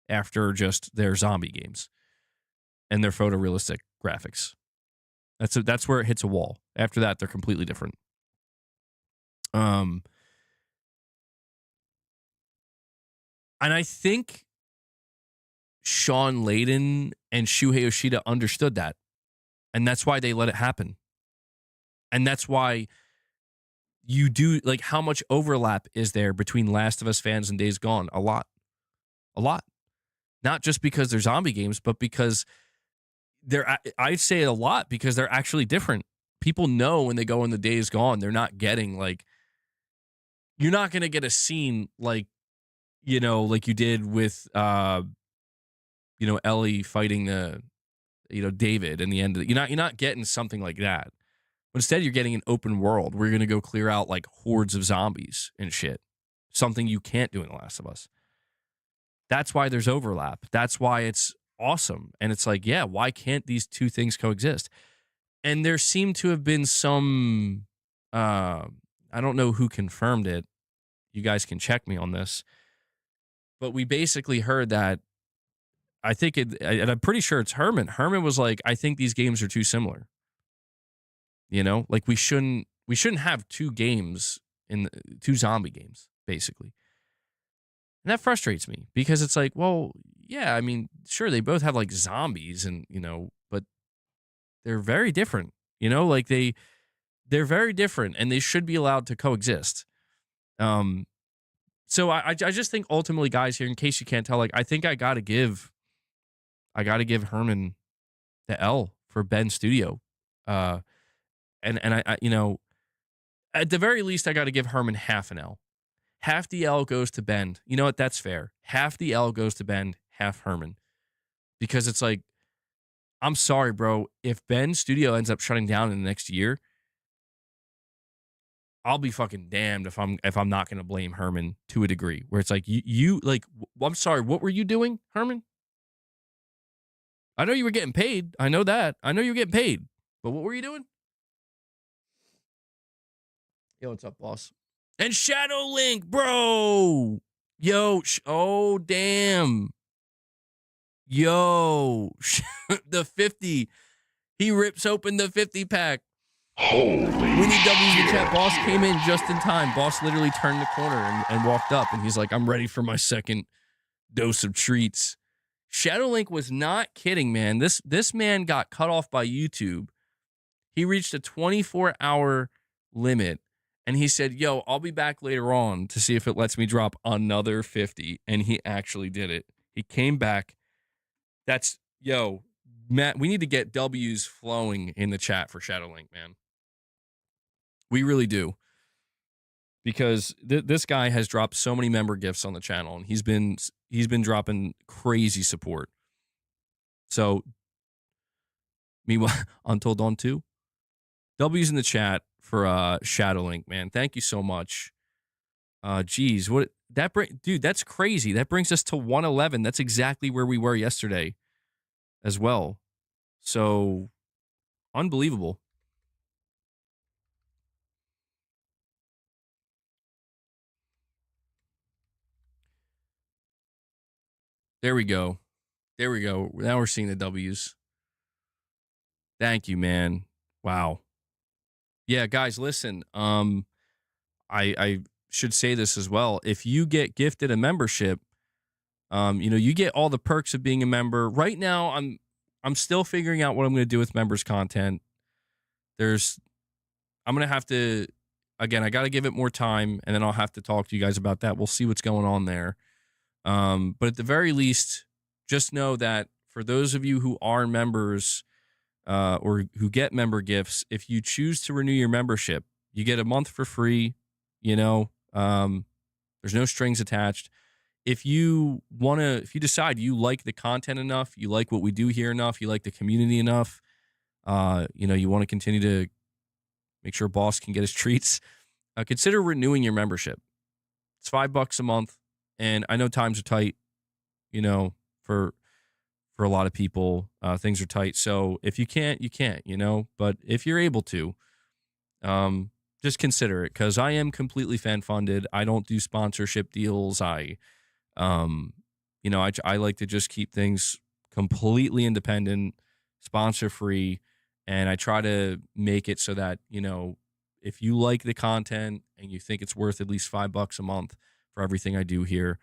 Speaker 1: after just their zombie games and their photorealistic graphics. That's where it hits a wall. After that, they're completely different. And I think Sean Layden and Shuhei Yoshida understood that. And that's why they let it happen. And that's why you do, like, how much overlap is there between Last of Us fans and Days Gone? A lot. A lot. Not just because they're zombie games, but because I'd say a lot because they're actually different. People know when they go in the Days Gone, they're not getting, like, you're not going to get a scene like, like you did with, Ellie fighting David in the end. You're not getting something like that. But instead, you're getting an open world. We're going to go clear out like hordes of zombies and shit. Something you can't do in The Last of Us. That's why there's overlap. That's why it's awesome. And it's like, yeah, why can't these two things coexist? And there seemed to have been some, I don't know who confirmed it. You guys can check me on this. But we basically heard that, I think and I'm pretty sure it's Herman. Herman was like, I think these games are too similar. Like we shouldn't have two zombie games, basically. And that frustrates me because it's like, well, yeah, I mean, sure, they both have like zombies and, but they're very different, like they're very different and they should be allowed to coexist. So I just think ultimately, guys, here, in case you can't tell, like, I think I got to give Herman the L for Bend Studio. And I at the very least, I got to give Herman half an L. Half the L goes to Bend. You know what? That's fair. Half the L goes to Bend, half Herman. Because it's like, I'm sorry, bro. If Bend Studio ends up shutting down in the next year, I'll be fucking damned if I'm not going to blame Herman to a degree. Where it's like, you I'm sorry, what were you doing, Herman? I know you were getting paid. I know that. I know you were getting paid. But what were you doing? Yo, what's up, boss? And Shadow Link, bro. Yo, oh, damn. Yo, the 50. He rips open the 50 pack.
Speaker 2: Holy
Speaker 1: We need W's in
Speaker 2: shit.
Speaker 1: chat. Boss came in just in time. Boss literally turned the corner and walked up. And he's like, I'm ready for my second dose of treats. Shadow Link was not kidding, man. This man got cut off by YouTube. He reached a 24-hour limit. And he said, yo, I'll be back later on to see if it lets me drop another 50. And he actually did it. He came back. Yo, Matt, we need to get W's flowing in the chat for Shadow Link, man. We really do. Because this guy has dropped so many member gifts on the channel. And he's been dropping crazy support. So, meanwhile, Until Dawn 2. W's in the chat for Shadow Link, man. Thank you so much. Geez, dude, that's crazy. That brings us to 111. That's exactly where we were yesterday as well. So, unbelievable. There we go. There we go. Now we're seeing the W's. Thank you, man. Wow. Yeah, guys, listen. I should say this as well. If you get gifted a membership, you get all the perks of being a member. Right now, I'm still figuring out what I'm going to do with members content. I'm going to have to, again, I got to give it more time, and then I'll have to talk to you guys about that. We'll see what's going on there. But at the very least, just know that for those of you who are members or who get member gifts, if you choose to renew your membership, you get a month for free. You know, there's no strings attached. If you decide you like the content enough, you like what we do here enough, you like the community enough, you want to continue to make sure Boss can get his treats, consider renewing your membership. It's $5 a month, and I know times are tight, for a lot of people, things are tight. So if you can't, you can't, but if you're able to, just consider it, because I am completely fan funded. I don't do sponsorship deals. I like to just keep things completely independent, sponsor free, and I try to make it so that, if you like the content and you think it's worth at least $5 a month for everything I do here,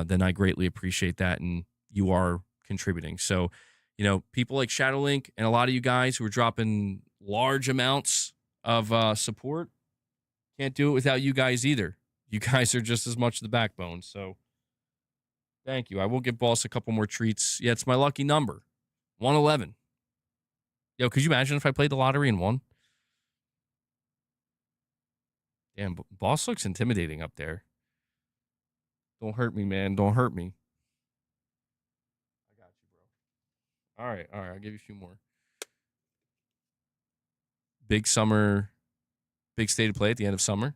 Speaker 1: then I greatly appreciate that, and you are contributing. So, people like Shadowlink and a lot of you guys who are dropping large amounts of support, can't do it without you guys either. You guys are just as much the backbone. So thank you. I will give Boss a couple more treats. Yeah, it's my lucky number, 111. Yo, could you imagine if I played the lottery and won? Damn, Boss looks intimidating up there. Don't hurt me, man. Don't hurt me. I got you, bro. All right. I'll give you a few more. Big state of play at the end of summer.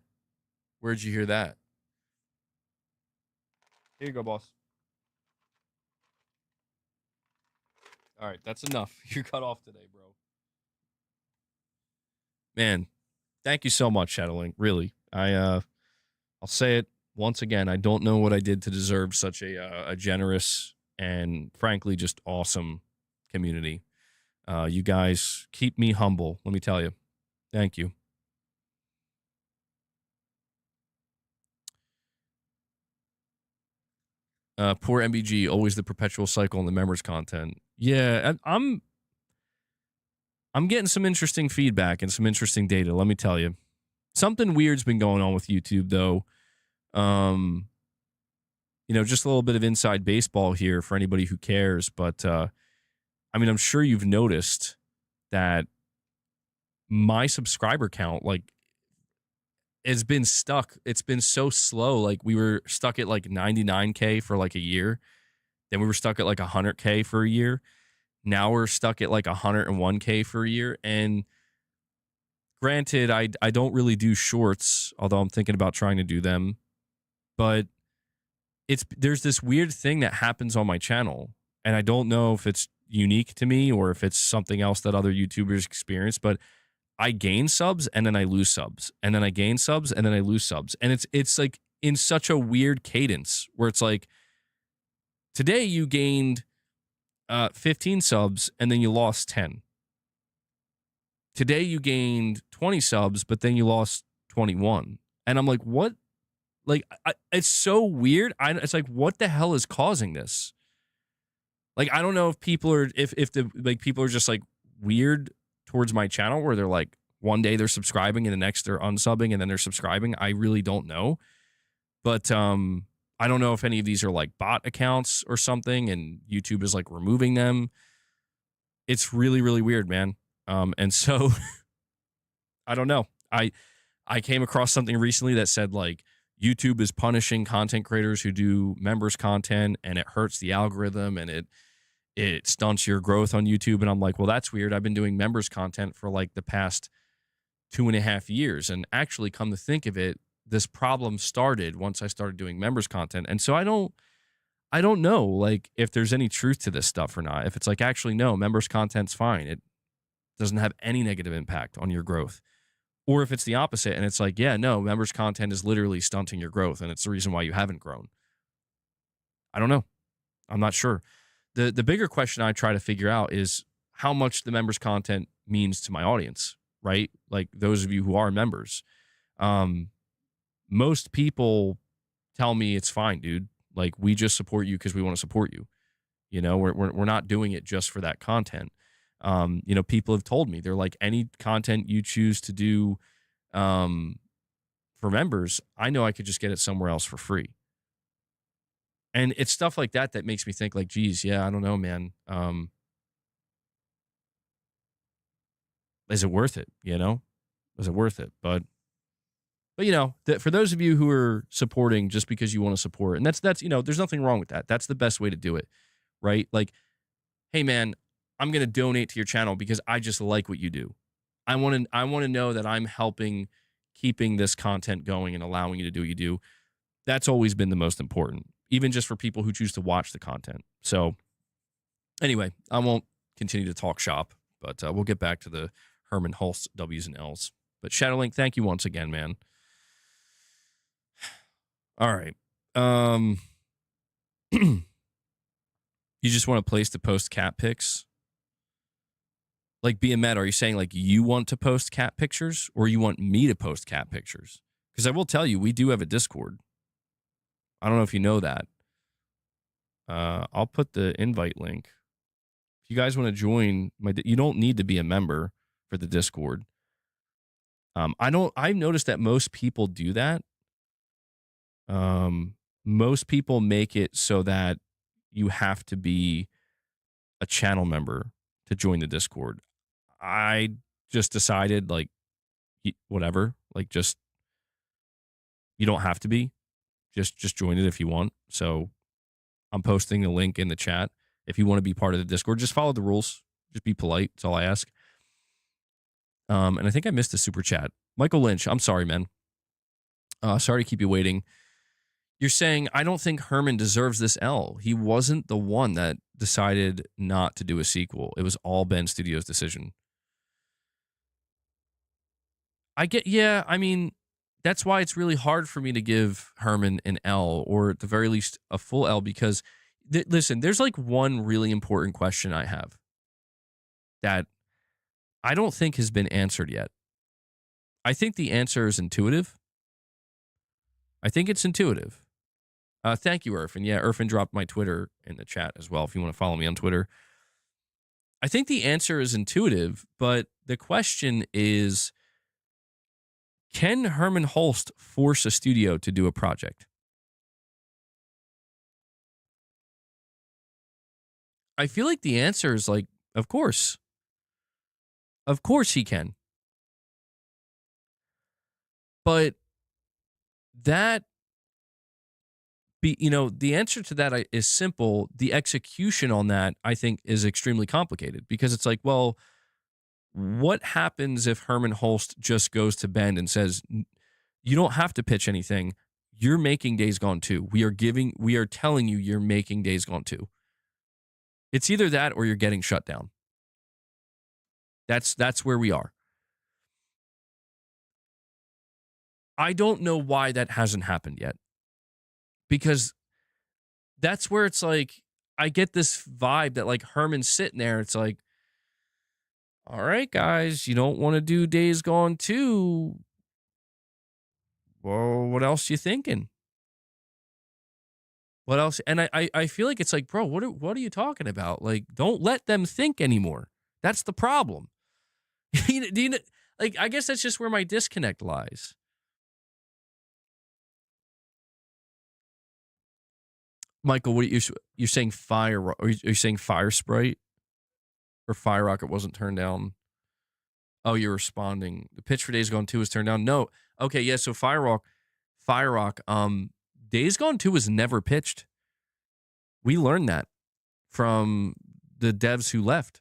Speaker 1: Where'd you hear that? Here you go, Boss. All right, that's enough. You're cut off today, bro. Man, thank you so much, Shadowlink. Really, I'll say it once again. I don't know what I did to deserve such a generous and frankly just awesome community. You guys keep me humble. Let me tell you. Thank you. Poor MBG, always the perpetual cycle in the members content. Yeah, I'm getting some interesting feedback and some interesting data, let me tell you. Something weird's been going on with YouTube, though. Just a little bit of inside baseball here for anybody who cares. But, I'm sure you've noticed that my subscriber count, has been stuck. It's been so slow. Like, we were stuck at 99K for a year. Then we were stuck at 100K for a year. Now we're stuck at 101K for a year. And granted, I don't really do shorts, although I'm thinking about trying to do them. But there's this weird thing that happens on my channel. And I don't know if it's unique to me or if it's something else that other YouTubers experience, but I gain subs and then I lose subs, and then I gain subs and then I lose subs. And it's in such a weird cadence where it's today you gained 15 subs and then you lost 10. Today you gained 20 subs, but then you lost 21. And I'm like, what? It's so weird. It's what the hell is causing this? I don't know if people are, if people are just weird towards my channel, where they're one day they're subscribing and the next they're unsubbing and then they're subscribing. I really don't know. But I don't know if any of these are bot accounts or something and YouTube is removing them. It's really, really weird, man. And so I don't know. I came across something recently that said YouTube is punishing content creators who do members content, and it hurts the algorithm and it stunts your growth on YouTube. And I'm like, well, that's weird. I've been doing members content for the past 2.5 years. And actually, come to think of it, this problem started once I started doing members content. And so I don't know if there's any truth to this stuff or not. If it's actually, no, members content's fine. It doesn't have any negative impact on your growth. Or if it's the opposite and it's yeah, no, members content is literally stunting your growth and it's the reason why you haven't grown. I don't know. I'm not sure. The bigger question I try to figure out is how much the members content means to my audience, right? Those of you who are members. Most people tell me it's fine, dude. We just support you because we want to support you. We're not doing it just for that content. People have told me, they're any content you choose to do for members, I know I could just get it somewhere else for free. And it's stuff like that that makes me think like, geez, yeah, I don't know, man. Is it worth it? You know, is it worth it? But you know, for those of you who are supporting just because you want to support, and that's you know, there's nothing wrong with that. That's the best way to do it, right? Like, hey man, I'm gonna donate to your channel because I just like what you do. I want to know that I'm helping keeping this content going and allowing you to do what you do. That's always been the most important, even just for people who choose to watch the content. So anyway, I won't continue to talk shop, but we'll get back to the Hermen Hulst W's and L's. But Shadowlink, thank you once again, man. All right. You just want a place to post cat pics? Like, BMed, are you saying like you want to post cat pictures or you want me to post cat pictures? Because I will tell you, we do have a Discord. I don't know if you know that. I'll put the invite link. If you guys want to join you don't need to be a member for the Discord. I've noticed that most people do that. Most people make it so that you have to be a channel member to join the Discord. I just decided like, whatever, like just, you don't have to be, just join it if you want. So I'm posting a link in the chat. If you want to be part of the Discord, just follow the rules. Just be polite. That's all I ask. And I think I missed a super chat. Michael Lynch, I'm sorry, man. Sorry to keep you waiting. You're saying, I don't think Herman deserves this L. He wasn't the one that decided not to do a sequel. It was all Bend Studios' decision. Yeah, I mean, that's why it's really hard for me to give Herman an L, or at the very least a full L, because, listen, there's like one really important question I have that I don't think has been answered yet. I think the answer is intuitive. I think it's intuitive. Thank you, Irfan. Yeah, Irfan dropped my Twitter in the chat as well if you want to follow me on Twitter. I think the answer is intuitive, but the question is, can Hermen Hulst force a studio to do a project? I feel like the answer is like, of course. Of course he can. But that, the answer to that is simple. The execution on that, I think, is extremely complicated, because it's like, well, what happens if Hermen Hulst just goes to Bend and says, you don't have to pitch anything. You're making Days Gone 2. We are telling you you're making Days Gone 2. It's either that or you're getting shut down. That's where we are. I don't know why that hasn't happened yet, because that's where it's like, I get this vibe that like Herman's sitting there. It's like, all right, guys, you don't want to do Days Gone 2. Well, what else you thinking? What else? And I feel like it's like, bro, what are you talking about? Like, don't let them think anymore. That's the problem. Like, I guess that's just where my disconnect lies. Michael, what are you're saying? Fire? Are you saying Fire Sprite or Fire Rocket wasn't turned down? Oh, you're responding. The pitch for Days Gone 2 was turned down. No. Okay, yeah. So Fire Rock. Days Gone 2 was never pitched. We learned that from the devs who left.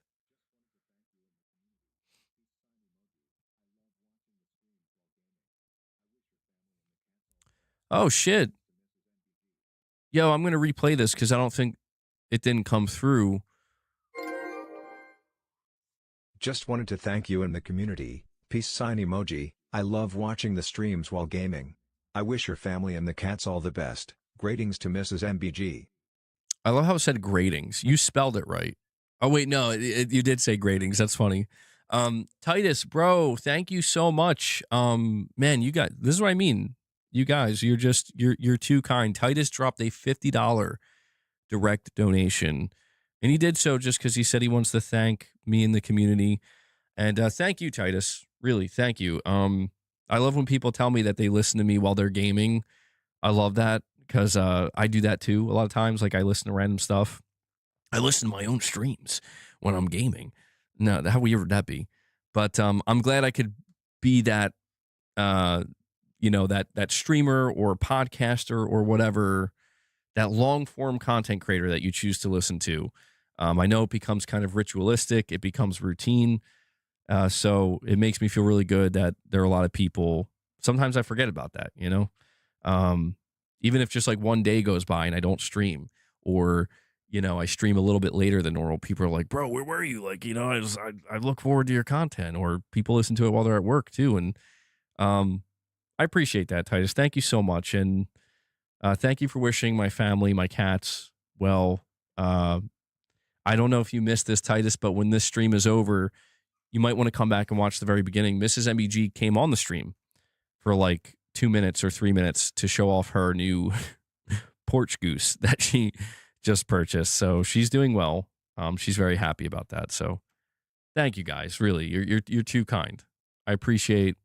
Speaker 1: Oh shit. Yo, I'm gonna replay this because I don't think it didn't come through.
Speaker 4: Just wanted to thank you and the community. Peace sign emoji. I love watching the streams while gaming. I wish your family and the cats all the best. Greetings to Mrs.MBG.
Speaker 1: I love how it said gratings. You spelled it right. Oh wait, no, you did say gratings. That's funny. Titus, bro, thank you so much. Man, you guys, this is what I mean. You guys, you're too kind. Titus dropped a $50 direct donation, and he did so just because he said he wants to thank me and the community. And thank you, Titus. Really, thank you. I love when people tell me that they listen to me while they're gaming. I love that because I do that too a lot of times. Like I listen to random stuff. I listen to my own streams when I'm gaming. No, how weird would that be? But I'm glad I could be that, that streamer or podcaster or whatever, that long form content creator that you choose to listen to. I know it becomes kind of ritualistic. It becomes routine. So it makes me feel really good that there are a lot of people. Sometimes I forget about that, even if just like one day goes by and I don't stream, or, I stream a little bit later than normal. People are like, bro, where were you? Like, I look forward to your content, or people listen to it while they're at work too. And I appreciate that, Titus. Thank you so much. And thank you for wishing my family, my cats, well. I don't know if you missed this, Titus, but when this stream is over, you might want to come back and watch the very beginning. Mrs.MBG came on the stream for like 2 minutes or 3 minutes to show off her new porch goose that she just purchased. So she's doing well. She's very happy about that. So thank you guys. Really, you're too kind. I appreciate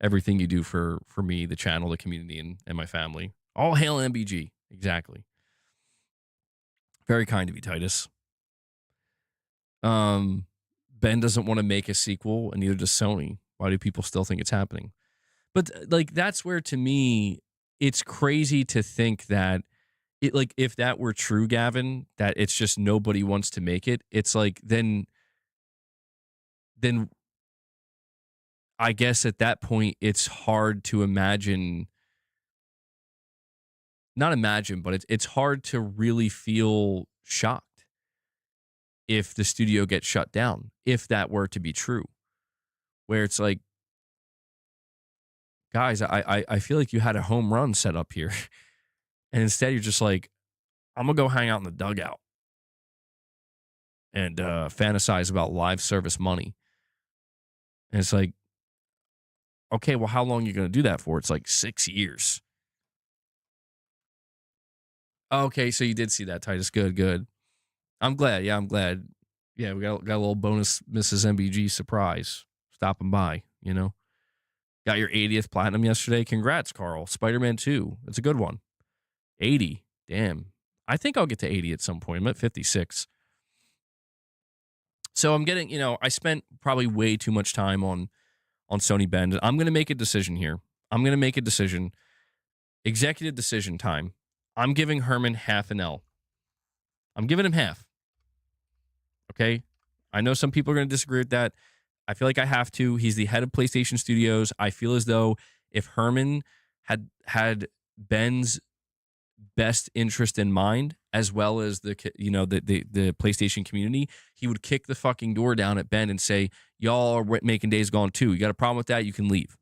Speaker 1: everything you do for me, the channel, the community, and my family. All hail MBG. Exactly. Very kind of you, Titus. Ben doesn't want to make a sequel, and neither does Sony. Why do people still think it's happening? But like, that's where, to me, it's crazy to think that it, like, if that were true, Gavin, that it's just nobody wants to make it. It's like, then I guess at that point, it's hard to imagine, not imagine, but it's hard to really feel shocked if the studio gets shut down, if that were to be true, where it's like, guys, I feel like you had a home run set up here. And instead you're just like, I'm going to go hang out in the dugout and fantasize about live service money. And it's like, okay, well, how long are you going to do that for? It's like 6 years. Okay, so you did see that, Titus. Good. I'm glad. Yeah, I'm glad. Yeah, we got a little bonus Mrs.MBG surprise stopping by, Got your 80th platinum yesterday. Congrats, Carl. Spider-Man 2. It's a good one. 80. Damn. I think I'll get to 80 at some point. I'm at 56. So I'm getting, I spent probably way too much time on Sony Bend. I'm going to make a decision here. I'm going to make a decision. Executive decision time. I'm giving Herman half an L. I'm giving him half. Okay? I know some people are going to disagree with that. I feel like I have to. He's the head of PlayStation Studios. I feel as though if Herman had Ben's best interest in mind, as well as the PlayStation community, he would kick the fucking door down at Ben and say, y'all are making Days Gone 2. You got a problem with that? You can leave.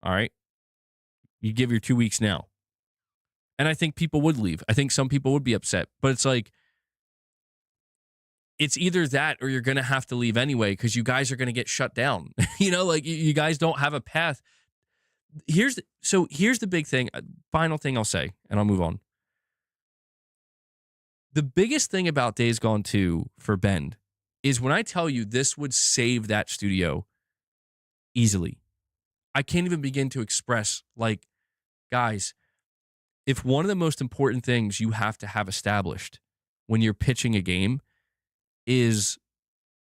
Speaker 1: All right? You give your 2 weeks now. And I think people would leave. I think some people would be upset. But it's like, it's either that or you're going to have to leave anyway because you guys are going to get shut down. You guys don't have a path. Here's the big thing. Final thing I'll say, and I'll move on. The biggest thing about Days Gone 2 for Bend is when I tell you this would save that studio easily. I can't even begin to express, like, guys, if one of the most important things you have to have established when you're pitching a game is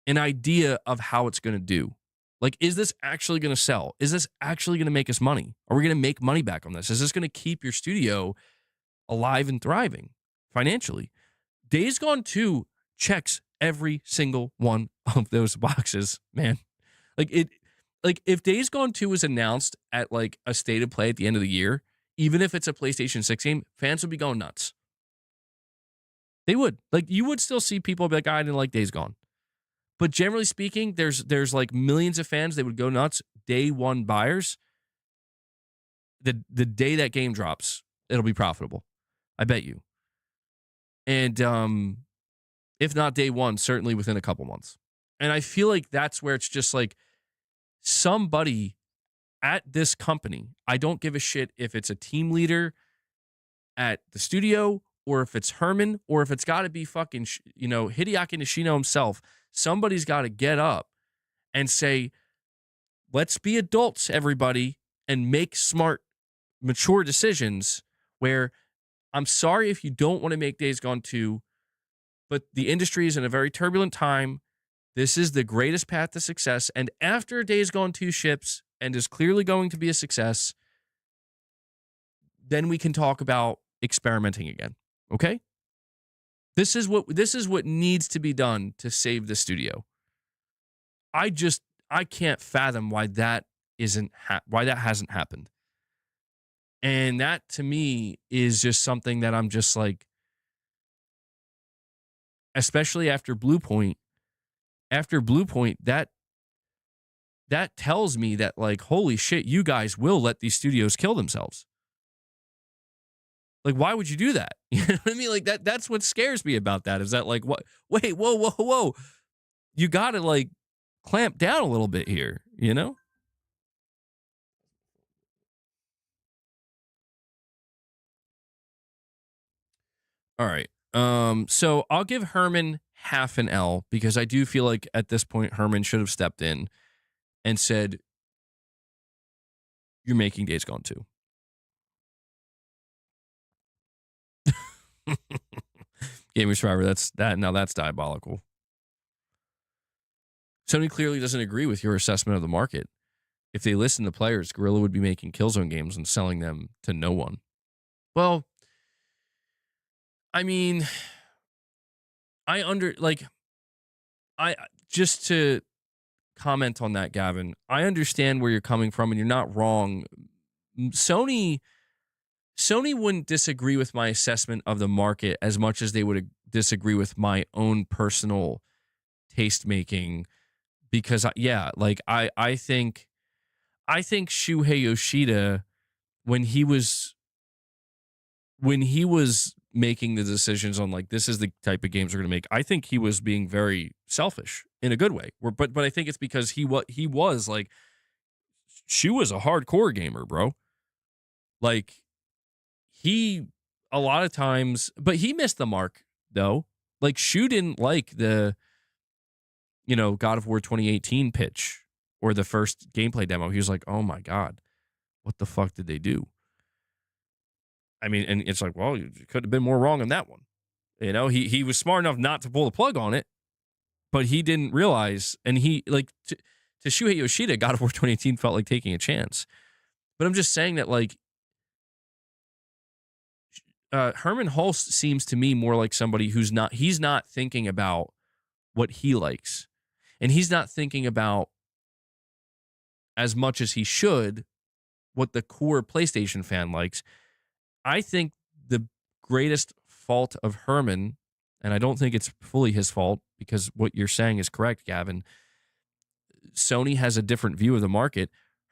Speaker 1: an idea of how it's going to do. Like, is this actually going to sell? Is this actually going to make us money? Are we going to make money back on this? Is this going to keep your studio alive and thriving financially? Days Gone 2 checks every single one of those boxes, man. Like, if Days Gone 2 was announced at like a state of play at the end of the year, even if it's a PlayStation 6 game, fans would be going nuts. They would. Like, you would still see people be like, I didn't like Days Gone. But generally speaking, there's like millions of fans that would go nuts. Day one buyers, the day that game drops, it'll be profitable. I bet you. And if not day one, certainly within a couple months. And I feel like that's where it's just like somebody at this company, I don't give a shit if it's a team leader at the studio or if it's Herman or if it's got to be fucking, Hideaki Nishino himself. Somebody's got to get up and say, let's be adults, everybody, and make smart mature decisions where I'm sorry if you don't want to make Days Gone 2, but the industry is in a very turbulent time. This is the greatest path to success. And after Days Gone 2 ships and is clearly going to be a success, then we can talk about experimenting again. Okay? This is what needs to be done to save the studio. I can't fathom why that hasn't happened. And that to me is just something that I'm just like, especially after BluePoint, that tells me that, like, holy shit, you guys will let these studios kill themselves. Like, why would you do that? You know what I mean? Like, that's what scares me about that, is that, like, what? Wait, whoa. You got to, like, clamp down a little bit here, you know? All right. So I'll give Herman half an L, because I do feel like at this point Herman should have stepped in and said, "You're making Days Gone 2." Gamer Survivor, that's diabolical. Sony clearly doesn't agree with your assessment of the market. If they listened to players, Guerrilla would be making Killzone games and selling them to no one. Well, I mean, just to comment on that, Gavin, I understand where you're coming from, and you're not wrong. Sony wouldn't disagree with my assessment of the market as much as they would disagree with my own personal taste making, because I think Shuhei Yoshida, when he was making the decisions on, like, this is the type of games we're going to make, I think he was being very selfish in a good way. But I think it's because he was like, Shu was a hardcore gamer, bro. Like, he a lot of times, but he missed the mark though. Like, Shu didn't like the, God of War 2018 pitch or the first gameplay demo. He was like, oh my God, what the fuck did they do? I mean, and it's like, well, you could have been more wrong on that one. He was smart enough not to pull the plug on it, but he didn't realize, and he, like, to Shuhei Yoshida, God of War 2018 felt like taking a chance. But I'm just saying that, like, Hermen Hulst seems to me more like somebody he's not thinking about what he likes. And he's not thinking about, as much as he should, what the core PlayStation fan likes. I think the greatest fault of Herman, and I don't think it's fully his fault, because what you're saying is correct, Gavin, Sony has a different view of the market.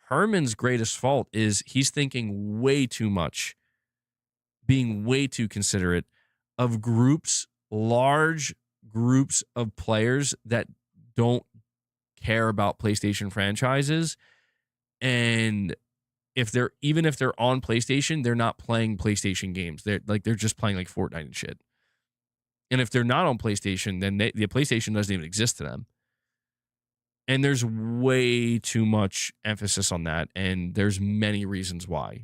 Speaker 1: Herman's greatest fault is he's thinking way too much, being way too considerate of large groups of players that don't care about PlayStation franchises. And if they're on PlayStation, they're not playing PlayStation games. They're just playing like Fortnite and shit. And if they're not on PlayStation, then the PlayStation doesn't even exist to them. And there's way too much emphasis on that. And there's many reasons why.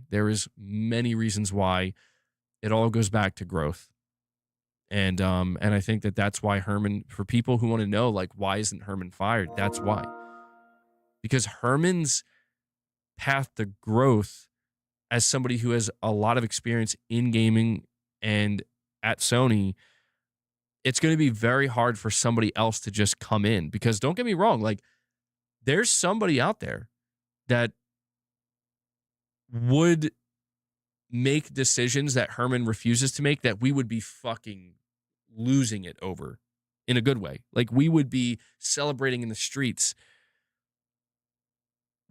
Speaker 1: It all goes back to growth. And I think that's why Herman, for people who want to know, like, why isn't Herman fired? That's why. Because Herman's path to growth, as somebody who has a lot of experience in gaming and at Sony, it's going to be very hard for somebody else to just come in. Because don't get me wrong, like, there's somebody out there that would make decisions that Herman refuses to make, that we would be fucking losing it over in a good way. Like, we would be celebrating in the streets.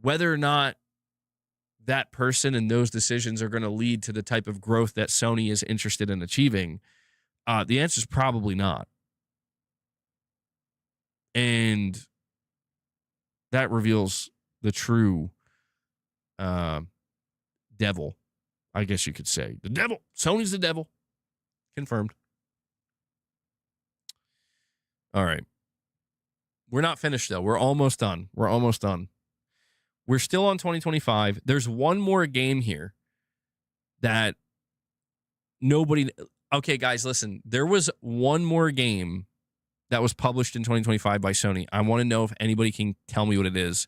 Speaker 1: Whether or not that person and those decisions are going to lead to the type of growth that Sony is interested in achieving, the answer is probably not. And that reveals the true devil, I guess you could say. The devil. Sony's the devil. Confirmed. All right. We're not finished, though. We're almost done. We're still on 2025. There's one more game here that nobody. Okay, guys, listen. There was one more game that was published in 2025 by Sony. I want to know if anybody can tell me what it is.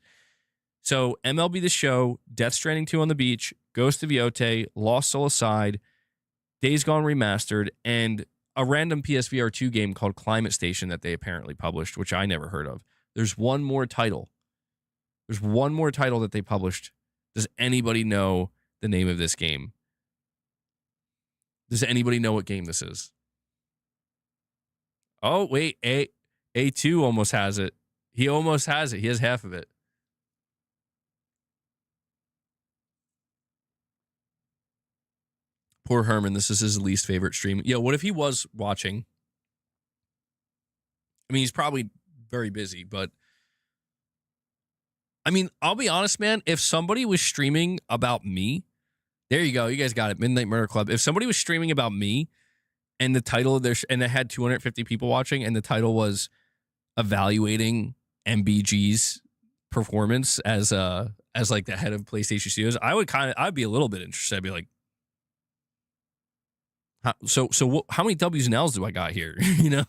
Speaker 1: So MLB The Show, Death Stranding 2 on the Beach, Ghost of Yote, Lost Soul Aside, Days Gone Remastered, and a random PSVR 2 game called Climate Station that they apparently published, which I never heard of. There's one more title. There's one more title that they published. Does anybody know the name of this game? Does anybody know what game this is? Oh, wait. A2 almost has it. He almost has it. He has half of it. Poor Herman. This is his least favorite stream. Yeah, what if he was watching? I mean, he's probably very busy, but I mean, I'll be honest, man. If somebody was streaming about me, there you go. You guys got it. Midnight Murder Club. If somebody was streaming about me and the title of their, and it had 250 people watching and the title was evaluating MBG's performance as like the head of PlayStation Studios, I'd be a little bit interested. I'd be like, how many W's and L's do I got here? You know,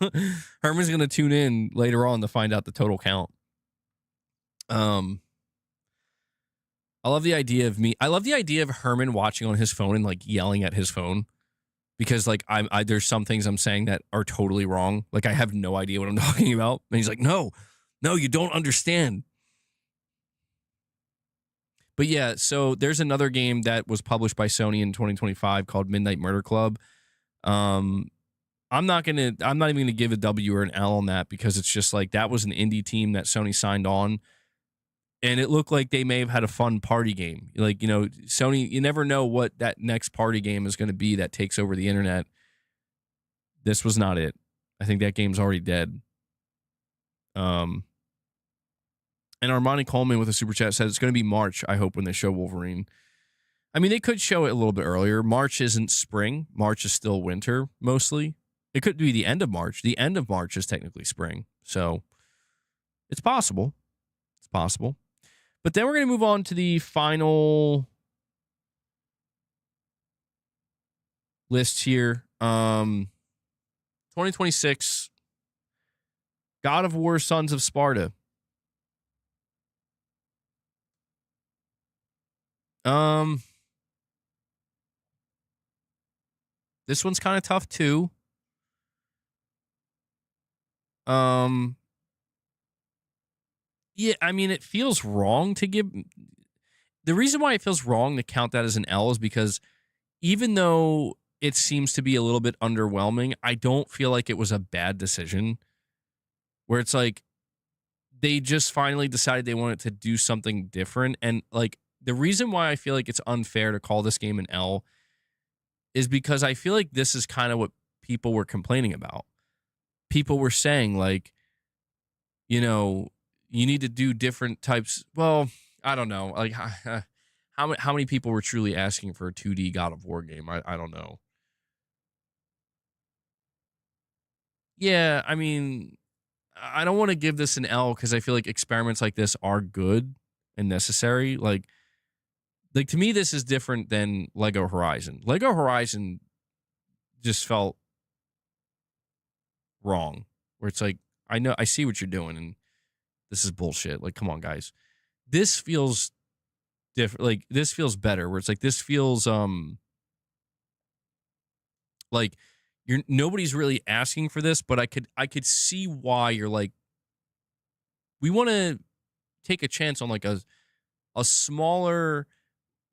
Speaker 1: Herman's going to tune in later on to find out the total count. I love the idea of I love the idea of Herman watching on his phone and like yelling at his phone because like there's some things I'm saying that are totally wrong. Like I have no idea what I'm talking about. And he's like, no, you don't understand. But yeah, so there's another game that was published by Sony in 2025 called Midnight Murder Club. I'm not even gonna give a W or an L on that because it's just like that was an indie team that Sony signed on. And it looked like they may have had a fun party game. Like, you know, Sony, you never know what that next party game is going to be that takes over the internet. This was not it. I think that game's already dead. And Armani Coleman with a super chat says it's going to be March, I hope, when they show Wolverine. I mean, they could show it a little bit earlier. March isn't spring. March is still winter, mostly. It could be the end of March. The end of March is technically spring. So it's possible. It's possible. But then we're going to move on to the final list here. 2026, God of War, Sons of Sparta. This one's kind of tough too. Yeah, I mean, it feels wrong to give. The reason why it feels wrong to count that as an L is because even though it seems to be a little bit underwhelming, I don't feel like it was a bad decision. Where it's like they just finally decided they wanted to do something different. And like the reason why I feel like it's unfair to call this game an L is because I feel like this is kind of what people were complaining about. People were saying like, you know, you need to do different types. Well, I don't know. Like how many people were truly asking for a 2D God of War game? I don't know. Yeah, I mean, I don't want to give this an L because I feel like experiments like this are good and necessary. Like to me, this is different than Lego Horizon. Lego Horizon just felt wrong. Where it's like, I see what you're doing, and this is bullshit. Like, come on, guys. This feels different. Like, this feels better. Where it's like, this feels like nobody's really asking for this, but I could see why you're like, we want to take a chance on like a smaller,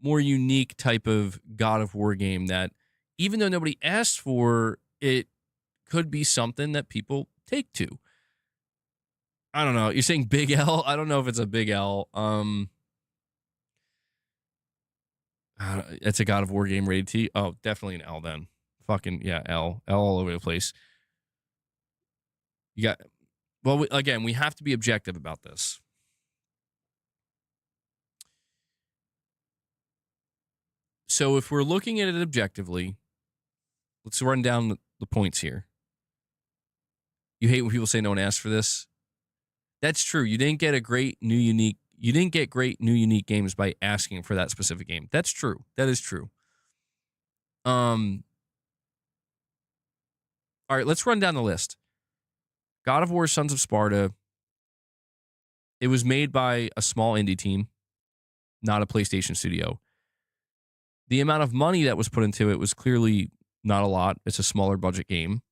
Speaker 1: more unique type of God of War game that even though nobody asked for it, could be something that people take to. I don't know. You're saying big L? I don't know if it's a big L. It's a God of War game rated T. Oh, definitely an L then. Fucking yeah, L all over the place. You got. Well, again, we have to be objective about this. So if we're looking at it objectively, let's run down the points here. You hate when people say no one asked for this. That's true. You didn't get great new unique games by asking for that specific game. That's true. That is true. All right, let's run down the list. God of War: Sons of Sparta. It was made by a small indie team, not a PlayStation studio. The amount of money that was put into it was clearly not a lot. It's a smaller budget game.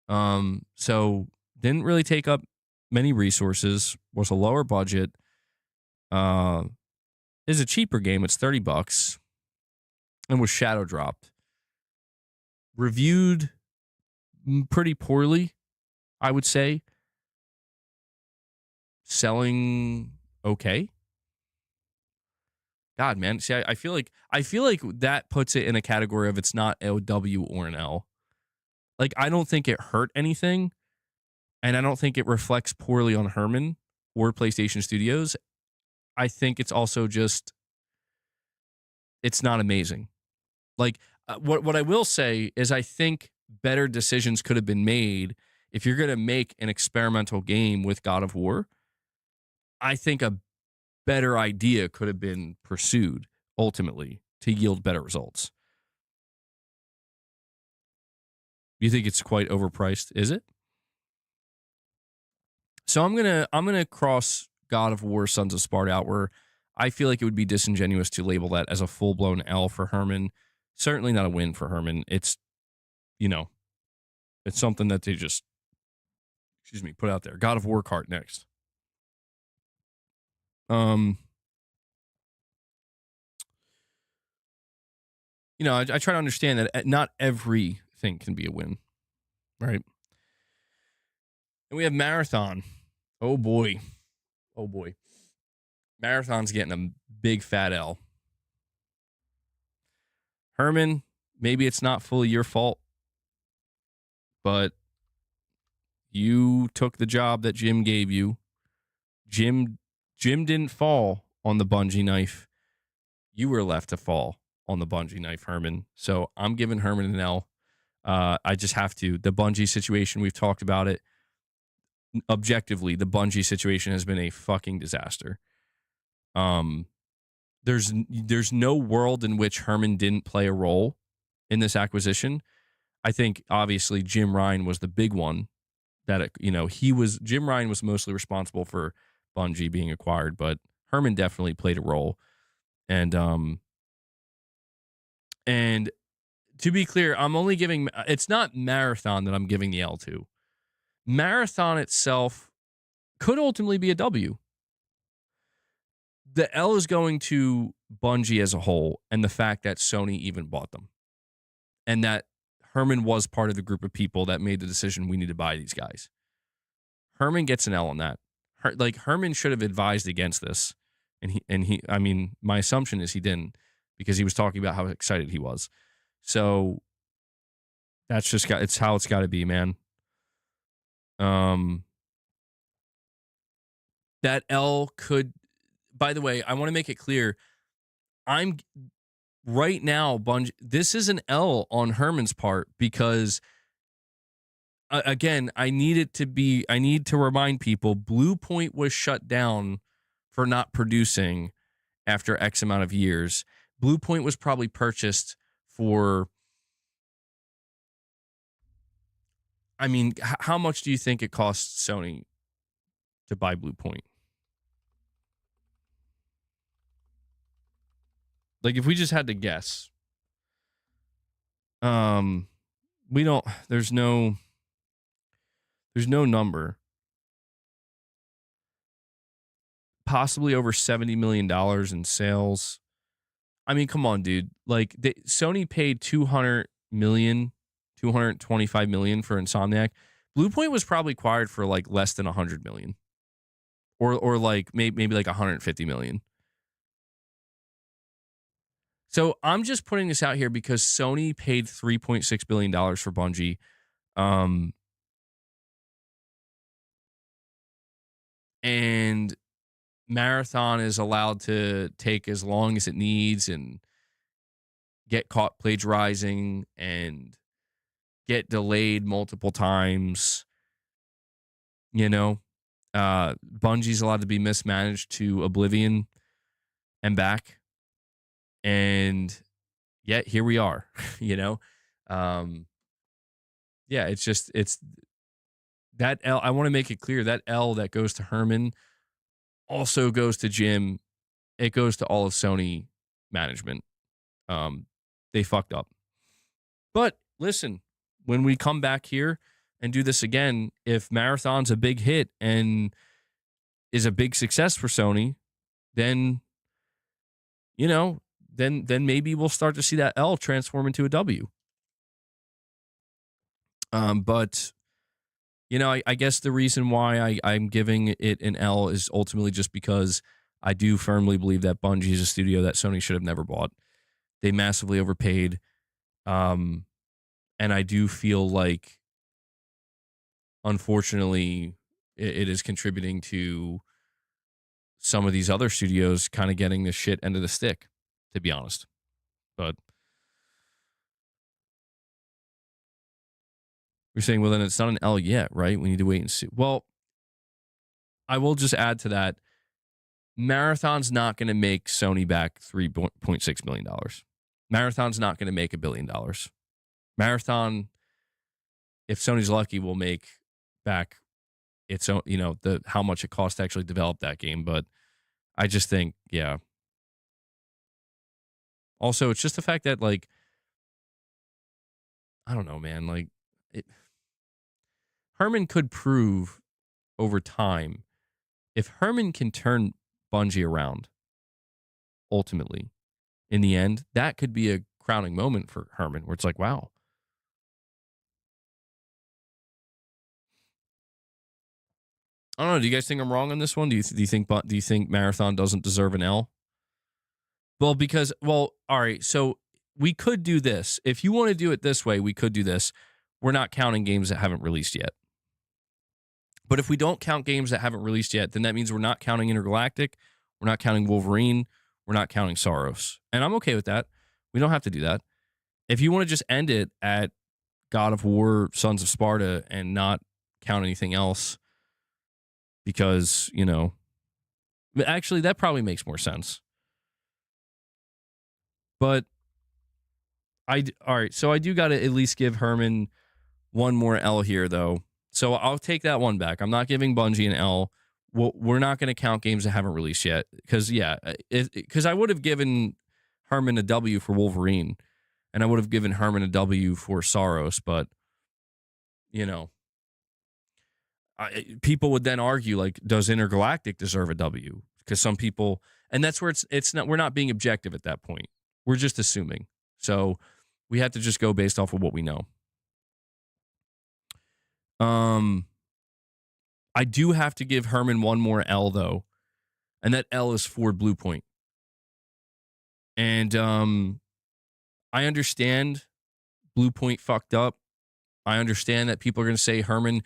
Speaker 1: So didn't really take up many resources, was a lower budget. Is a cheaper game. It's $30 and was shadow dropped. Reviewed pretty poorly, I would say. Selling okay. God, man. See, I feel like that puts it in a category of it's not a W or an L. Like, I don't think it hurt anything, and I don't think it reflects poorly on Herman or PlayStation Studios. I think it's also just, it's not amazing. Like, what I will say is I think better decisions could have been made if you're going to make an experimental game with God of War. I think a better idea could have been pursued ultimately to yield better results. You think it's quite overpriced, is it? So I'm gonna cross God of War: Sons of Sparta out, where I feel like it would be disingenuous to label that as a full-blown L for Herman. Certainly not a win for Herman. It's, it's something that they just, put out there. God of War cart next. I try to understand that not everything can be a win, right? And we have Marathon. Oh boy. Marathon's getting a big fat L. Herman, maybe it's not fully your fault, but you took the job that Jim gave you. Jim didn't fall on the Bungie knife. You were left to fall on the Bungie knife, Herman. So I'm giving Herman an L. I just have to. The Bungie situation, we've talked about it. Objectively, the Bungie situation has been a fucking disaster. There's no world in which Herman didn't play a role in this acquisition. I think obviously Jim Ryan was the big one that Jim Ryan was mostly responsible for Bungie being acquired, but Herman definitely played a role. And to be clear, I'm only giving, it's not Marathon that I'm giving the L to. Marathon itself could ultimately be a W. The L is going to Bungie as a whole and the fact that Sony even bought them. And that Herman was part of the group of people that made the decision we need to buy these guys. Herman gets an L on that. Herman should have advised against this. And he my assumption is he didn't, because he was talking about how excited he was. So that's just it's how it's got to be, man. That L could, by the way, I want to make it clear. I'm right now, Bungie, this is an L on Herman's part because, again, I need to remind people, BluePoint was shut down for not producing after X amount of years. BluePoint was probably purchased for, how much do you think it costs Sony to buy BluePoint? Like, if we just had to guess, there's no number. Possibly over $70 million in sales. Come on, dude. Like, Sony paid $225 million for Insomniac. BluePoint was probably acquired for like less than $100 million, or like maybe like $150 million. So I'm just putting this out here because Sony paid $3.6 billion for Bungie. And Marathon is allowed to take as long as it needs and get caught plagiarizing and get delayed multiple times. Bungie's allowed to be mismanaged to oblivion and back. And, yet here we are, you know? Yeah, it's that L. I want to make it clear that L that goes to Herman also goes to Jim. It goes to all of Sony management. They fucked up. But listen, when we come back here and do this again, if Marathon's a big hit and is a big success for Sony, then, you know, then maybe we'll start to see that L transform into a W. But, you know, I guess the reason why I'm giving it an L is ultimately just because I do firmly believe that Bungie is a studio that Sony should have never bought. They massively overpaid. And I do feel like, unfortunately, it is contributing to some of these other studios kind of getting the shit end of the stick, to be honest. But you're saying, well, then it's not an L yet, right? We need to wait and see. Well, I will just add to that. Marathon's not going to make Sony back $3.6 million. Marathon's not going to make $1 billion. Marathon, if Sony's lucky, will make back its own, you know, the how much it costs to actually develop that game. But I just think, yeah. Also, it's just the fact that, like, I don't know, man. Like, Herman could prove over time, if Herman can turn Bungie around, ultimately, in the end, that could be a crowning moment for Herman, where it's like, wow. I don't know. Do you guys think I'm wrong on this one? Do you think Marathon doesn't deserve an L? Well, all right. So we could do this. If you want to do it this way, we could do this. We're not counting games that haven't released yet. But if we don't count games that haven't released yet, then that means we're not counting Intergalactic. We're not counting Wolverine. We're not counting Soros. And I'm okay with that. We don't have to do that. If you want to just end it at God of War, Sons of Sparta, and not count anything else, because, you know, actually, that probably makes more sense. But all right, so I do got to at least give Herman one more L here, though. So I'll take that one back. I'm not giving Bungie an L. We're not going to count games that haven't released yet. Because, yeah, because I would have given Herman a W for Wolverine, and I would have given Herman a W for Soros, but, you know, people would then argue, like, does Intergalactic deserve a W? Because some people, and that's where it's not, we're not being objective at that point. We're just assuming. So we have to just go based off of what we know. I do have to give Herman one more L, though, and that L is for BluePoint. And I understand BluePoint fucked up. I understand that people are going to say, Herman,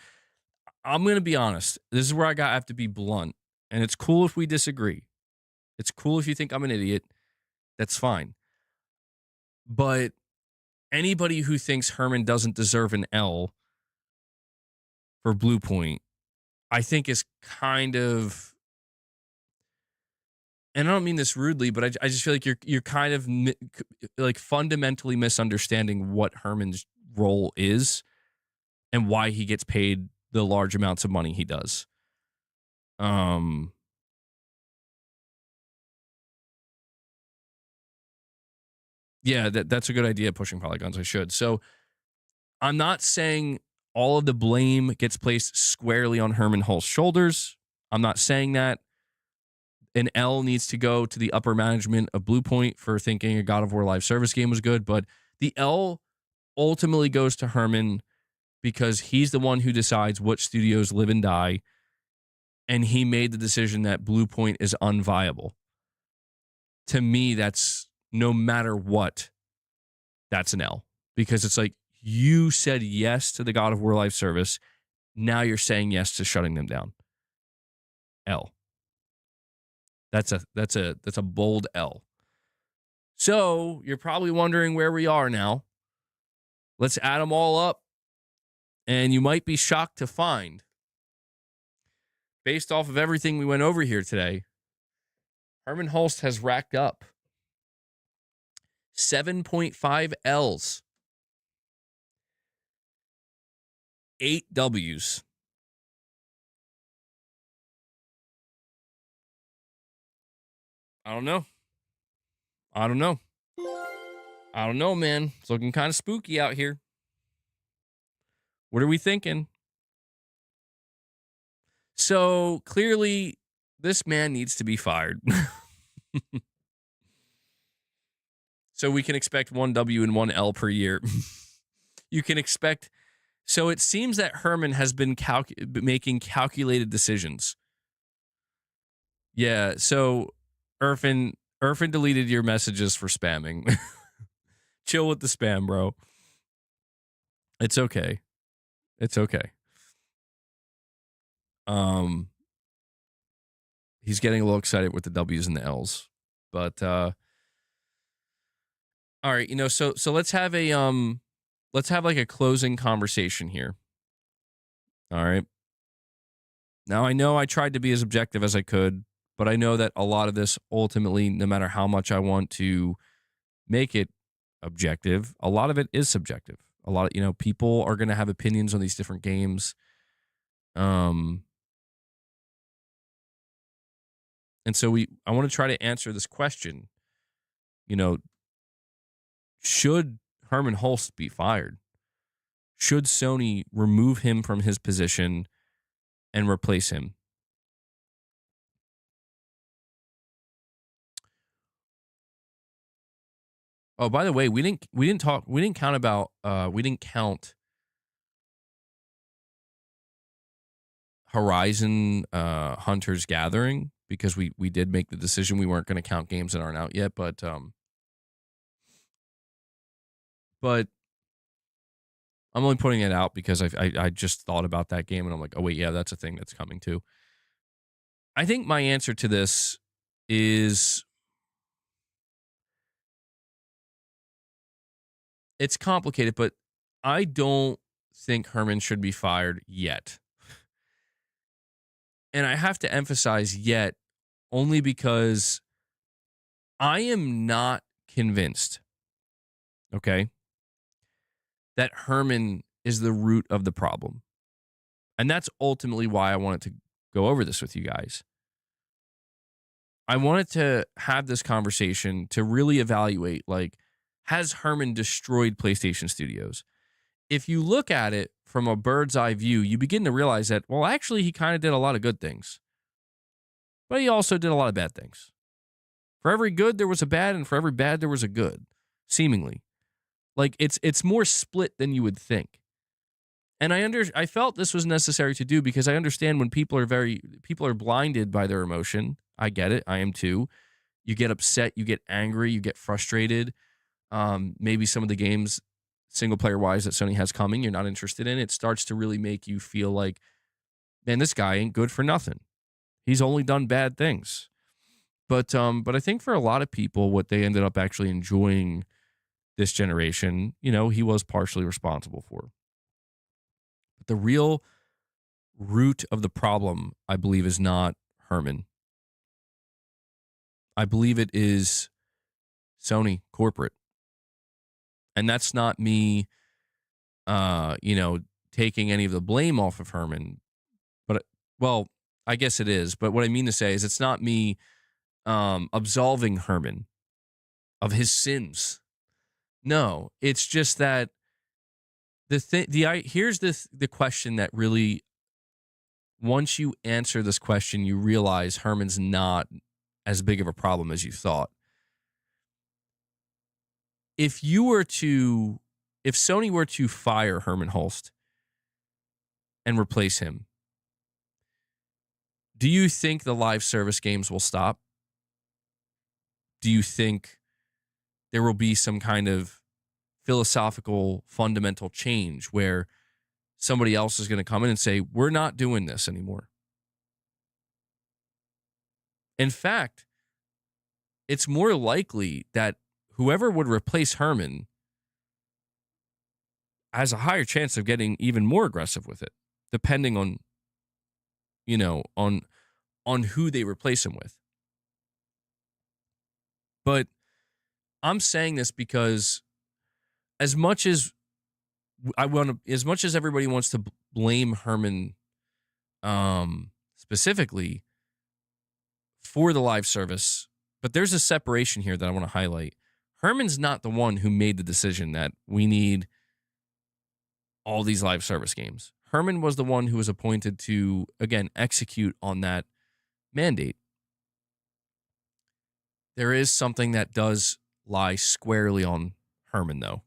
Speaker 1: I'm going to be honest. This is where I have to be blunt. And it's cool if we disagree. It's cool if you think I'm an idiot. That's fine. But anybody who thinks Herman doesn't deserve an L for BluePoint, I think is kind of, and I don't mean this rudely, but I just feel like you're kind of like fundamentally misunderstanding what Herman's role is and why he gets paid the large amounts of money he does. Yeah, that's a good idea, pushing polygons. I should. So I'm not saying all of the blame gets placed squarely on Hermen Hulst's shoulders. I'm not saying that. An L needs to go to the upper management of BluePoint for thinking a God of War live service game was good, but the L ultimately goes to Herman because he's the one who decides what studios live and die, and he made the decision that BluePoint is unviable. To me, that's, no matter what, that's an L, because it's like, you said yes to the God of War live service. Now you're saying yes to shutting them down. L. That's a bold L. So you're probably wondering where we are now. Let's add them all up. And you might be shocked to find, based off of everything we went over here today, Hermen Hulst has racked up 7.5 L's. 8 W's. I don't know. I don't know, man. It's looking kind of spooky out here. What are we thinking? So clearly, this man needs to be fired. So we can expect 1 W and 1 L per year. You can expect. So it seems that Herman has been making calculated decisions. Yeah. So Irfan deleted your messages for spamming. Chill with the spam, bro. It's okay. It's okay. He's getting a little excited with the W's and the L's. But all right, so let's have like a closing conversation here. All right. Now I know I tried to be as objective as I could, but I know that a lot of this ultimately, no matter how much I want to make it objective, a lot of it is subjective. A lot of, people are going to have opinions on these different games. And so I want to try to answer this question. Should Hermen Hulst be fired? Should Sony remove him from his position and replace him? Oh, by the way, we didn't count Horizon Hunter's Gathering, because we did make the decision we weren't going to count games that aren't out yet, but I'm only putting it out because I just thought about that game and I'm like, oh wait, yeah, that's a thing that's coming too. I think my answer to this is, it's complicated, but I don't think Herman should be fired yet. And I have to emphasize yet only because I am not convinced, okay, that Herman is the root of the problem. And that's ultimately why I wanted to go over this with you guys. I wanted to have this conversation to really evaluate, has Herman destroyed PlayStation Studios? If you look at it from a bird's eye view, you begin to realize that, well, actually, he kind of did a lot of good things. But he also did a lot of bad things. For every good, there was a bad, and for every bad, there was a good, seemingly. It's more split than you would think. And I felt this was necessary to do because I understand when people are blinded by their emotion. I get it. I am too. You get upset, you get angry, you get frustrated. Maybe some of the games, single player wise, that Sony has coming, you're not interested in. It starts to really make you feel like, man, this guy ain't good for nothing. He's only done bad things. But I think for a lot of people, what they ended up actually enjoying this generation, he was partially responsible for. But the real root of the problem, I believe, is not Herman. I believe it is Sony corporate. And that's not me, taking any of the blame off of Herman. But, well, I guess it is. But what I mean to say is it's not me absolving Herman of his sins. No, it's just that here's the question that really, once you answer this question, you realize Herman's not as big of a problem as you thought. If Sony were to fire Hermen Hulst and replace him, do you think the live service games will stop? Do you think there will be some kind of philosophical fundamental change where somebody else is going to come in and say, we're not doing this anymore? In fact, it's more likely that whoever would replace Herman has a higher chance of getting even more aggressive with it, depending on, on who they replace him with. But I'm saying this because as much as everybody wants to blame Herman specifically for the live service, but there's a separation here that I want to highlight. Herman's not the one who made the decision that we need all these live service games. Herman was the one who was appointed to, again, execute on that mandate. There is something that does lie squarely on Herman, though.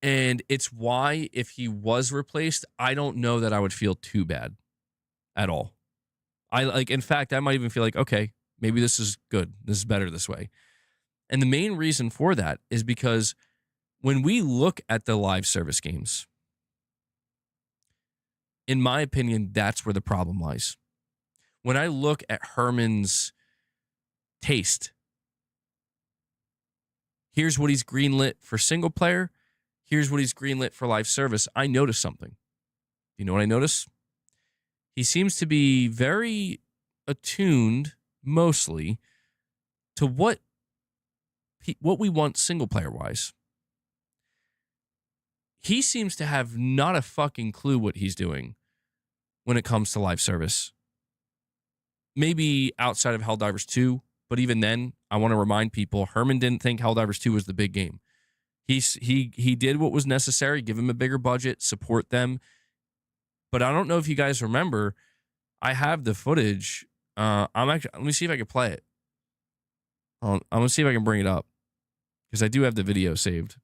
Speaker 1: And it's why, if he was replaced, I don't know that I would feel too bad at all. In fact, I might even feel like, okay, maybe this is good. This is better this way. And the main reason for that is because when we look at the live service games, in my opinion, that's where the problem lies. When I look at Herman's taste, here's what he's greenlit for single player, here's what he's greenlit for live service, I notice something. You know what I notice? He seems to be very attuned, mostly, to what we want single player wise. He seems to have not a fucking clue what he's doing when it comes to live service. Maybe outside of Helldivers 2, but even then, I want to remind people, Herman didn't think Helldivers 2 was the big game. He did what was necessary, give him a bigger budget, support them. But I don't know if you guys remember, I have the footage. Let me see if I can play it. I'm going to see if I can bring it up, because I do have the video saved.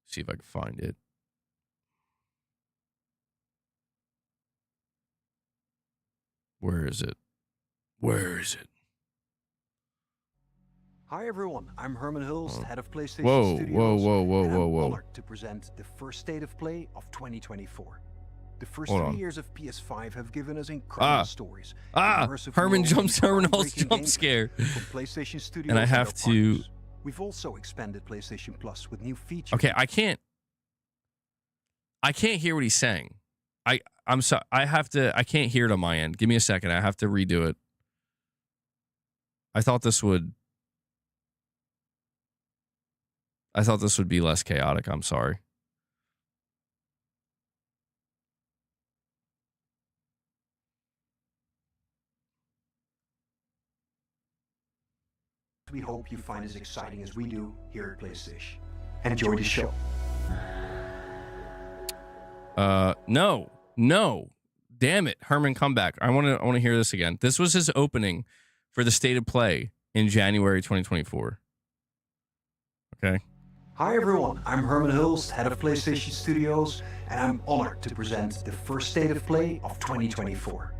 Speaker 1: See if I can find it. Where is it? Where is it?
Speaker 5: Hi everyone, I'm Hermen Hulst, head of PlayStation
Speaker 1: Whoa,
Speaker 5: Studios.
Speaker 1: whoa.
Speaker 5: I'm honored to present the first State of Play of 2024. The first 3 years of PS5 have given us incredible stories.
Speaker 1: Herman Hulst jump scare.
Speaker 5: From PlayStation Studios
Speaker 1: and I have to...
Speaker 5: partners. We've also expanded PlayStation Plus with new features.
Speaker 1: Okay, I can't hear what he's saying. I'm sorry. I can't hear it on my end. Give me a second. I have to redo it. I thought this would be less chaotic. I'm sorry.
Speaker 5: We hope you find as exciting as we do here at PlayStation. Enjoy the show.
Speaker 1: No. Damn it, Herman, come back. I want to hear this again. This was his opening for the State of Play in January 2024. Okay.
Speaker 5: Hi everyone, I'm Hermen Hulst, head of PlayStation Studios, and I'm honored to present the first State of Play of 2024.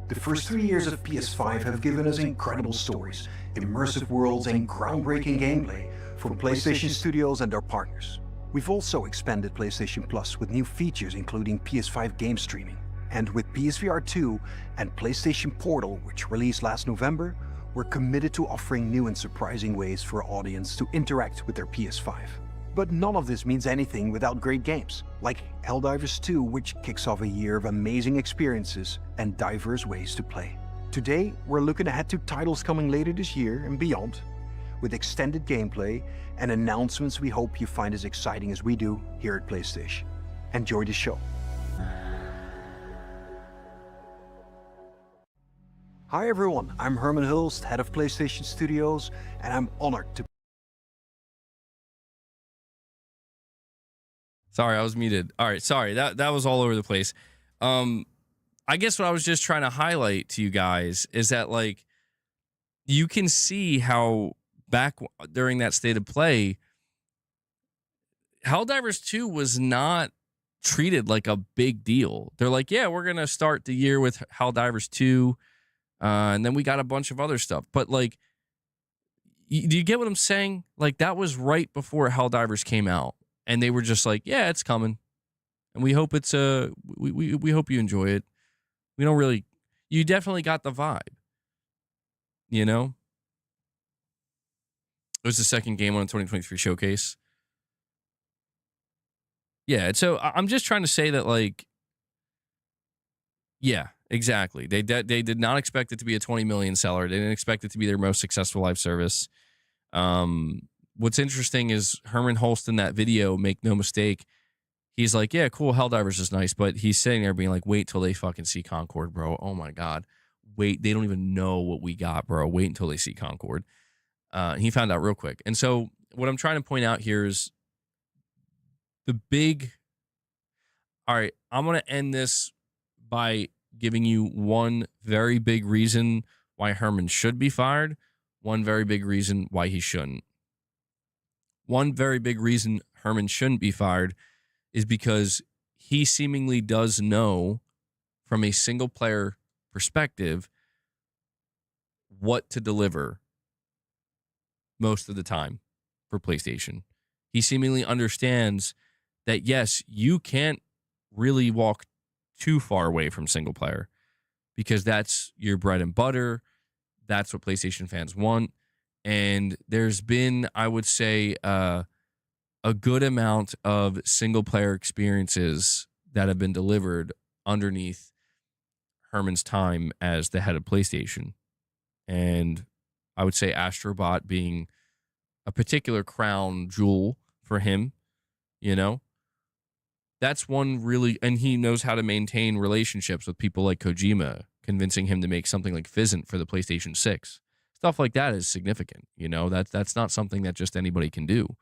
Speaker 5: The first 3 years of PS5 have given us incredible stories, immersive worlds, and groundbreaking gameplay from PlayStation Studios and our partners. We've also expanded PlayStation Plus with new features including PS5 game streaming. And with PSVR 2 and PlayStation Portal, which released last November, we're committed to offering new and surprising ways for our audience to interact with their PS5. But none of this means anything without great games, like Helldivers 2, which kicks off a year of amazing experiences and diverse ways to play. Today, we're looking ahead to titles coming later this year and beyond, with extended gameplay and announcements we hope you find as exciting as we do here at PlayStation. Enjoy the show. Hi everyone, I'm Hermen Hulst, head of PlayStation Studios, and I'm honored to...
Speaker 1: Sorry, I was muted. All right, sorry. That was all over the place. I guess what I was just trying to highlight to you guys is that, like, you can see how back during that State of Play, Helldivers 2 was not treated like a big deal. They're like, yeah, we're going to start the year with Helldivers 2, and then we got a bunch of other stuff. But, like, do you get what I'm saying? Like, that was right before Helldivers came out. And they were just like, yeah, it's coming. And we hope it's we hope you enjoy it. We don't really, you definitely got the vibe. You know? It was the second game on the 2023 showcase. Yeah, and so I'm just trying to say that, like, yeah, Exactly. They did not expect it to be a 20 million seller. They didn't expect it to be their most successful live service. What's interesting is Hermen Hulst in that video, make no mistake, he's like, yeah, cool, Helldivers is nice, but he's sitting there being like, wait till they fucking see Concord, bro. Oh my God. Wait, they don't even know what we got, bro. Wait until they see Concord. He found out real quick. And so what I'm trying to point out here is the big... All right, I'm going to end this by giving you one very big reason why Herman should be fired, one very big reason why he shouldn't. One very big reason Herman shouldn't be fired is because he seemingly does know from a single player perspective what to deliver most of the time for PlayStation. He seemingly understands that, yes, you can't really walk too far away from single player because that's your bread and butter. That's what PlayStation fans want. And there's been, I would say, a good amount of single player experiences that have been delivered underneath Herman's time as the head of PlayStation. And I would say Astrobot being a particular crown jewel for him, you know? That's one really, and he knows how to maintain relationships with people like Kojima, convincing him to make something like Fizzant for the PlayStation 6. Stuff like that is significant, you know? That's not something that just anybody can do.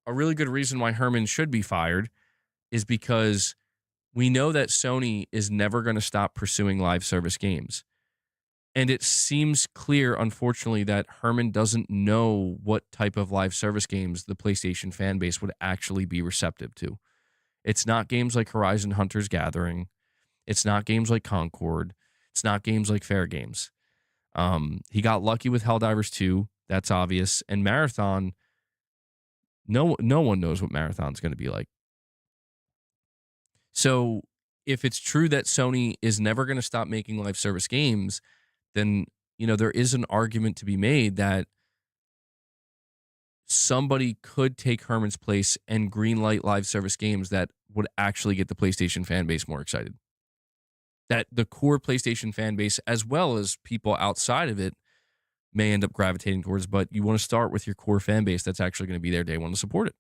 Speaker 1: A really good reason why Herman should be fired is because we know that Sony is never going to stop pursuing live service games. And it seems clear, unfortunately, that Herman doesn't know what type of live service games the PlayStation fan base would actually be receptive to. It's not games like Horizon Hunter's Gathering. It's not games like Concord. It's not games like Fair Games. He got lucky with Helldivers 2. That's obvious. And Marathon, no one knows what Marathon's going to be like. So if it's true that Sony is never going to stop making live service games, then, you know, there is an argument to be made that somebody could take Herman's place and greenlight live service games that would actually get the PlayStation fan base more excited. That the core PlayStation fan base, as well as people outside of it, may end up gravitating towards, but you want to start with your core fan base that's actually going to be there day one to support it.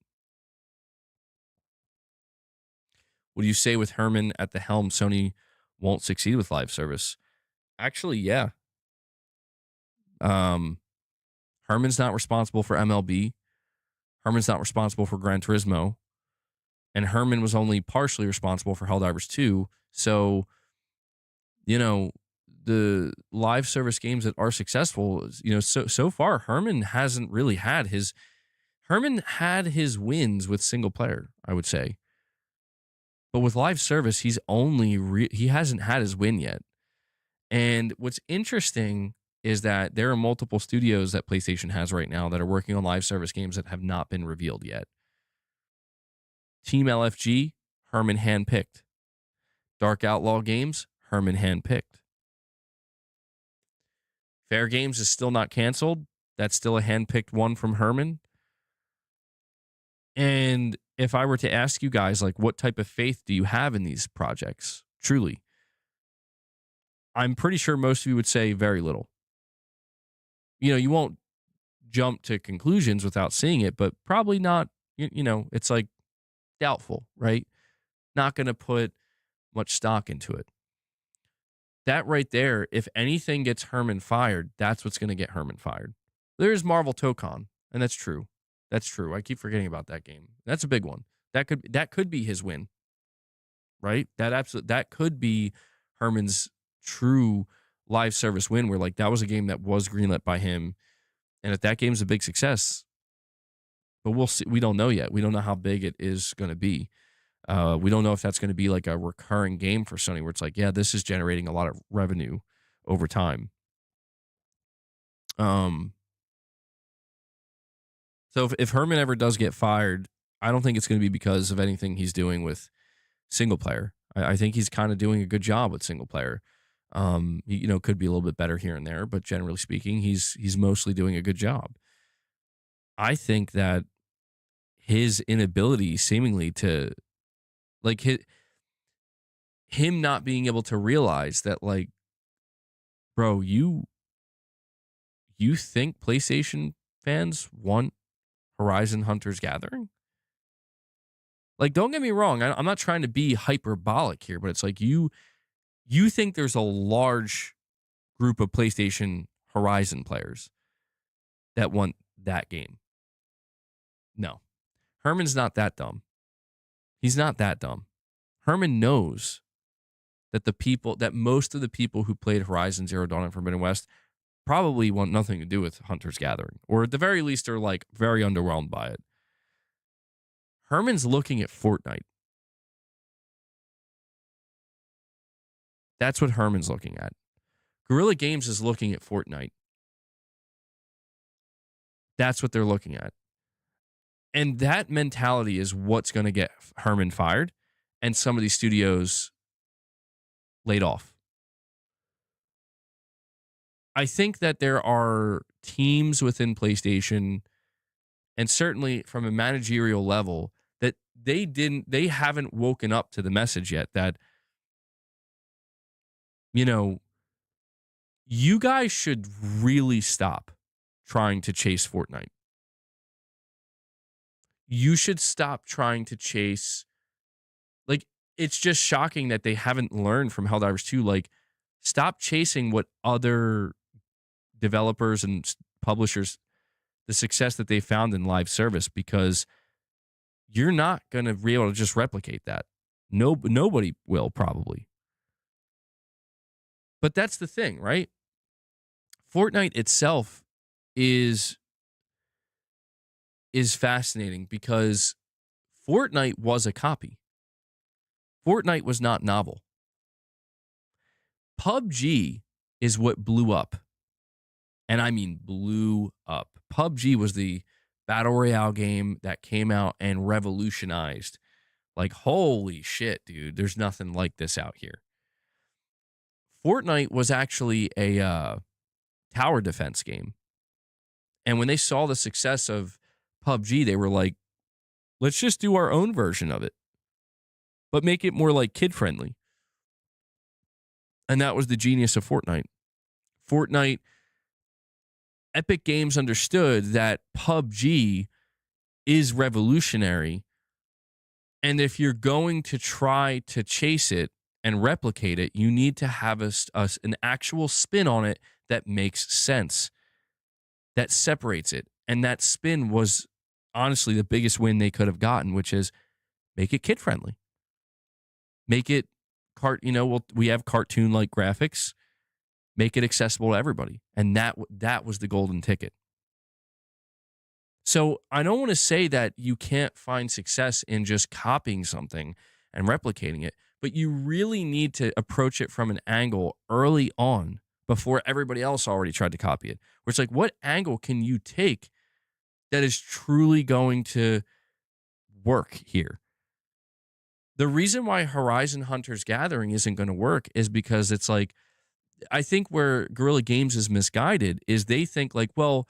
Speaker 1: What do you say with Herman at the helm? Sony won't succeed with live service. Actually, yeah. Herman's not responsible for MLB. Herman's not responsible for Gran Turismo. And Herman was only partially responsible for Helldivers 2. So, you know, the live service games that are successful, you know, so far, Herman hasn't really had his... Herman had his wins with single player, I would say. But with live service, he hasn't had his win yet. And what's interesting is that there are multiple studios that PlayStation has right now that are working on live service games that have not been revealed yet. Team LFG, Herman handpicked. Dark Outlaw Games, Herman handpicked. Fair Games is still not canceled. That's still a handpicked one from Herman. And if I were to ask you guys, like, what type of faith do you have in these projects? Truly. I'm pretty sure most of you would say very little. You know, you won't jump to conclusions without seeing it, but probably not, you know, it's like doubtful, right? Not going to put much stock into it. That right there, if anything gets Herman fired, that's what's going to get Herman fired. There's Marvel Tokon, and that's true. That's true. I keep forgetting about that game. That's a big one. That could be his win, right? That could be Herman's true live service win, where like that was a game that was greenlit by him, and if that game's a big success, but we'll see. We don't know yet. We don't know how big it is going to be. We don't know if that's going to be like a recurring game for Sony, where it's like, yeah, this is generating a lot of revenue over time. So if Herman ever does get fired, I don't think it's going to be because of anything he's doing with single player. I think he's kind of doing a good job with single player. You know, could be a little bit better here and there, but generally speaking, he's mostly doing a good job. I think that his inability seemingly to, like, him not being able to realize that, like, bro, you think PlayStation fans want Horizon Hunter's Gathering? Like, don't get me wrong. I'm not trying to be hyperbolic here, but it's like you think there's a large group of PlayStation Horizon players that want that game. No. Herman's not that dumb. He's not that dumb. Herman knows that most of the people who played Horizon Zero Dawn and Forbidden West probably want nothing to do with Hunter's Gathering, or at the very least are like very underwhelmed by it. Herman's looking at Fortnite. That's what Herman's looking at. Guerrilla Games is looking at Fortnite. That's what they're looking at. And that mentality is what's going to get Herman fired and some of these studios laid off. I think that there are teams within PlayStation, and certainly from a managerial level, that they haven't woken up to the message yet that, you know, you guys should really stop trying to chase Fortnite. You should stop trying to chase, like, it's just shocking that they haven't learned from Helldivers 2. Like, stop chasing what other developers and publishers, the success that they found in live service, because you're not going to be able to just replicate that. Nobody will, probably. But that's the thing, right? Fortnite itself is fascinating because Fortnite was a copy. Fortnite was not novel. PUBG is what blew up. And I mean blew up. PUBG was the battle royale game that came out and revolutionized. Like, holy shit, dude, there's nothing like this out here. Fortnite was actually a tower defense game. And when they saw the success of PUBG, they were like, let's just do our own version of it, but make it more like kid-friendly. And that was the genius of Fortnite. Epic Games understood that PUBG is revolutionary. And if you're going to try to chase it and replicate it, you need to have an actual spin on it that makes sense, that separates it. And that spin was honestly the biggest win they could have gotten, which is make it kid-friendly. Make it, we have cartoon-like graphics. Make it accessible to everybody. And that was the golden ticket. So I don't want to say that you can't find success in just copying something and replicating it, but you really need to approach it from an angle early on before everybody else already tried to copy it. Where it's like, what angle can you take that is truly going to work here? The reason why Horizon Hunter's Gathering isn't going to work is because it's like, I think where Guerrilla Games is misguided is they think like, well,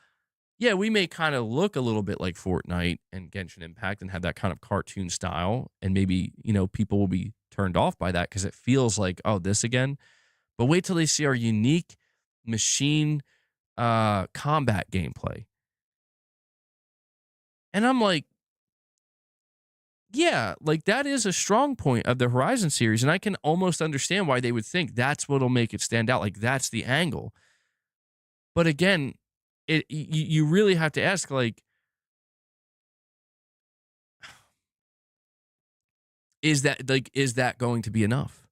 Speaker 1: yeah, we may kind of look a little bit like Fortnite and Genshin Impact and have that kind of cartoon style. And maybe, people will be turned off by that because it feels like, oh, this again. But wait till they see our unique machine combat gameplay. And I'm like, yeah, like that is a strong point of the Horizon series. And I can almost understand why they would think that's what'll make it stand out. Like that's the angle. But again, you really have to ask, like, is that going to be enough?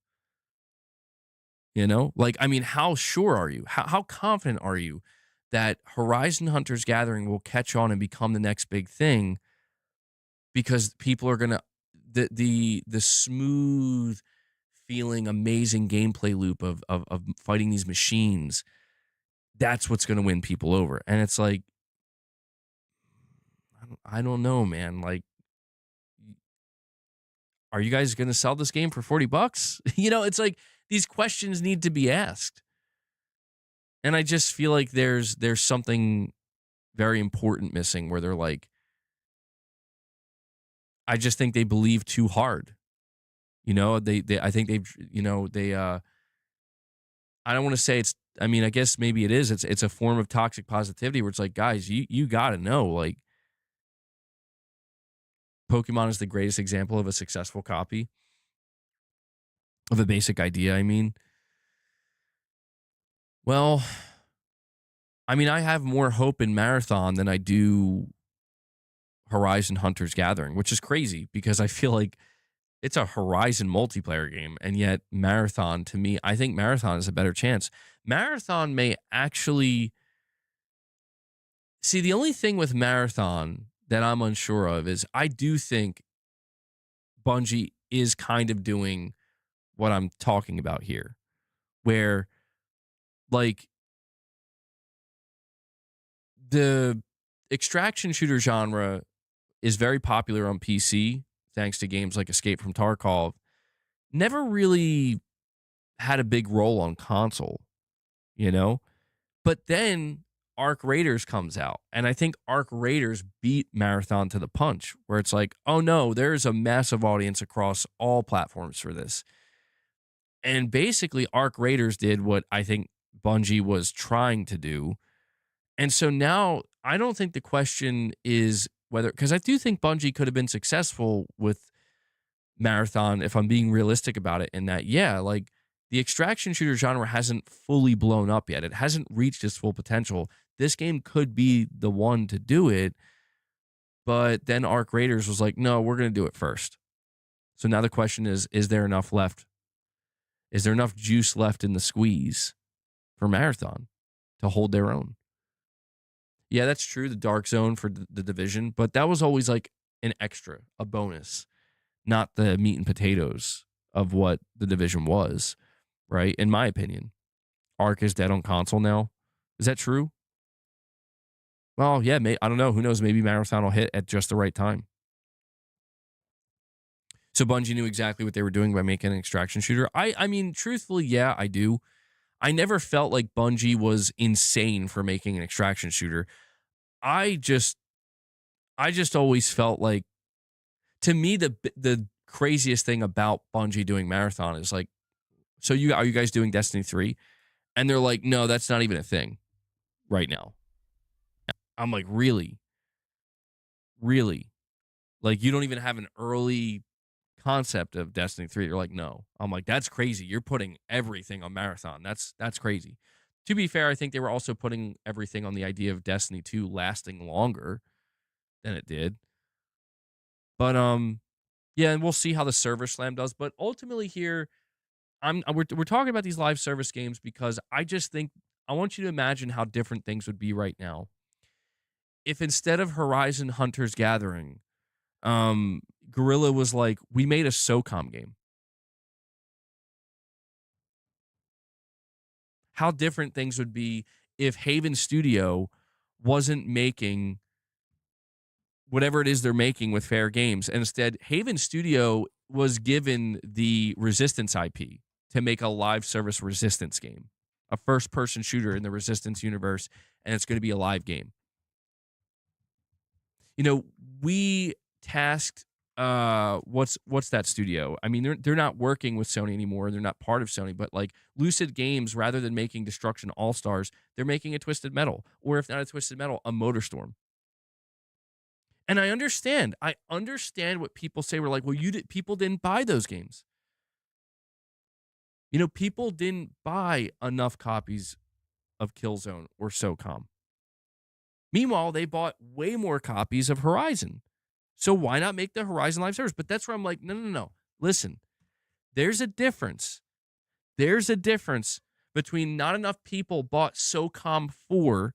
Speaker 1: Like, I mean, how sure are you? How confident are you that Horizon Hunter's Gathering will catch on and become the next big thing? Because people are gonna the smooth feeling, amazing gameplay loop of fighting these machines. That's what's gonna win people over. And it's like, I don't know, man. Like, are you guys gonna sell this game for $40? It's like these questions need to be asked. And I just feel like there's something very important missing where they're like, I just think they believe too hard. You know, they I think they've, you know, they I don't want to say it's, I mean, I guess maybe it is. It's a form of toxic positivity where it's like, guys, you got to know, like, Pokemon is the greatest example of a successful copy of a basic idea. I mean, well, I mean, I have more hope in Marathon than I do Horizon Hunters Gathering, which is crazy because I feel like it's a Horizon multiplayer game. And yet, Marathon, to me, I think Marathon is a better chance. Marathon may actually. See, the only thing with Marathon that I'm unsure of is I do think Bungie is kind of doing what I'm talking about here, where, like, the extraction shooter genre is very popular on PC thanks to games like Escape from Tarkov. Never really had a big role on console, you know? But then Arc Raiders comes out, and I think Arc Raiders beat Marathon to the punch, where it's like, oh no, there's a massive audience across all platforms for this. And basically, Arc Raiders did what I think Bungie was trying to do. And so now I don't think the question is whether, because I do think Bungie could have been successful with Marathon if I'm being realistic about it, in that, yeah, like, the extraction shooter genre hasn't fully blown up yet. It hasn't reached its full potential. This game could be the one to do it, but then Arc Raiders was like, no, we're going to do it first. So now the question is there enough left? Is there enough juice left in the squeeze for Marathon to hold their own? Yeah, that's true, the Dark Zone for the Division, but that was always like an extra, a bonus, not the meat and potatoes of what the Division was. Right? In my opinion, Arc is dead on console now. Is that true? Well, yeah, I don't know. Who knows? Maybe Marathon will hit at just the right time. So Bungie knew exactly what they were doing by making an extraction shooter. I mean, truthfully, yeah, I do. I never felt like Bungie was insane for making an extraction shooter. I just always felt like, to me, the craziest thing about Bungie doing Marathon is like, so are you guys doing Destiny 3? And they're like, no, that's not even a thing right now. I'm like, really? Really? Like, you don't even have an early concept of Destiny 3? They're like, no. I'm like, that's crazy. You're putting everything on Marathon. That's crazy. To be fair, I think they were also putting everything on the idea of Destiny 2 lasting longer than it did. But yeah, and we'll see how the server slam does. But ultimately here, we're talking about these live service games because I just think, I want you to imagine how different things would be right now if instead of Horizon Hunters Gathering, Guerrilla was like, we made a SOCOM game. How different things would be if Haven Studio wasn't making whatever it is they're making with Fair Games. And instead, Haven Studio was given the Resistance IP to make a live service Resistance game, a first-person shooter in the Resistance universe, and it's going to be a live game. You know, we tasked what's that studio? I mean, they're not working with Sony anymore. They're not part of Sony, but like Lucid Games, rather than making Destruction All-Stars, they're making a Twisted Metal, or if not a Twisted Metal, a Motorstorm. And I understand what people say. We're like, well, people didn't buy those games. You know, people didn't buy enough copies of Killzone or SOCOM. Meanwhile, they bought way more copies of Horizon. So why not make the Horizon live service? But that's where I'm like, no. Listen, there's a difference. There's a difference between not enough people bought SOCOM 4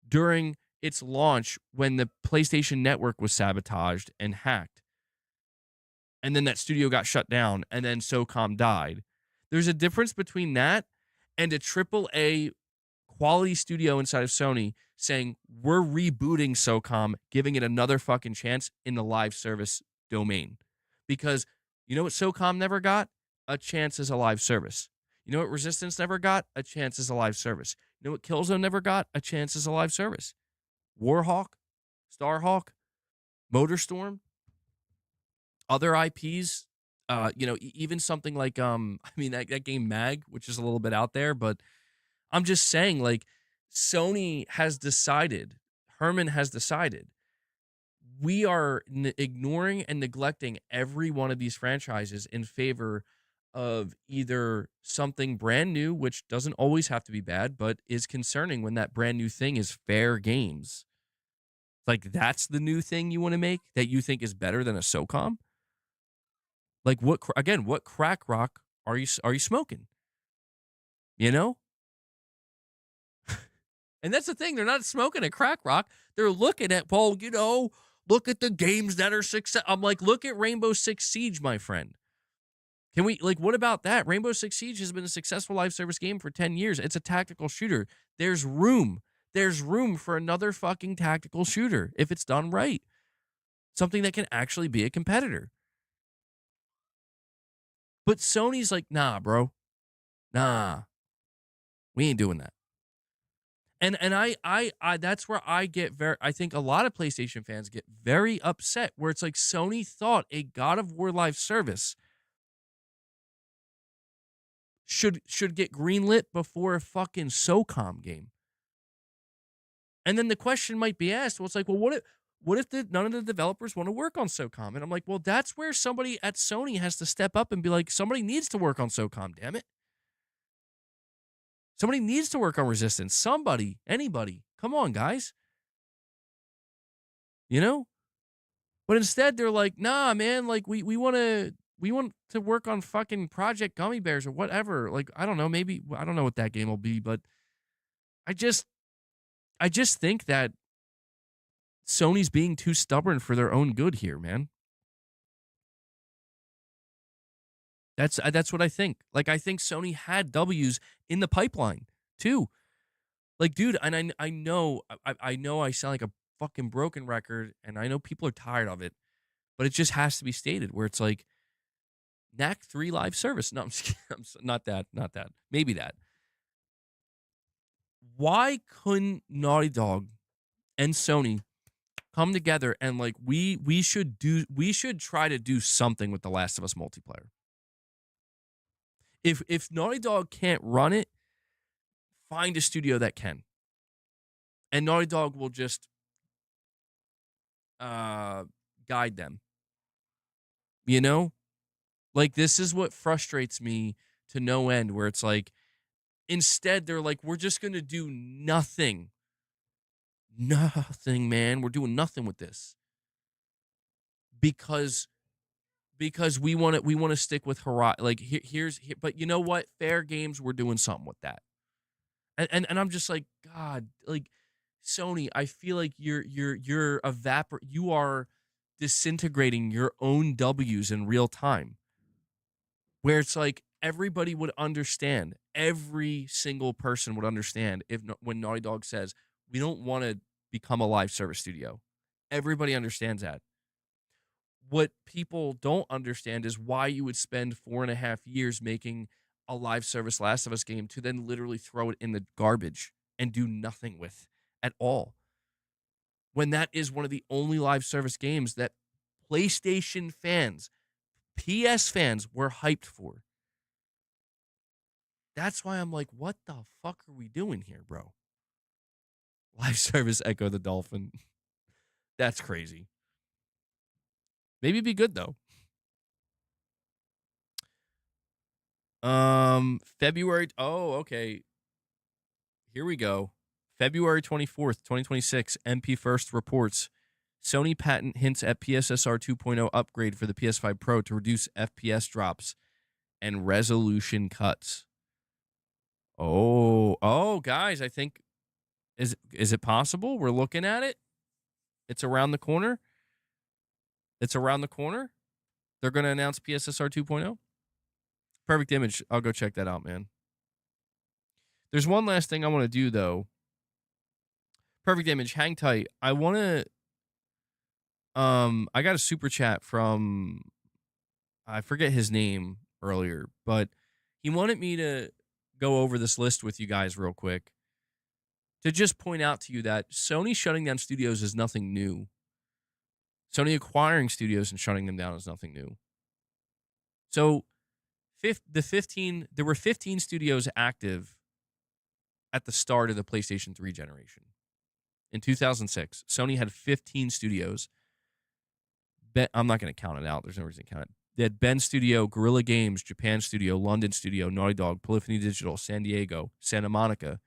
Speaker 1: during its launch when the PlayStation Network was sabotaged and hacked. And then that studio got shut down, and then SOCOM died. There's a difference between that and a AAA quality studio inside of Sony saying, we're rebooting SOCOM, giving it another fucking chance in the live service domain. Because you know what SOCOM never got? A chance as a live service. You know what Resistance never got? A chance as a live service. You know what Killzone never got? A chance as a live service. Warhawk, Starhawk, Motorstorm, other IPs, Even something like I mean that game Mag, which is a little bit out there, but I'm just saying, like, Sony has decided, Herman has decided, we are ignoring and neglecting every one of these franchises in favor of either something brand new, which doesn't always have to be bad, but is concerning when that brand new thing is fair games. Like, that's the new thing you want to make that you think is better than a SOCOM? Like, what crack rock are you smoking? You know? And that's the thing. They're not smoking a crack rock. They're looking at, well, look at the games that are success. I'm like, look at Rainbow Six Siege, my friend. Can we, like, what about that? Rainbow Six Siege has been a successful live service game for 10 years. It's a tactical shooter. There's room. There's room for another fucking tactical shooter if it's done right. Something that can actually be a competitor. But Sony's like, nah, bro. Nah. We ain't doing that. And I that's where I think a lot of PlayStation fans get very upset, where it's like Sony thought a God of War live service should get greenlit before a fucking SOCOM game. And then the question might be asked, well, it's like, well, what if none of the developers want to work on SOCOM? And I'm like, well, that's where somebody at Sony has to step up and be like, somebody needs to work on SOCOM, damn it. Somebody needs to work on Resistance. Somebody, anybody. Come on, guys. You know? But instead, they're like, nah, man, like, we want to work on fucking Project Gummy Bears or whatever. Like, I don't know, maybe, I don't know what that game will be, but I just think that Sony's being too stubborn for their own good here, man. That's what I think. Like, I think Sony had W's in the pipeline too. Like, dude, and I know I sound like a fucking broken record, and I know people are tired of it, but it just has to be stated where it's like, Knack 3 live service. No, I'm just kidding. Not that. Maybe that. Why couldn't Naughty Dog and Sony come together and, like, we should try to do something with The Last of Us multiplayer? If Naughty Dog can't run it, find a studio that can. And Naughty Dog will just guide them. You know? Like, this is what frustrates me to no end, where it's like, instead they're like, we're just going to do nothing. Nothing, man. We're doing nothing with this. Because we want to stick with Horizon. Like, but you know what? Fair games, we're doing something with that. And I'm just like, God, like, Sony, I feel like you are disintegrating your own W's in real time. Where it's like, everybody would understand, every single person would understand when Naughty Dog says, we don't want to become a live service studio. Everybody understands that. What people don't understand is why you would spend 4.5 years making a live service Last of Us game to then literally throw it in the garbage and do nothing with at all. When that is one of the only live service games that PlayStation fans, PS fans were hyped for. That's why I'm like, what the fuck are we doing here, bro? Live service Echo the Dolphin. That's crazy. Maybe it'd be good, though. February. Oh, okay. Here we go. February 24th, 2026. MP First reports Sony patent hints at PSSR 2.0 upgrade for the PS5 Pro to reduce FPS drops and resolution cuts. Oh, guys, I think, is it possible? We're looking at it. It's around the corner. They're going to announce PSSR 2.0. Perfect Image. I'll go check that out, man. There's one last thing I want to do, though. Perfect Image, hang tight. I want to... I got a super chat from... I forget his name earlier, but he wanted me to go over this list with you guys real quick to just point out to you that Sony shutting down studios is nothing new. Sony acquiring studios and shutting them down is nothing new. So there were 15 studios active at the start of the PlayStation 3 generation. In 2006, Sony had 15 studios. I'm not going to count it out. There's no reason to count it. They had Bend Studio, Guerrilla Games, Japan Studio, London Studio, Naughty Dog, Polyphony Digital, San Diego, Santa Monica,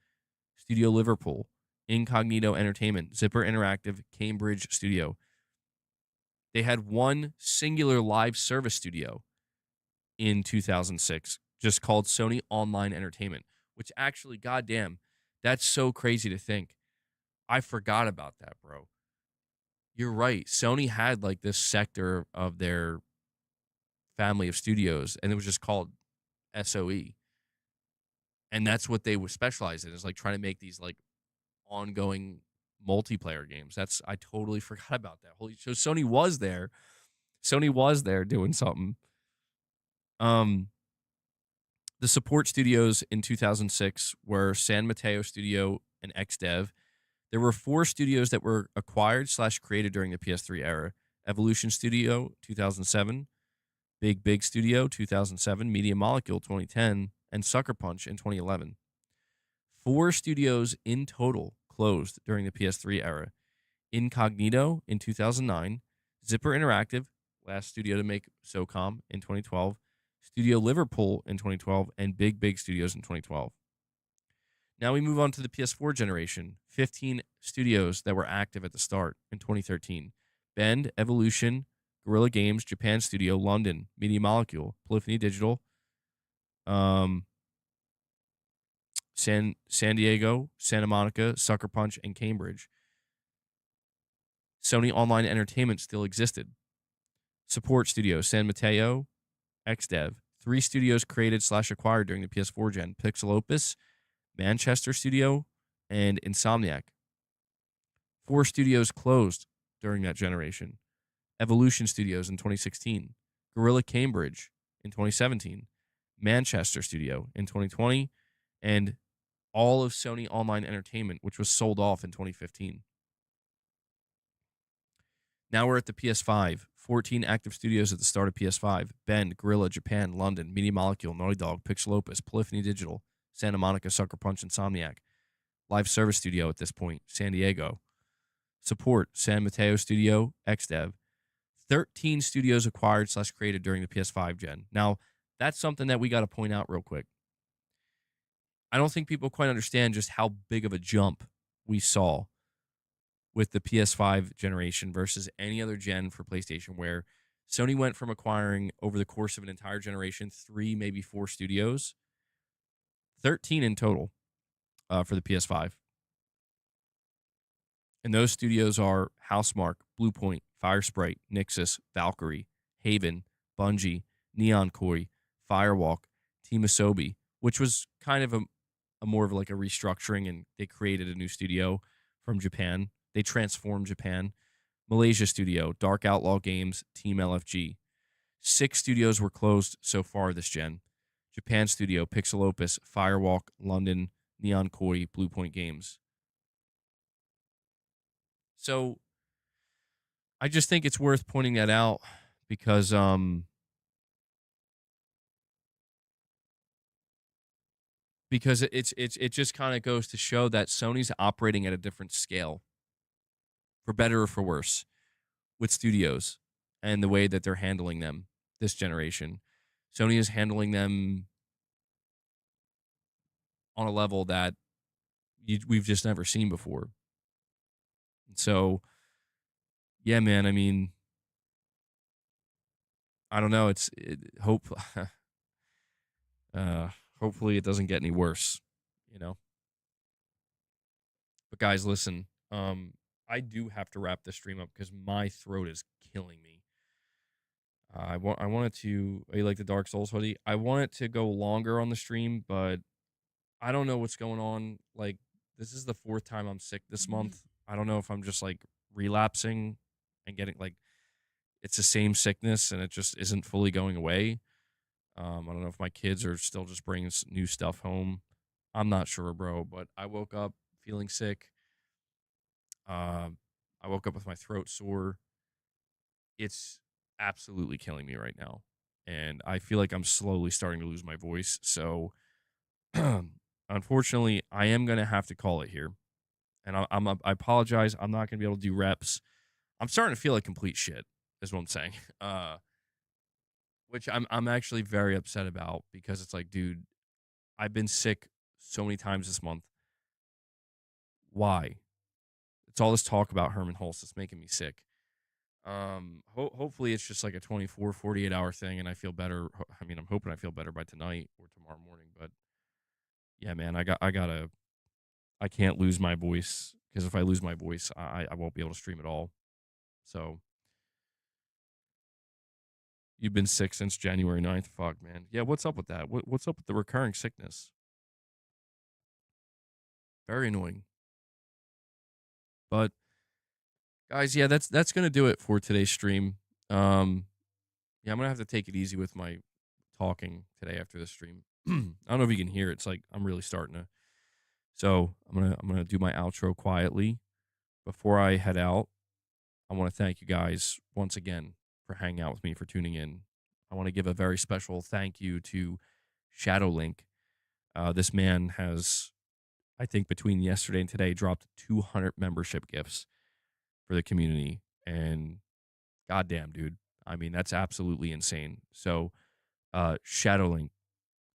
Speaker 1: Studio Liverpool, Incognito Entertainment, Zipper Interactive, Cambridge Studio. They had one singular live service studio in 2006, just called Sony Online Entertainment, which actually, goddamn, that's so crazy to think. I forgot about that, bro. You're right. Sony had like this sector of their family of studios, and it was just called SOE. And that's what they would specialize in, is like trying to make these like ongoing multiplayer games. I totally forgot about that. So Sony was there. Sony was there doing something. The support studios in 2006 were San Mateo Studio and XDev. There were 4 studios that were acquired / created during the PS3 era. Evolution Studio, 2007. Big Studio, 2007. Media Molecule, 2010. And Sucker Punch in 2011. 4 studios in total closed during the PS3 era. Incognito in 2009. Zipper Interactive, last studio to make SOCOM, in 2012. Studio Liverpool in 2012. And Big Studios in 2012. Now we move on to the PS4 generation. 15 studios that were active at the start in 2013. Bend, Evolution, Guerrilla Games, Japan Studio, London, Media Molecule, Polyphony Digital, San Diego, Santa Monica, Sucker Punch, and Cambridge. Sony Online Entertainment still existed. Support studios, San Mateo, XDev. 3 studios created / acquired during the PS4 gen. Pixel Opus, Manchester Studio, and Insomniac. 4 studios closed during that generation. Evolution Studios in 2016. Guerrilla Cambridge in 2017. Manchester Studio in 2020. And all of Sony Online Entertainment, which was sold off in 2015. Now we're at the PS5. 14 active studios at the start of PS5. Bend, Guerrilla, Japan, London, Media Molecule, Naughty Dog, Pixel Opus, Polyphony Digital, Santa Monica, Sucker Punch, Insomniac. Live service studio at this point, San Diego. Support, San Mateo Studio, XDev. 13 studios acquired / created during the PS5 gen. Now, that's something that we got to point out real quick. I don't think people quite understand just how big of a jump we saw with the PS5 generation versus any other gen for PlayStation, where Sony went from acquiring, over the course of an entire generation, 3, maybe 4 studios, 13 in total for the PS5. And those studios are Housemarque, BluePoint, Firesprite, Nixxes, Valkyrie, Haven, Bungie, Neon Koi, Firewalk, Team Asobi, which was kind of a more of like a restructuring, and they created a new studio from Japan. They transformed Japan. Malaysia Studio, Dark Outlaw Games, Team LFG. 6 studios were closed so far this gen. Japan Studio, Pixel Opus, Firewalk, London, Neon Koi, BluePoint Games. So I just think it's worth pointing that out because it just kind of goes to show that Sony's operating at a different scale, for better or for worse, with studios and the way that they're handling them this generation. Sony is handling them on a level that we've just never seen before. So, yeah, man, I mean, I don't know. Hopefully it doesn't get any worse, you know? But guys, listen, I do have to wrap this stream up because my throat is killing me. I wanted to, you like the Dark Souls hoodie? I want it to go longer on the stream, but I don't know what's going on. Like, this is the 4th time I'm sick this month. I don't know if I'm just like relapsing and getting like, it's the same sickness and it just isn't fully going away. I don't know if my kids are still just bringing new stuff home. I'm not sure, bro, but I woke up feeling sick. I woke up with my throat sore. It's absolutely killing me right now. and I feel like I'm slowly starting to lose my voice. So, unfortunately, I am going to have to call it here. And I apologize. I'm not going to be able to do reps. I'm starting to feel like complete shit, is what I'm saying. Which I'm actually very upset about because it's like, dude, I've been sick so many times this month. Why? It's all this talk about Hermen Hulst that's making me sick. Hopefully it's just like a 24, 48 hour thing and I feel better. I mean, I'm hoping I feel better by tonight or tomorrow morning, but yeah, man, I can't lose my voice because if I lose my voice, I won't be able to stream at all. So you've been sick since January 9th. Fuck, man. Yeah, what's up with that? What's up with the recurring sickness? Very annoying. But guys, yeah, that's gonna do it for today's stream. Yeah, I'm gonna have to take it easy with my talking today after the stream. I don't know if you can hear it. It's like I'm really starting to. So I'm gonna do my outro quietly before I head out. I want to thank you guys once again for hanging out with me, for tuning in. I want to give a very special thank you to ShadowLink. This man has, I think, between yesterday and today, dropped 200 membership gifts for the community. And goddamn, dude, I mean, that's absolutely insane. So, ShadowLink,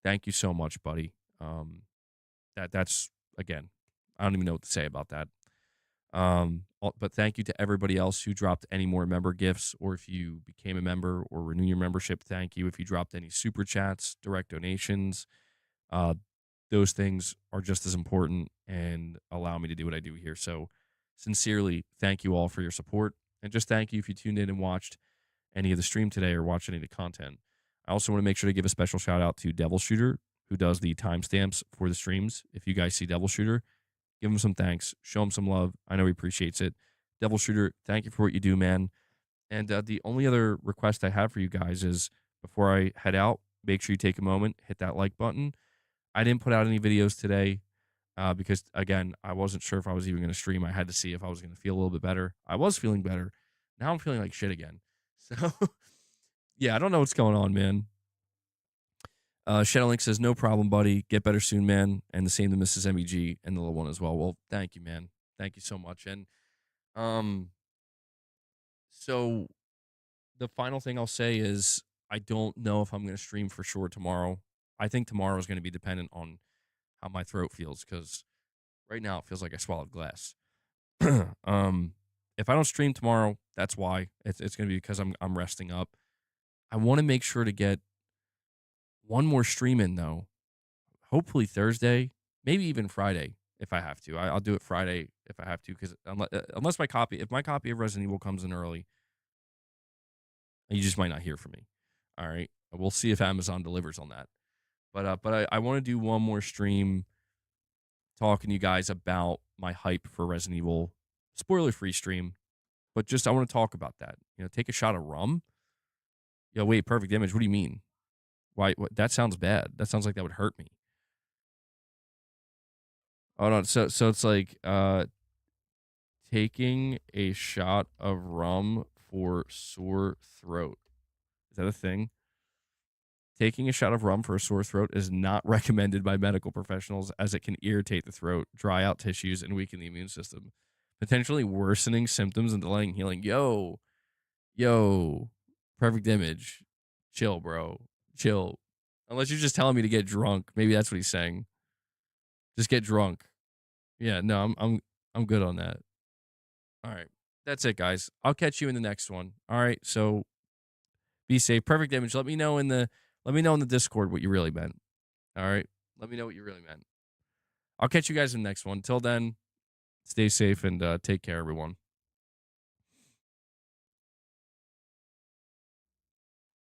Speaker 1: thank you so much, buddy. That's again, I don't even know what to say about that. But thank you to everybody else who dropped any more member gifts, or if you became a member or renew your membership, thank you. If you dropped any super chats, direct donations, those things are just as important and allow me to do what I do here. So sincerely, thank you all for your support. And just thank you if you tuned in and watched any of the stream today or watched any of the content. I also want to make sure to give a special shout out to Devil Shooter, who does the timestamps for the streams. If you guys see Devil Shooter, give him some thanks. Show him some love. I know he appreciates it. Devil Shooter, thank you for what you do, man. And the only other request I have for you guys is before I head out, make sure you take a moment, hit that like button. I didn't put out any videos today because, again, I wasn't sure if I was even going to stream. I had to see if I was going to feel a little bit better. I was feeling better. Now I'm feeling like shit again. So, yeah, I don't know what's going on, man. Shadowlink says, no problem, buddy. Get better soon, man. And the same to Mrs.MBG and the little one as well. Well, thank you, man. Thank you so much. And so the final thing I'll say is I don't know if I'm going to stream for sure tomorrow. I think tomorrow is going to be dependent on how my throat feels because right now it feels like I swallowed glass. If I don't stream tomorrow, that's why. It's going to be because I'm resting up. I want to make sure to get one more stream in though. Hopefully Thursday, maybe even Friday if I have to. I'll do it Friday if I have to because unless if my copy of Resident Evil comes in early, you just might not hear from me. All right, we'll see if Amazon delivers on that. But I want to do one more stream talking to you guys about my hype for Resident Evil, spoiler-free stream. But just I want to talk about that. You know, take a shot of rum. Yo, wait, perfect image. What do you mean? Why? What, that sounds bad. That sounds like that would hurt me. Hold on. So it's like taking a shot of rum for sore throat. Is that a thing? Taking a shot of rum for a sore throat is not recommended by medical professionals as it can irritate the throat, dry out tissues, and weaken the immune system, potentially worsening symptoms and delaying healing. Yo, perfect image. Chill, bro. Chill. Unless you're just telling me to get drunk. Maybe that's what he's saying. Just get drunk. Yeah, no, I'm good on that. All right. That's it, guys. I'll catch you in the next one. All right. So be safe. Perfect image. Let me know in the Discord what you really meant. All right. Let me know what you really meant. I'll catch you guys in the next one. Till then, stay safe and take care, everyone.